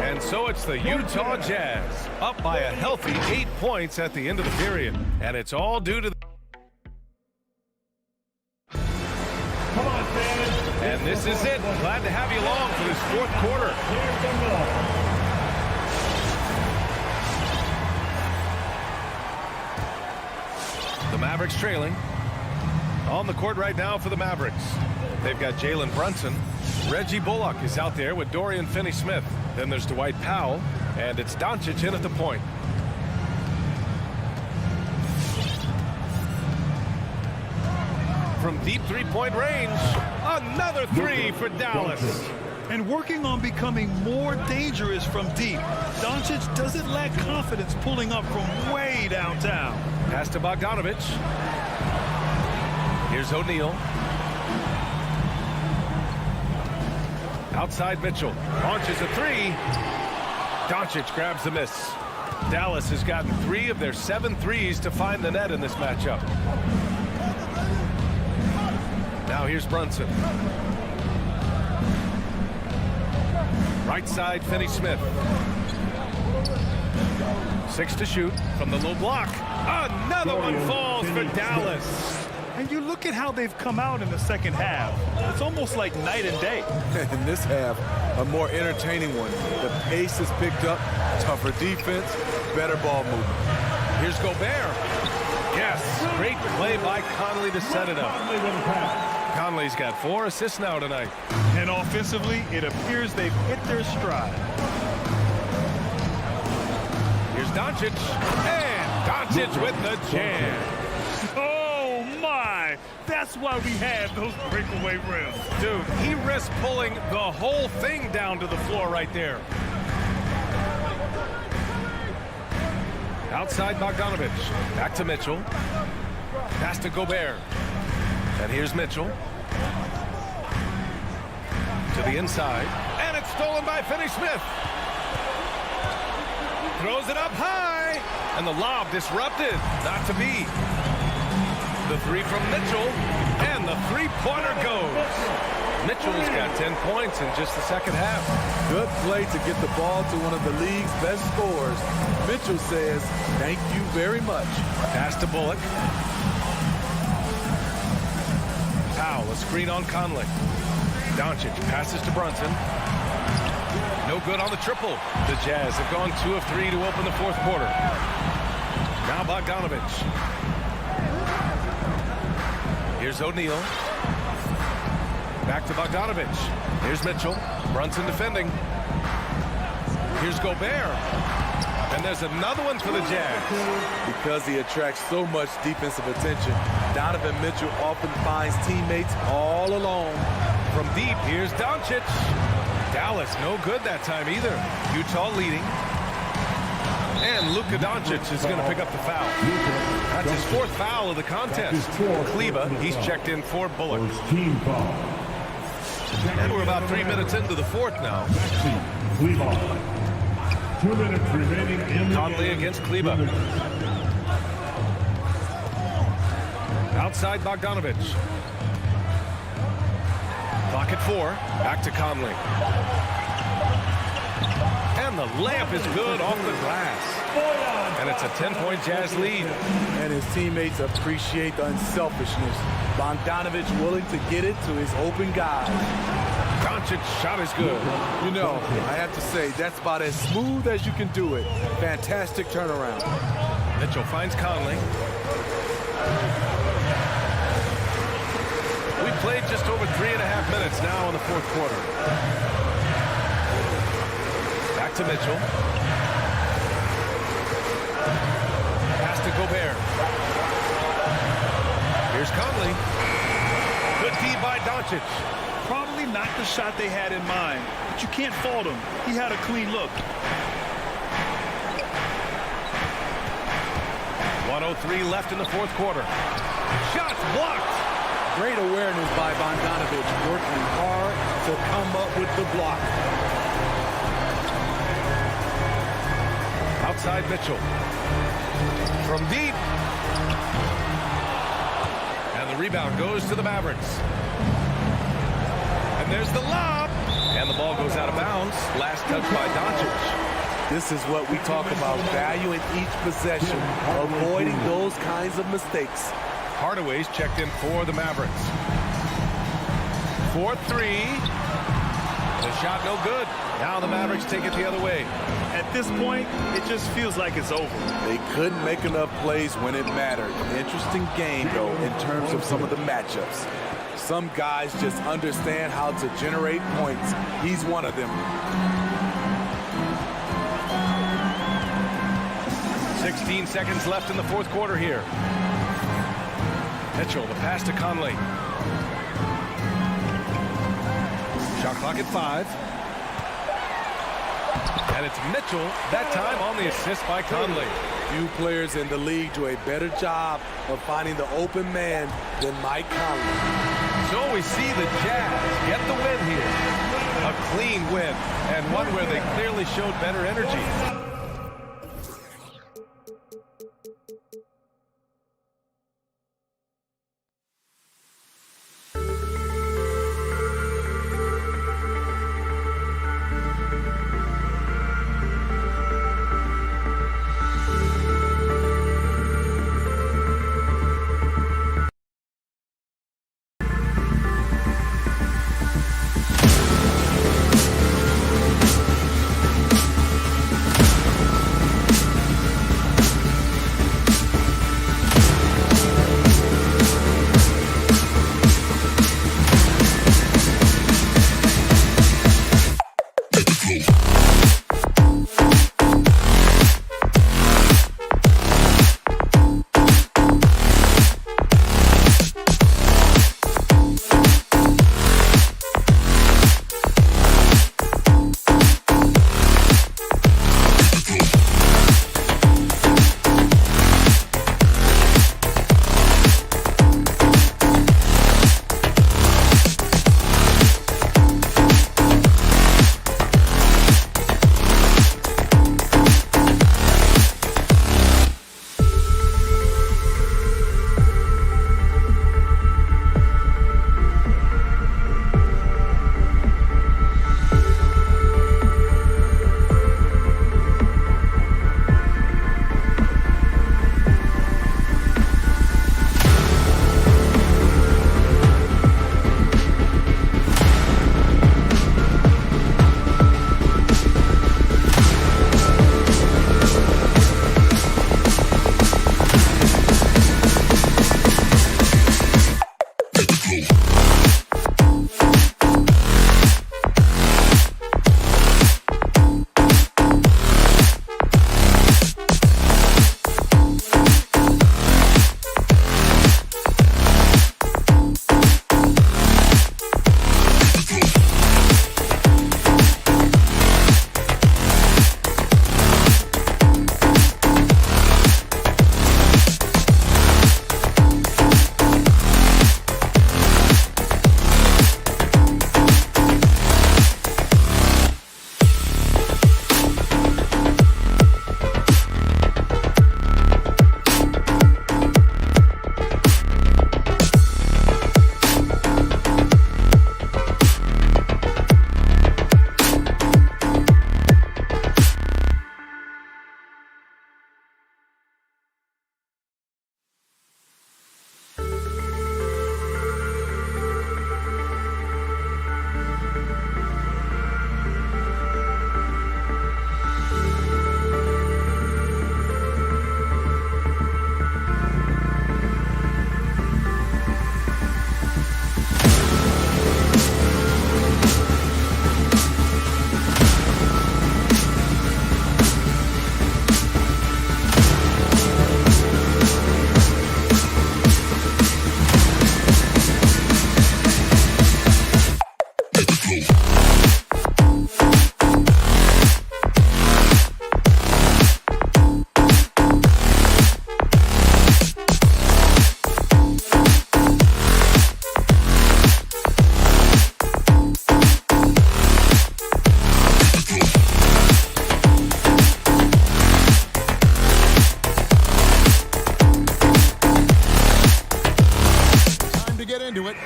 And so it's the Utah Jazz, up by a healthy 8 points at the end of the period. And it's all due to And this is it. Glad to have you along for this fourth quarter. The Mavericks trailing. On the court right now for the Mavericks. They've got Jalen Brunson. Reggie Bullock is out there with Dorian Finney-Smith. Then there's Dwight Powell. And it's Doncic in at the point. From deep three-point range, another three for Dallas. And working on becoming more dangerous from deep. Doncic doesn't lack confidence pulling up from way downtown. Pass to Bogdanovich. Here's O'Neal. Outside Mitchell. Launches a three. Doncic grabs the miss. Dallas has gotten 3 of their 7 threes to find the net in this matchup. Now here's Brunson. Right side, Finney-Smith. 6 to shoot from the low block. Another one falls for Dallas. And you look at how they've come out in the second half. It's almost like night and day. In this half, a more entertaining one. The pace is picked up, tougher defense, better ball movement. Here's Gobert. Yes, great play by Conley to set it up. Conley's got 4 assists now tonight. And offensively, it appears they've hit their stride. Here's Doncic. And Doncic with the jam. Oh, my. That's why we have those breakaway rims. Dude, he risked pulling the whole thing down to the floor right there. Outside Bogdanovich. Back to Mitchell. Pass to Gobert. And here's Mitchell. To the inside. And it's stolen by Finney-Smith. Throws it up high. And the lob disrupted. Not to be. The three from Mitchell. And the three-pointer goes. Mitchell's got 10 points in just the second half. Good play to get the ball to one of the league's best scorers. Mitchell says, thank you very much. Pass to Bullock. Powell, a screen on Conley. Doncic passes to Brunson. No good on the triple. The Jazz have gone 2 of 3 to open the fourth quarter. Now Bogdanovich. Here's O'Neal. Back to Bogdanovich. Here's Mitchell. Brunson defending. Here's Gobert. And there's another one for the Jazz. Because he attracts so much defensive attention, Donovan Mitchell often finds teammates all alone. From deep, here's Doncic. Dallas, no good that time either. Utah leading. And Luka Doncic is going to pick up the foul. That's his 4th foul of the contest. Kleba, he's checked in for Bullock. And we're about 3 minutes into the fourth now. 2 minutes remaining in the Conley against Kleba. Outside Bogdanovich. Clock at 4. Back to Conley. And the layup is good off the glass. And it's a 10-point Jazz lead. And his teammates appreciate the unselfishness. Bogdanovich willing to get it to his open guys. Doncic's shot is good. You know, I have to say, that's about as smooth as you can do it. Fantastic turnaround. Mitchell finds Conley. We've played just over 3.5 minutes now in the fourth quarter. Back to Mitchell. Pass to Gobert. Here's Conley. Good feed by Doncic. Probably not the shot they had in mind, but you can't fault him. He had a clean look. 1:03 left in the fourth quarter. Shots blocked. Great awareness by Bogdanovich, working hard to come up with the block. Outside Mitchell. From deep. And the rebound goes to the Mavericks. And there's the lob. And the ball goes out of bounds. Last touch by Doncic. This is what we talk about, valuing each possession, avoiding those kinds of mistakes. Hardaway's checked in for the Mavericks. 4-3. The shot no good. Now the Mavericks take it the other way. At this point, it just feels like it's over. They couldn't make enough plays when it mattered. Interesting game, though, in terms of some of the matchups. Some guys just understand how to generate points. He's one of them. 16 seconds left in the fourth quarter here. Mitchell, the pass to Conley. Shot clock at 5. And it's Mitchell, that time on the assist by Conley. Few players in the league do a better job of finding the open man than Mike Conley. So we see the Jazz get the win here. A clean win, and one where they clearly showed better energy.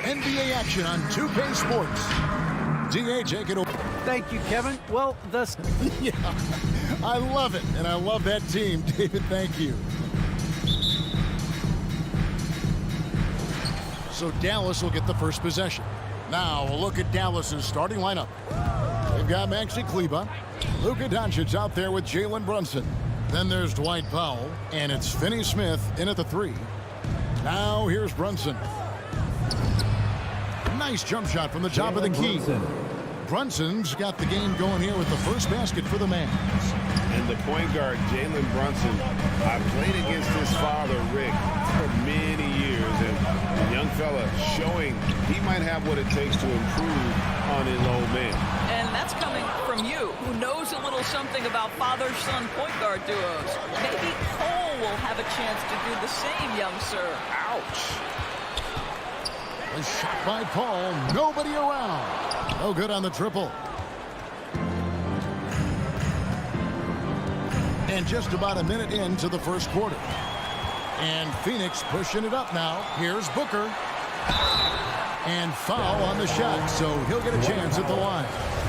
NBA action on 2K Sports. D.A., take it over. Thank you, Kevin. Well, yeah, I love it, and I love that team. David, thank you. So Dallas will get the first possession. Now a look at Dallas's starting lineup. They've got Maxi Kleber, Luka Doncic out there with Jalen Brunson. Then there's Dwight Powell, and it's Finney Smith in at the 3. Now here's Brunson. Nice jump shot from the top of the key. Brunson's got the game going here with the first basket for the Mavs. And the point guard, Jalen Brunson, I played against his father, Rick, for many years. And the young fella showing he might have what it takes to improve on his old man. And that's coming from you, who knows a little something about father-son point guard duos. Maybe Cole will have a chance to do the same, young sir. Ouch. A shot by Paul. Nobody around. No good on the triple. And just about a minute into the first quarter. And Phoenix pushing it up now. Here's Booker. And foul on the shot, so he'll get a chance at the line.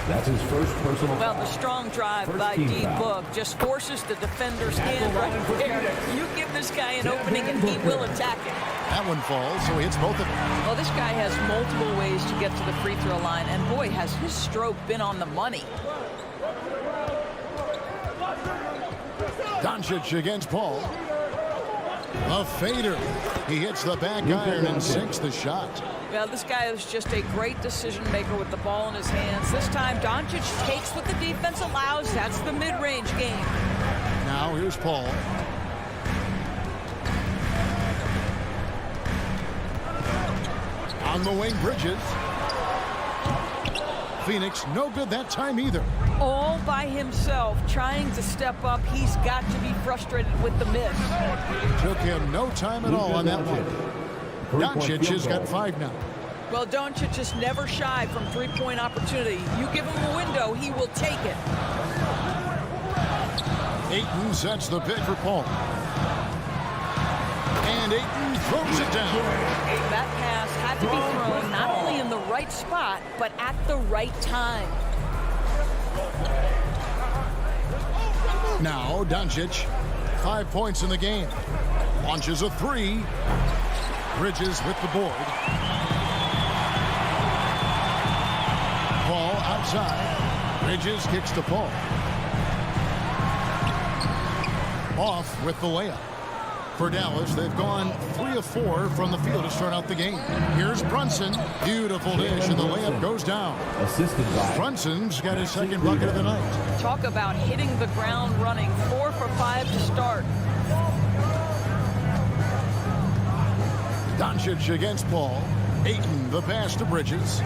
That's his first personal Well, foul. the strong drive First by team D. foul. Book just forces the defender's hand right there. You give this guy an opening and he will attack it. That one falls, so he hits both of them. Well, this guy has multiple ways to get to the free throw line, and boy, has his stroke been on the money. Doncic against Paul. A fader. He hits the back iron and sinks the shot. Well, this guy is just a great decision maker with the ball in his hands. This time, Doncic takes what the defense allows. That's the mid-range game. Now here's Paul. On the wing, Bridges. Phoenix, no good that time either. All by himself, trying to step up. He's got to be frustrated with the miss. Took him no time at all on that one. Doncic has got 5 now. Well, Doncic is never shy from three-point opportunity. You give him a window, he will take it. Ayton sets the pick for Paul. And Ayton throws it down. That pass had to be thrown not only in the right spot, but at the right time. Now Doncic, 5 points in the game. Launches a 3. Bridges with the board. Paul outside. Bridges kicks to Paul. Off with the layup. For Dallas, they've gone 3 of 4 from the field to start out the game. Here's Brunson. Beautiful dish, and the layup goes down. Assisted by Brunson's got his second bucket of the night. Talk about hitting the ground running. 4 for 5 to start. Doncic against Paul. Ayton, the pass to Bridges.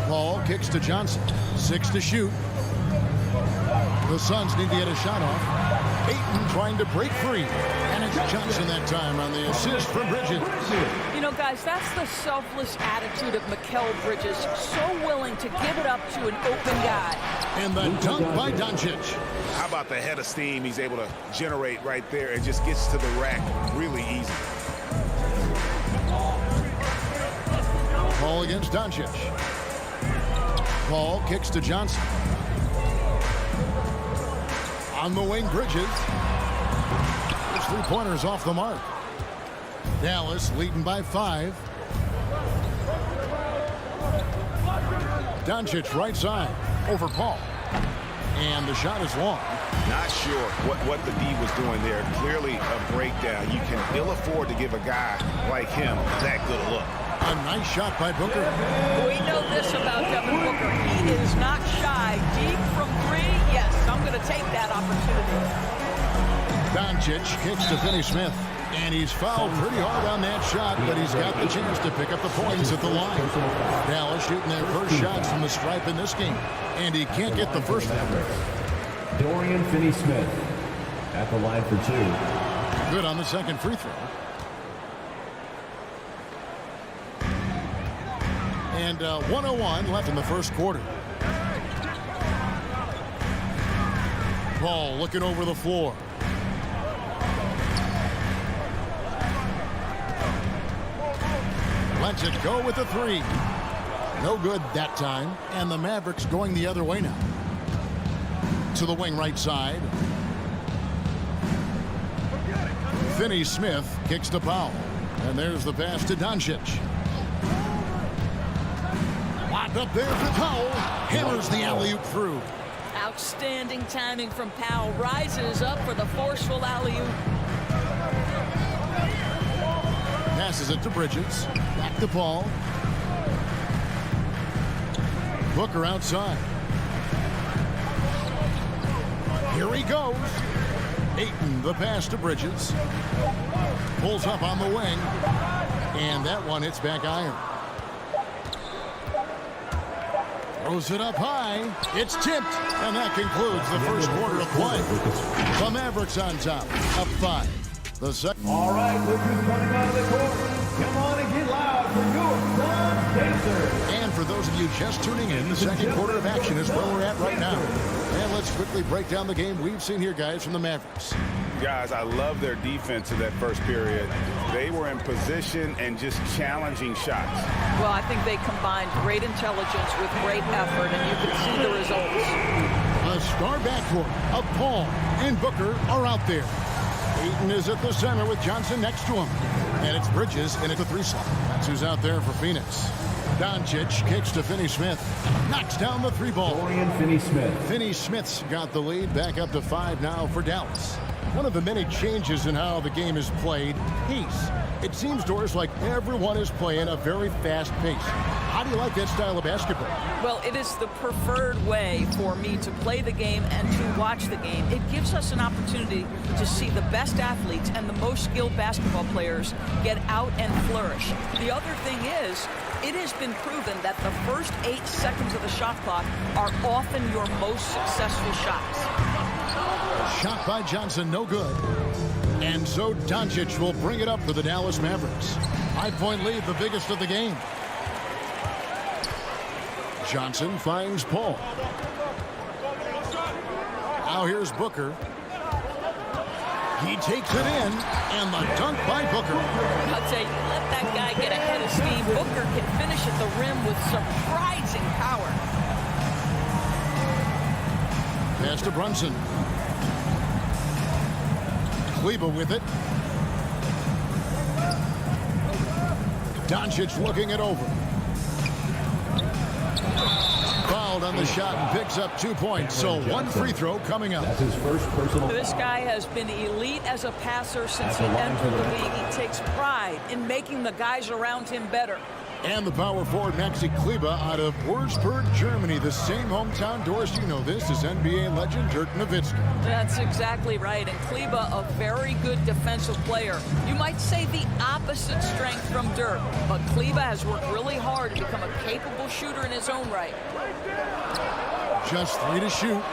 Paul kicks to Johnson. 6 to shoot. The Suns need to get a shot off. Ayton trying to break free. And it's Johnson that time on the assist from Bridges. You know, guys, that's the selfless attitude of Mikal Bridges. So willing to give it up to an open guy. And the dunk by Doncic. How about the head of steam he's able to generate right there and just gets to the rack really easy. Paul against Doncic. Paul kicks to Johnson. On the wing, Bridges. His 3-pointers off the mark. Dallas leading by 5. Doncic right side over Paul. And the shot is long. Not sure what the D was doing there. Clearly a breakdown. You can ill afford to give a guy like him that good a look. A nice shot by Booker. We know this about Devin Booker. He is not shy. Deep from 3, yes, I'm going to take that opportunity. Doncic kicks to Finney Smith. And he's fouled pretty hard on that shot, but he's got the chance to pick up the points at the line. Dallas shooting their first shots from the stripe in this game. And he can't get the first one. Dorian Finney-Smith at the line for 2. Good on the second free throw. And 1:01 left in the first quarter. Paul looking over the floor. Lets it go with the three. No good that time. And the Mavericks going the other way now. To the wing right side. Finney-Smith kicks to Powell. And there's the pass to Doncic. Locked up there for Powell. Hammers the alley-oop through. Outstanding timing from Powell. Rises up for the forceful alley-oop. Passes it to Bridges. Back to Paul. Booker outside. Here he goes. Ayton, the pass to Bridges. Pulls up on the wing. And that one hits back iron. Throws it up high. It's tipped. And that concludes the first quarter of play. The Mavericks on top. Up 5. The second. All right, look who's coming out of the court. Come on and get loud for your Don Chaser. And for those of you just tuning in, the second quarter of action is where we're at right now. And let's quickly break down the game we've seen here, guys, from the Mavericks. Guys, I love their defense in that first period. They were in position and just challenging shots. Well, I think they combined great intelligence with great effort, and you can see the results. The star backcourt of Paul and Booker are out there. Ayton is at the center with Johnson next to him. And it's Bridges in at the 3 slot. That's who's out there for Phoenix. Doncic kicks to Finney-Smith. Knocks down the 3-ball. Dorian Finney-Smith. Finney-Smith's got the lead. Back up to 5 now for Dallas. One of the many changes in how the game is played, pace. It seems, Doris, like everyone is playing a very fast pace. How do you like that style of basketball? Well, it is the preferred way for me to play the game and to watch the game. It gives us an opportunity to see the best athletes and the most skilled basketball players get out and flourish. The other thing is, it has been proven that the first 8 seconds of the shot clock are often your most successful shots. Shot by Johnson, no good. And so Doncic will bring it up for the Dallas Mavericks. 5-point lead, the biggest of the game. Johnson finds Paul. Now here's Booker. He takes it in, and the dunk by Booker. I'll tell you, let that guy get ahead of steam. Booker can finish at the rim with surprising power. Pass to Brunson. Kleber with it. Doncic looking it over. Fouled on the shot and picks up 2 points. So 1 free throw coming up. That's his first personal. This guy has been elite as a passer since he entered the league. He takes pride in making the guys around him better. And the power forward, Maxi Kleber, out of Würzburg, Germany. The same hometown, Doris, you know this, is NBA legend Dirk Nowitzki. That's exactly right. And Kleber, a very good defensive player. You might say the opposite strength from Dirk. But Kleber has worked really hard to become a capable shooter in his own right. Just 3 to shoot.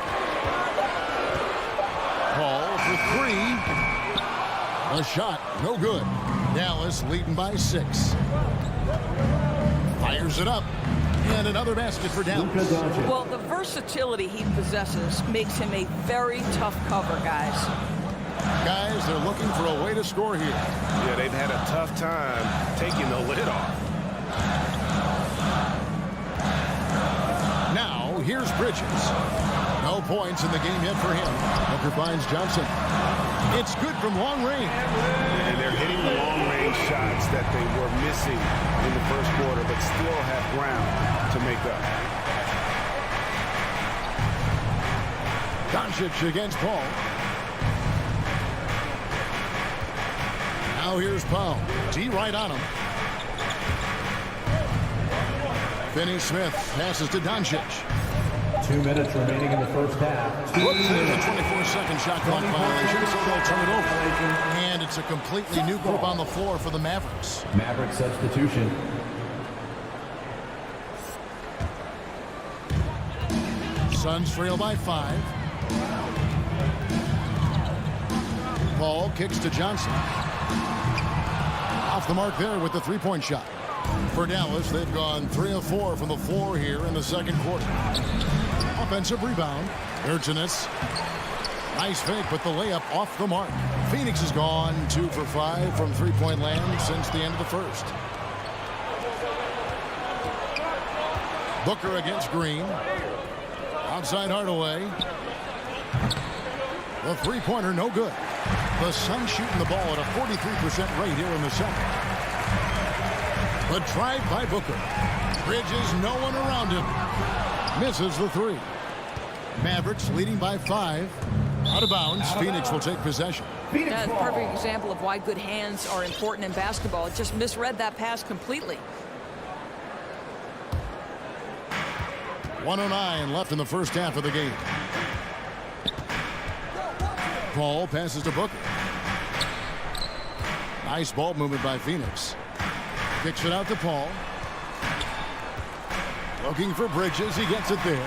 Paul for 3. A shot, no good. Dallas leading by 6. Fires it up. And another basket for Dallas. Well, the versatility he possesses makes him a very tough cover, guys. Guys, they're looking for a way to score here. Yeah, they've had a tough time taking the lid off. Now, here's Bridges. No points in the game yet for him. Booker finds Johnson. It's good from long range. And they're hitting the long-range shots that they were missing in the first quarter, but still have ground to make up. Doncic against Paul. Now here's Paul. D right on him. Finney-Smith passes to Doncic. 2 minutes remaining in the first half. Whoops, there's a 24-second shot clock violation, so they'll turn it over. And it's a completely new group on the floor for the Mavericks. Maverick substitution. Suns trail by 5. Paul kicks to Johnson. Off the mark there with the 3-point shot. For Dallas, they've gone 3 of 4 from the floor here in the second quarter. Offensive rebound. Urginus. Nice fake, but the layup off the mark. Phoenix has gone 2 for 5 from 3-point land since the end of the first. Booker against Green. Outside Hardaway. The three-pointer, no good. The Suns shooting the ball at a 43% rate here in the second. The drive by Booker. Bridges, no one around him. Misses the three. Mavericks leading by 5. Out of bounds. Phoenix will take possession. That's a perfect example of why good hands are important in basketball. It just misread that pass completely. 1:09 left in the first half of the game. Paul passes to Booker. Nice ball movement by Phoenix. Kicks it out to Paul. Looking for Bridges. He gets it there.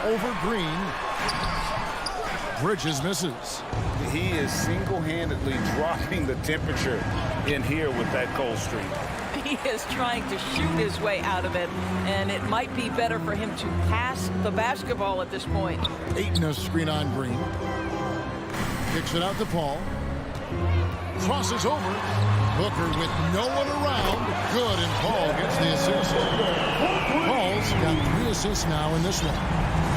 Over Green. Bridges misses. He is single-handedly dropping the temperature in here with that cold streak. He is trying to shoot his way out of it, and it might be better for him to pass the basketball at this point. Ayton a screen on Green. Kicks it out to Paul. Crosses over. Booker with no one around. Good, and Paul gets the assist. Paul's got 3 assists now in this one.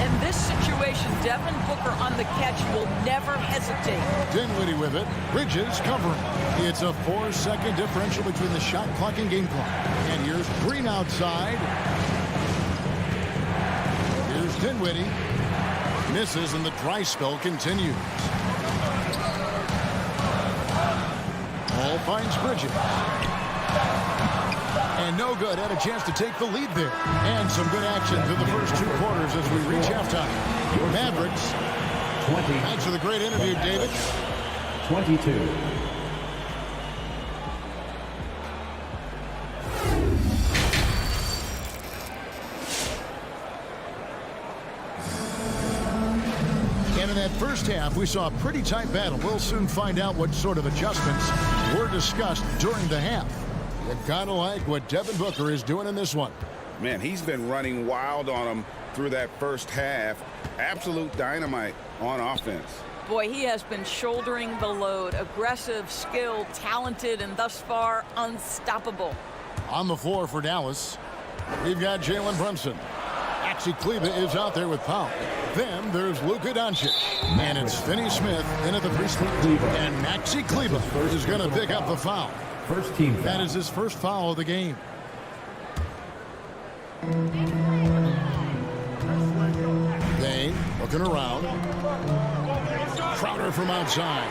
In this situation, Devin Booker on the catch will never hesitate. Dinwiddie with it. Bridges covering. It's a 4-second differential between the shot clock and game clock. And here's Green outside. Here's Dinwiddie. Misses, and the dry spell continues. Paul finds Bridges. And no good. Had a chance to take the lead there. And some good action through the first 2 quarters as we reach halftime. Mavericks. 20. Thanks for the great interview, David. 22. And in that first half, we saw a pretty tight battle. We'll soon find out what sort of adjustments were discussed during the half. You gotta like what Devin Booker is doing in this one. Man, he's been running wild on him through that first half. Absolute dynamite on offense. Boy, he has been shouldering the load. Aggressive, skilled, talented, and thus far unstoppable. On the floor for Dallas, we've got Jalen Brunson. Maxi Kleber is out there with foul. Then there's Luka Doncic. And it's Finney Smith in at the free throw. And Maxi Kleber is going to pick up the foul. First team foul. That is his first foul of the game. Payne looking around. Crowder from outside.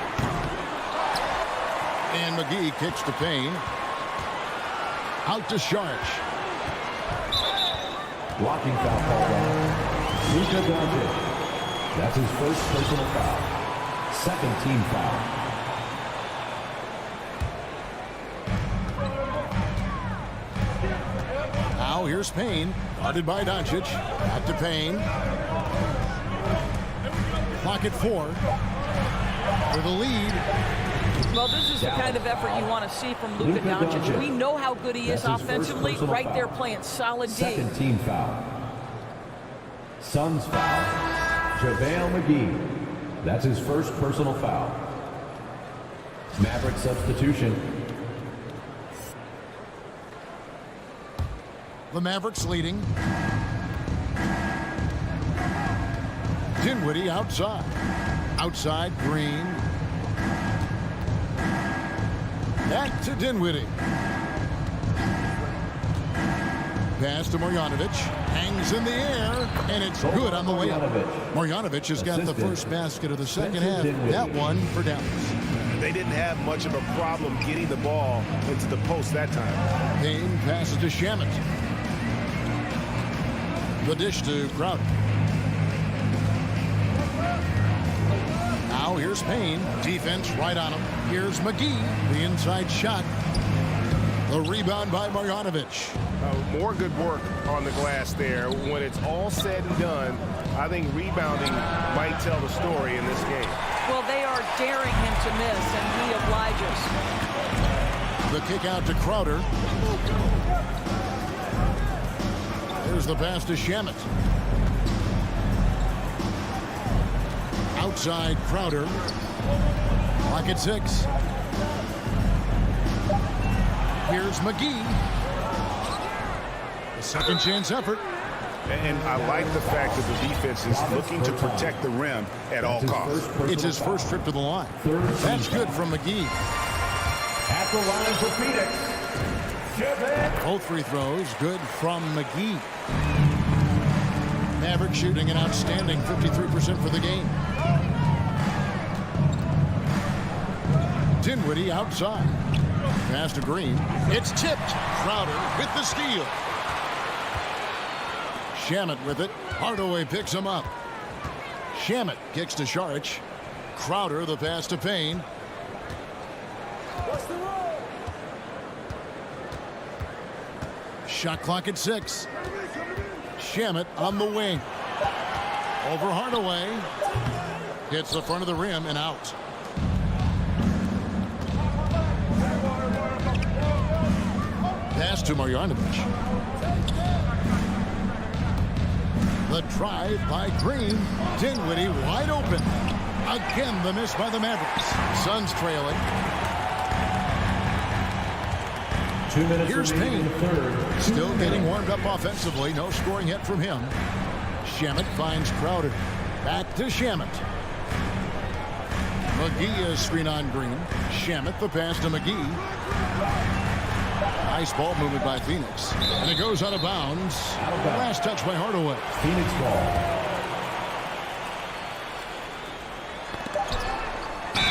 And McGee kicks to Payne. Out to Sharch. Blocking foul called on Luka Doncic. That's his first personal foul. Second team foul. Now here's Payne. Guarded by Doncic. Out to Payne. Clock at 4. For the lead. Well, this is the kind of effort you want to see from Luka Doncic. We know how good he is offensively. Right there playing solid D. Second team foul. Suns foul. JaVale McGee. That's his first personal foul. Maverick substitution. The Mavericks leading. Dinwiddie outside. Outside, Green. Back to Dinwiddie. Pass to Marjanovic. Hangs in the air, and it's good on the way up. Marjanovic has got the first basket of the second half. That one for Dallas. They didn't have much of a problem getting the ball into the post that time. Payne passes to Shamet. The dish to Crowder. Now here's Payne. Defense right on him. Here's McGee. The inside shot. The rebound by Marjanovic. More good work on the glass there. When it's all said and done, I think rebounding might tell the story in this game. Well, they are daring him to miss, and he obliges. The kick out to Crowder. There's the pass to Shamet. Outside Crowder. Clock at 6. Here's McGee. A second chance effort. And I like the fact that the defense is looking to protect the rim at all costs. It's his first trip to the line. That's good from McGee. At the line for Phoenix, Both free throws good from McGee. Maverick shooting an outstanding 53% for the game. Dinwiddie outside. Pass to Green. It's tipped. Crowder with the steal. Shamet with it. Hardaway picks him up. Shamet kicks to Šarić. Crowder the pass to Payne. Shot clock at 6. Shamet on the wing. Over Hardaway. Hits the front of the rim and out. Pass to Marjanovic. The drive by Green. Dinwiddie wide open. Again, the miss by the Mavericks. Suns trailing. 2 minutes Here's remaining Payne. in the third. Still getting warmed up offensively. No scoring yet from him. Shamet finds Crowder. Back to Shamet. McGee is screen on Green. Shamet the pass to McGee. Nice ball movement by Phoenix. And it goes out of bounds. Last touch by Hardaway. Phoenix ball.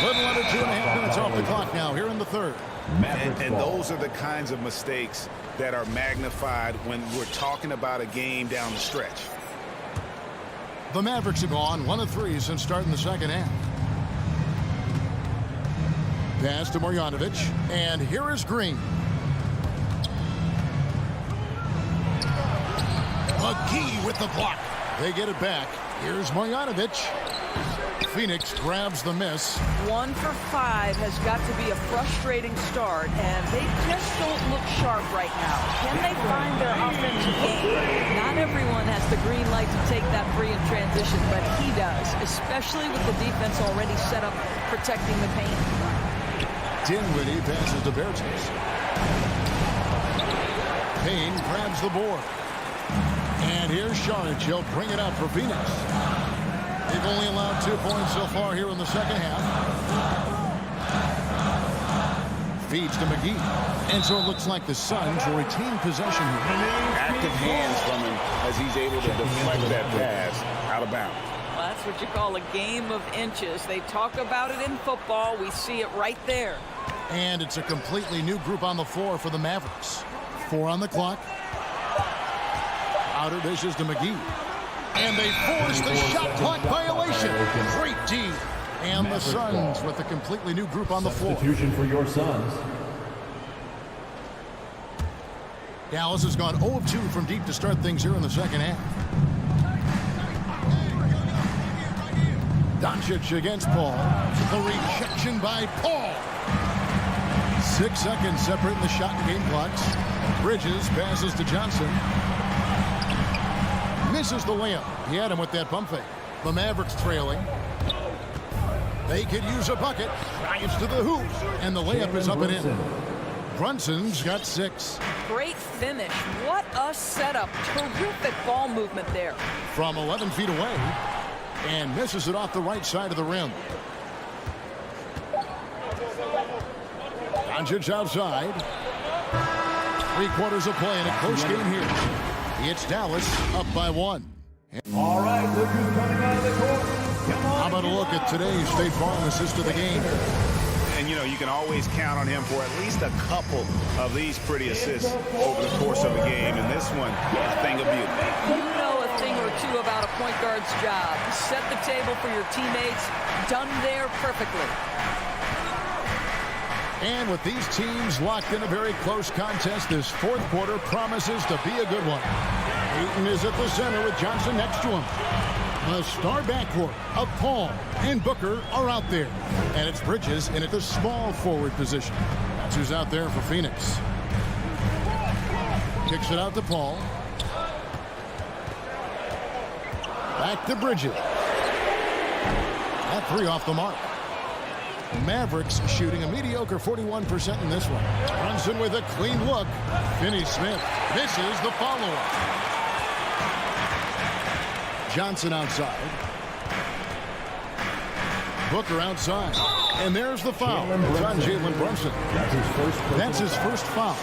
Little under 2.5 minutes off the clock now here in the third. And those are the kinds of mistakes that are magnified when we're talking about a game down the stretch. The Mavericks have gone 1 of 3 since starting the second half. Pass to Marjanovic. And here is Green. McGee with the block. They get it back. Here's Marjanovic. Phoenix grabs the miss. 1 for 5 has got to be a frustrating start, and they just don't look sharp right now. Can they find their offensive game? Not everyone has the green light to take that free in transition, but he does, especially with the defense already set up protecting the paint. Dinwiddie passes to Bertens. Payne grabs the board. And here's Šarić. He'll bring it up for Phoenix. They've only allowed 2 points so far here in the second half. Feeds to McGee. And so it looks like the Suns will retain possession here. Active hands from him as he's able to deflect that pass out of bounds. Well, that's what you call a game of inches. They talk about it in football. We see it right there. And it's a completely new group on the floor for the Mavericks. 4 on the clock. Outer dishes to McGee. And they force the shot clock violation. Great D. And the Suns with a completely new group on the floor. Substitution for your Suns. Dallas has gone 0 of 2 from deep to start things here in the second half. Doncic against Paul. The rejection by Paul. 6 seconds separating the shot and game clocks. Bridges passes to Johnson. Misses the layup. He had him with that pump fake. The Mavericks trailing. They could use a bucket. Drives to the hoop. And the layup is up and in. Brunson's got 6. Great finish. What a setup. Terrific ball movement there. From 11 feet away. And misses it off the right side of the rim. Doncic outside. 3/4 of play in a close game here. It's Dallas up by 1. All right, look who's coming out of the court. Come on. How about a look at today's State Farm assist of the game? And, you know, you can always count on him for at least a couple of these pretty assists over the course of a game. And this one, a thing of beauty. You know a thing or two about a point guard's job. Set the table for your teammates. Done there perfectly. And with these teams locked in a very close contest, this 4th quarter promises to be a good one. Ayton is at the center with Johnson next to him. The star backcourt of Paul and Booker are out there. And it's Bridges in at the small forward position. That's who's out there for Phoenix. Kicks it out to Paul. Back to Bridges. That 3 off the mark. Mavericks shooting a mediocre 41% in this one. Brunson with a clean look. Finney-Smith misses the follow-up. Johnson outside. Booker outside. And there's the foul. It's on Jalen Brunson. That's his first foul.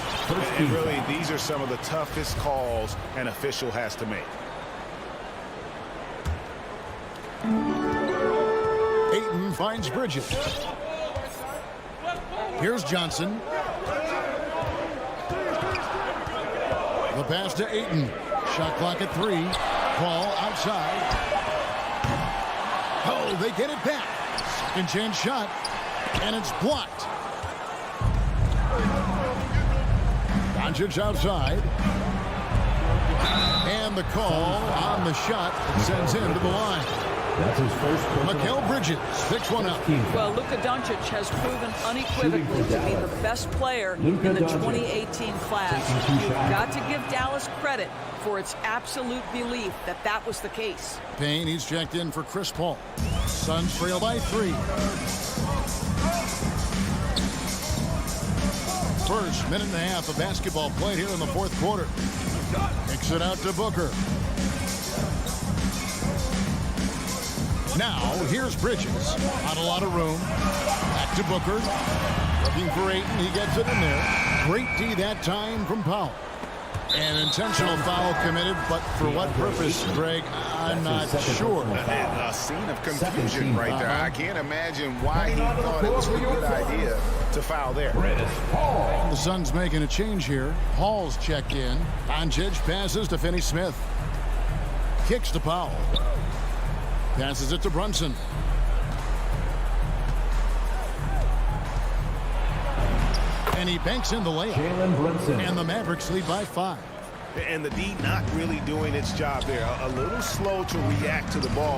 And really, these are some of the toughest calls an official has to make. Ayton finds Bridges. Here's Johnson. The pass to Ayton. Shot clock at 3. Ball outside. Oh, they get it back. Second chance shot. And it's blocked. Doncic outside. And the call on the shot sends him to the line. That's his first. Mikal Bridges picks one up. Well, Luka Doncic has proven unequivocally to be the best player in the 2018 class. You've got to give Dallas credit for its absolute belief that that was the case. Payne, he's checked in for Chris Paul. Suns trail by 3. First minute and a half of basketball played here in the fourth quarter. Kicks it out to Booker. Now, here's Bridges. Not a lot of room. Back to Booker. Looking for Ayton. He gets it in there. Great D that time from Powell. An intentional foul committed, but for what purpose, Greg, I'm not sure. A scene of confusion right there. I can't imagine why he thought it was a good idea to foul there. The Suns making a change here. Hall's checked in. Doncic passes to Finney-Smith. Kicks to Powell. Passes it to Brunson. And he banks in the layup. Jalen Brunson. And the Mavericks lead by 5. And the D not really doing its job there. A little slow to react to the ball.